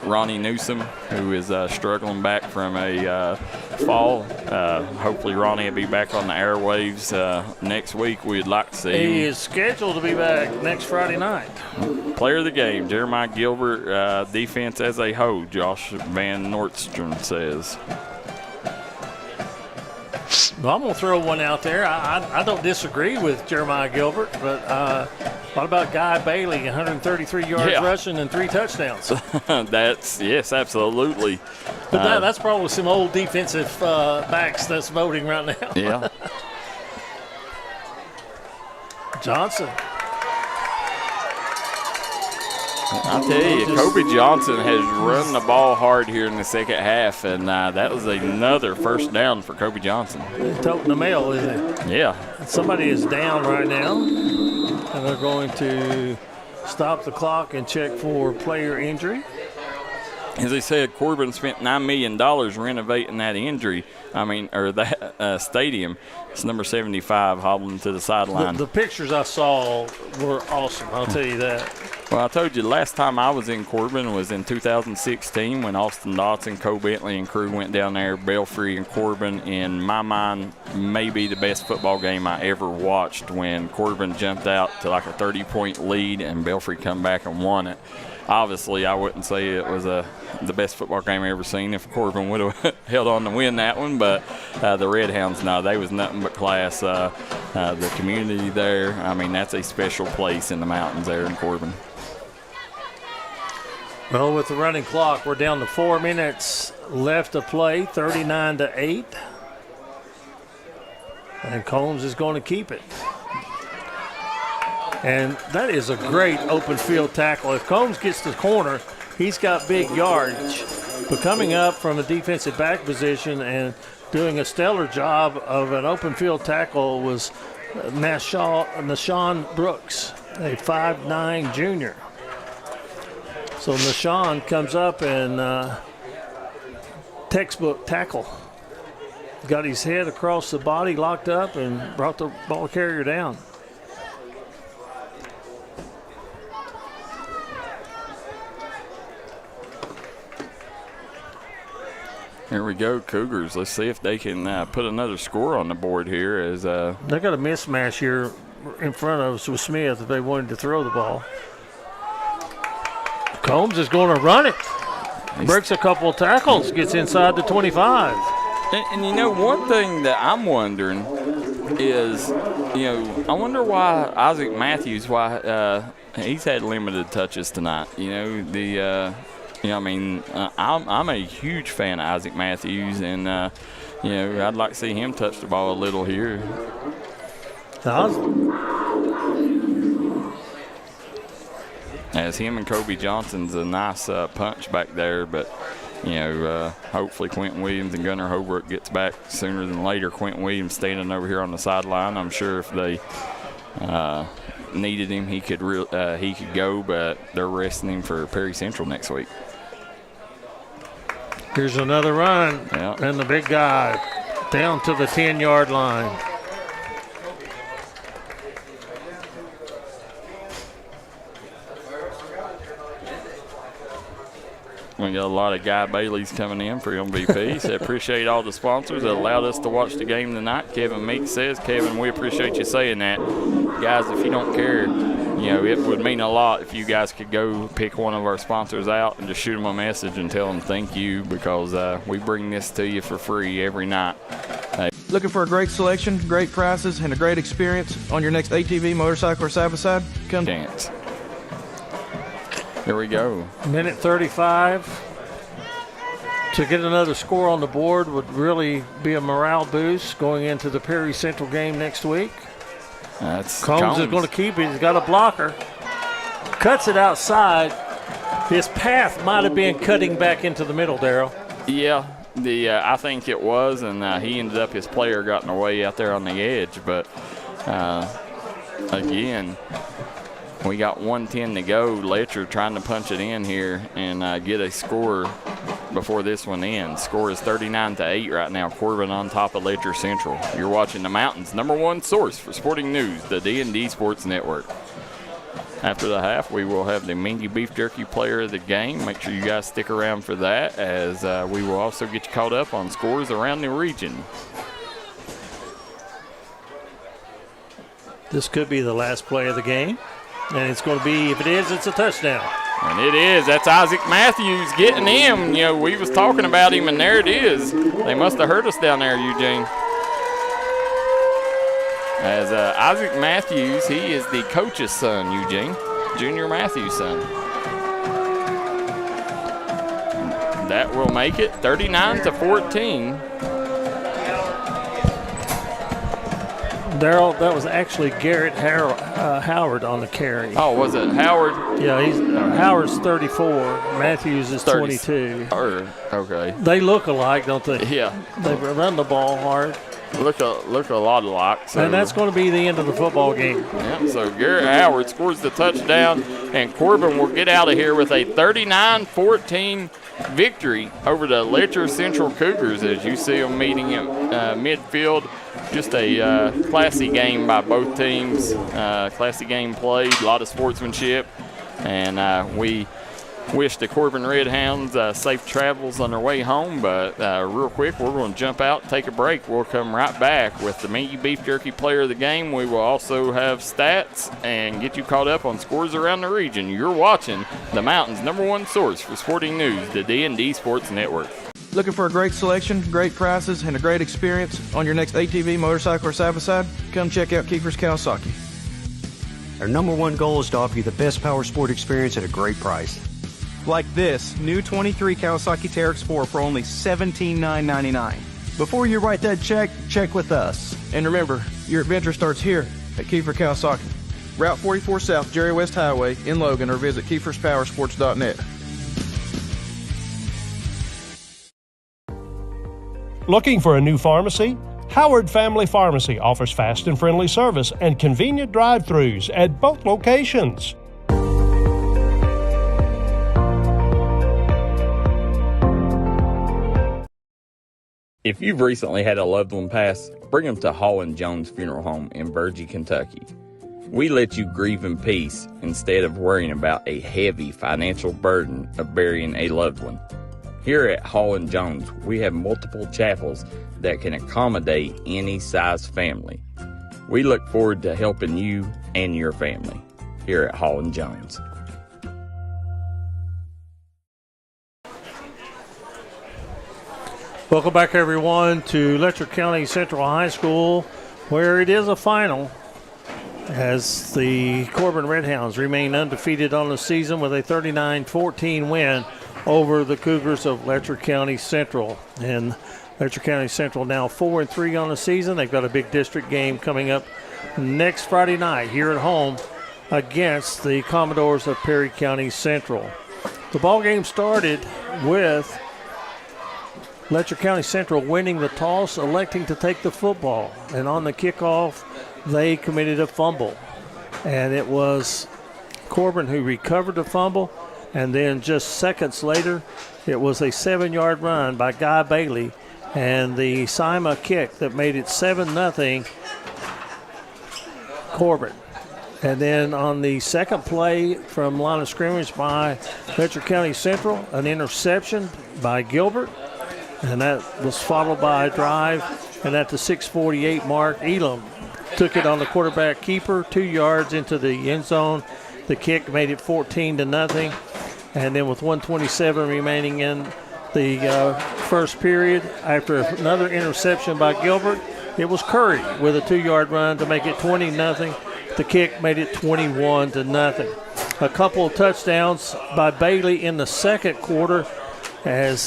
Ronnie Newsome, who is struggling back from a fall. Hopefully Ronnie will be back on the airwaves next week. We'd like to see him. He is scheduled to be back next Friday night. Player of the game, Jeremiah Gilbert. Defense as a whole, Josh Van Nordstrom says. Well, I'm going to throw one out there. I don't disagree with Jeremiah Gilbert, but what about Guy Bailey, 133 yards rushing and 3 touchdowns? Yes, absolutely. But that's probably some old defensive backs that's voting right now. Yeah. Johnson. I'll tell you, Kobe Johnson has run the ball hard here in the second half, and that was another first down for Kobe Johnson. Toting the mail, isn't it? Yeah. Somebody is down right now, and they're going to stop the clock and check for player injury. As they said, Corbin spent $9 million renovating that that stadium. It's number 75 hobbling to the sideline. The pictures I saw were awesome, I'll tell you that. Well, I told you, the last time I was in Corbin was in 2016 when Austin Dotson, Cole Bentley, and crew went down there. Belfry and Corbin, in my mind, may be the best football game I ever watched, when Corbin jumped out to like a 30-point lead and Belfry come back and won it. Obviously, I wouldn't say it was the best football game I've ever seen if Corbin would have held on to win that one, but the Red Hounds, no, they was nothing but class. The community there, that's a special place in the mountains there in Corbin. Well, with the running clock, we're down to 4 minutes left to play, 39-8. And Combs is going to keep it. And that is a great open field tackle. If Combs gets to the corner, he's got big yardage. But coming up from a defensive back position and doing a stellar job of an open field tackle was Nashawn Brooks, a 5'9" junior. So Nashawn comes up and textbook tackle. Got his head across the body, locked up, and brought the ball carrier down. Here we go, Cougars. Let's see if they can put another score on the board here. As they got a mismatch here in front of us with Smith if they wanted to throw the ball. Combs is going to run it. Breaks a couple of tackles, gets inside the 25. And one thing that I'm wondering is, I wonder why Isaac Matthews, he's had limited touches tonight. I'm a huge fan of Isaac Matthews, and I'd like to see him touch the ball a little here. As him and Kobe Johnson's a nice punch back there, but hopefully Quentin Williams and Gunnar Holbrook gets back sooner than later. Quentin Williams standing over here on the sideline. I'm sure if they needed him, he could go, but they're resting him for Perry Central next week. Here's another run, and the big guy down to the 10-yard line. We got a lot of Guy Baileys coming in for MVP. So appreciate all the sponsors that allowed us to watch the game tonight. Kevin Meek says, Kevin, we appreciate you saying that. Guys, if you don't care, it would mean a lot if you guys could go pick one of our sponsors out and just shoot them a message and tell them thank you, because we bring this to you for free every night. Looking for a great selection, great prices, and a great experience on your next ATV, motorcycle, or side-by-side? Come dance. Here we go. Minute 35. To get another score on the board would really be a morale boost going into the Perry Central game next week. Combs is going to keep it. He's got a blocker. Cuts it outside. His path might have been cutting back into the middle, Darryl. Yeah, I think it was, and he ended up, his player got in the way out there on the edge. But, again, we got 1:10 to go. Letcher trying to punch it in here and get a score before this one ends. Score is 39-8 right now. Corbin on top of Letcher Central. You're watching the Mountains' #1 source for sporting news, the D&D Sports Network. After the half, we will have the Mingy Beef Jerky player of the game. Make sure you guys stick around for that, as we will also get you caught up on scores around the region. This could be the last play of the game, and it's going to be, if it is, it's a touchdown. And it is. That's Isaac Matthews getting him. You know, we was talking about him, and there it is. They must have heard us down there, Eugene. As Isaac Matthews, he is the coach's son, Eugene. Junior Matthews' son. That will make it 39-14. Darryl, that was actually Garrett Howard on the carry. Oh, was it Howard? Yeah, Howard's 34. Matthews is 22. Okay. They look alike, don't they? Yeah. They run the ball hard. Look a lot alike. So. And that's going to be the end of the football game. Yeah, so Garrett Howard scores the touchdown, and Corbin will get out of here with a 39-14 victory over the Letcher Central Cougars, as you see them meeting at midfield. Just a classy game by both teams. Classy game played, a lot of sportsmanship, and we wish the Corbin Red Hounds safe travels on their way home. But real quick, we're going to jump out, take a break. We'll come right back with the Mingy Beef Jerky player of the game. We will also have stats and get you caught up on scores around the region. You're watching the Mountains' #1 source for sporting news, the D&D Sports Network. Looking for a great selection, great prices, and a great experience on your next ATV, motorcycle, or side-by-side? Come check out Kiefer's Kawasaki. Our #1 goal is to offer you the best power sport experience at a great price. Like this new 23 Kawasaki Teryx 4 for only $17,999. Before you write that check, check with us. And remember, your adventure starts here at Kiefer Kawasaki. Route 44 South, Jerry West Highway in Logan, or visit KiefersPowersports.net. Looking for a new pharmacy? Howard Family Pharmacy offers fast and friendly service and convenient drive-thrus at both locations. If you've recently had a loved one pass, bring them to Hall & Jones Funeral Home in Burgee, Kentucky. We let you grieve in peace instead of worrying about a heavy financial burden of burying a loved one. Here at Hall & Jones, we have multiple chapels that can accommodate any size family. We look forward to helping you and your family here at Hall & Jones. Welcome back, everyone, to Letcher County Central High School, where it is a final, as the Corbin Red Hounds remain undefeated on the season with a 39-14 win over the Cougars of Letcher County Central. And Letcher County Central now 4-3 on the season. They've got a big district game coming up next Friday night here at home against the Commodores of Perry County Central. The ball game started with Letcher County Central winning the toss, electing to take the football. And on the kickoff, they committed a fumble. And it was Corbin who recovered the fumble. And then just seconds later, it was a 7-yard run by Guy Bailey and the Sima kick that made it 7-0 Corbin. And then on the second play from line of scrimmage by Letcher County Central, an interception by Gilbert. And that was followed by a drive. And at the 6:48 mark, Elam took it on the quarterback keeper, 2 yards into the end zone. The kick made it 14-0. And then with 1:27 remaining in the first period, after another interception by Gilbert, it was Curry with a 2-yard run to make it 20-0. The kick made it 21-0. A couple of touchdowns by Bailey in the second quarter as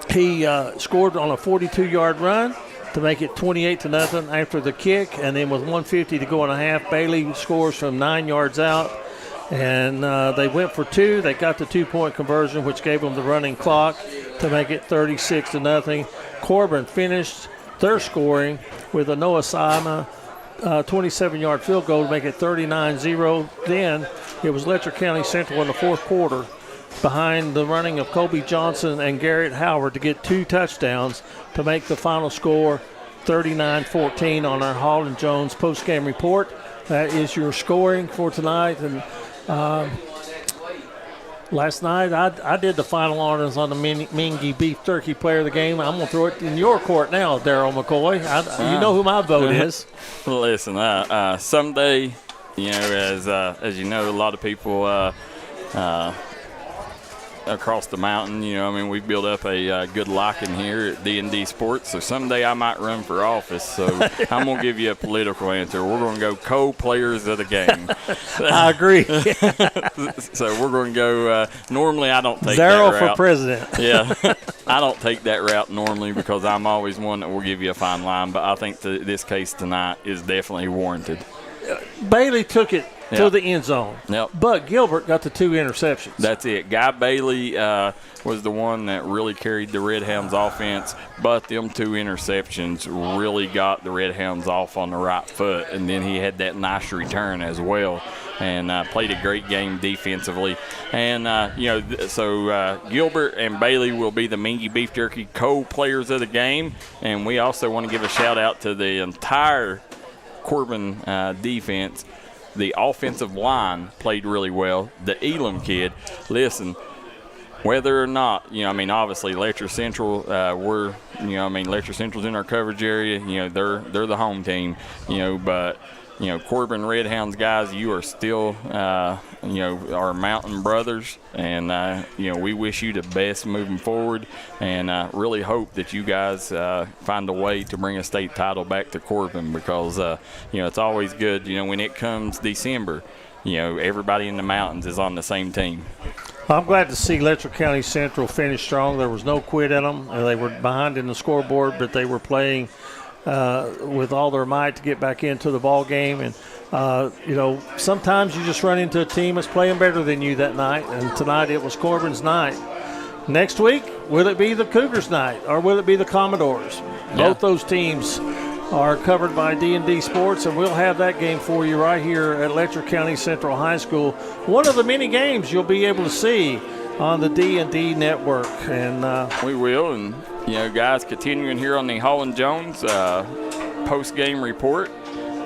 he scored on a 42-yard run to make it 28-0 after the kick. And then with 1:50 to go in a half, Bailey scores from 9 yards out. And they went for 2. They got the 2-point conversion, which gave them the running clock to make it 36-0. Corbin finished their scoring with a Noah Sima 27-yard field goal to make it 39-0. Then it was Letcher County Central in the fourth quarter behind the running of Colby Johnson and Garrett Howard to get 2 touchdowns to make the final score 39-14 on our Hall and Jones post-game report. That is your scoring for tonight. And last night I did the final honors on the Mingy Beef Turkey Player of the Game. I'm going to throw it in your court now, Darryl McCoy. You know who my vote is. Listen, someday, as you know, a lot of people across the mountain, we built up a good liking here at D&D Sports. So someday I might run for office. So I'm going to give you a political answer. We're going to go co-players of the game. I agree. So we're going to go normally I don't take Darryl that route. For president. Yeah. I don't take that route normally because I'm always one that will give you a fine line. But I think this case tonight is definitely warranted. Bailey took it to the end zone. Yep. But Gilbert got the 2 interceptions. That's it. Guy Bailey was the one that really carried the Red Hounds offense, but them 2 interceptions really got the Red Hounds off on the right foot, and then he had that nice return as well and played a great game defensively. And, so Gilbert and Bailey will be the Mingy Beef Jerky co-players of the game, and we also want to give a shout-out to the entire Corbin defense. The offensive line played really well. The Elam kid, listen, whether or not, obviously Letcher Central, Letcher Central's in our coverage area. They're the home team, but Corbin Red Hounds guys, you are still, our mountain brothers, and, we wish you the best moving forward, and really hope that you guys find a way to bring a state title back to Corbin because, it's always good, when it comes December, everybody in the mountains is on the same team. I'm glad to see Letcher County Central finish strong. There was no quit in them. They were behind in the scoreboard, but they were playing with all their might to get back into the ball game. And, sometimes you just run into a team that's playing better than you that night. And tonight it was Corbin's night. Next week, will it be the Cougars' night or will it be the Commodores? Yeah. Both those teams are covered by D&D Sports, and we'll have that game for you right here at Letcher County Central High School. One of the many games you'll be able to see on the D&D network. And we will. And, guys, continuing here on the Holland Jones post-game report.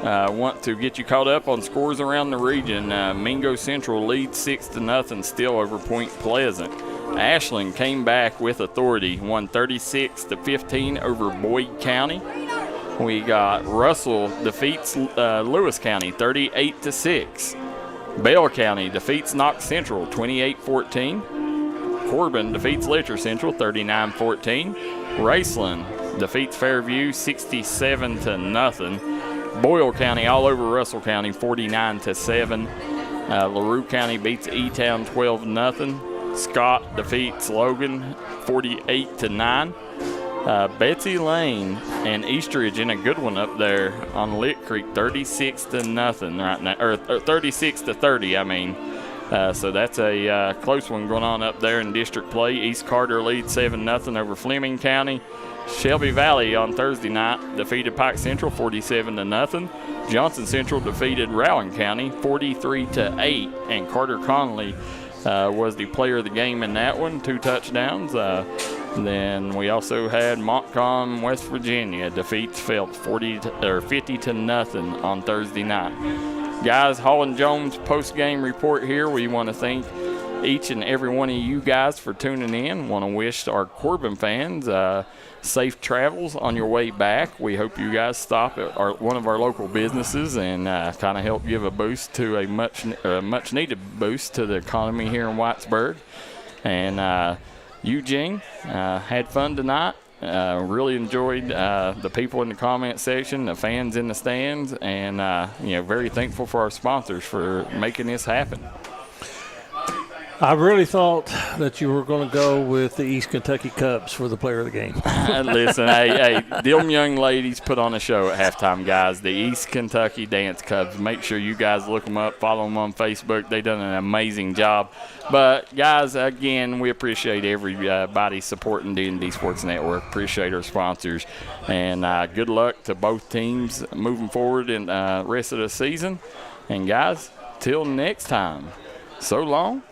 Want to get you caught up on scores around the region. Mingo Central leads 6-0 still over Point Pleasant. Ashland came back with authority, won 36-15 over Boyd County. We got Russell defeats Lewis County 38-6. Bell County defeats Knox Central 28-14. Corbin defeats Letcher Central 39-14. Raceland defeats Fairview 67-0. Boyle County all over Russell County 49-7. LaRue County beats E-Town 12-0. Scott defeats Logan 48-9. Betsy Lane and Estridge in a good one up there on Lick Creek 36-0 right now, or 36-30. So that's a close one going on up there in district play. East Carter leads 7-0 over Fleming County. Shelby Valley on Thursday night defeated Pike Central 47-0. Johnson Central defeated Rowan County 43-8, and Carter Conley was the player of the game in that one, 2 touchdowns. Then we also had Montcalm, West Virginia defeats Phelps 50-0 on Thursday night. Guys, Holland Jones post-game report here. We want to thank each and every one of you guys for tuning in. Want to wish our Corbin fans safe travels on your way back. We hope you guys stop at one of our local businesses and kind of help give a boost to a much needed boost to the economy here in Whitesburg. And Eugen, had fun tonight. Really enjoyed the people in the comment section, the fans in the stands, and very thankful for our sponsors for making this happen. I really thought that you were going to go with the East Kentucky Cubs for the player of the game. Listen, hey, them young ladies put on a show at halftime, guys. The East Kentucky Dance Cubs. Make sure you guys look them up, follow them on Facebook. They've done an amazing job. But, guys, again, we appreciate everybody supporting D&D Sports Network. Appreciate our sponsors. And good luck to both teams moving forward in the rest of the season. And, guys, till next time, so long.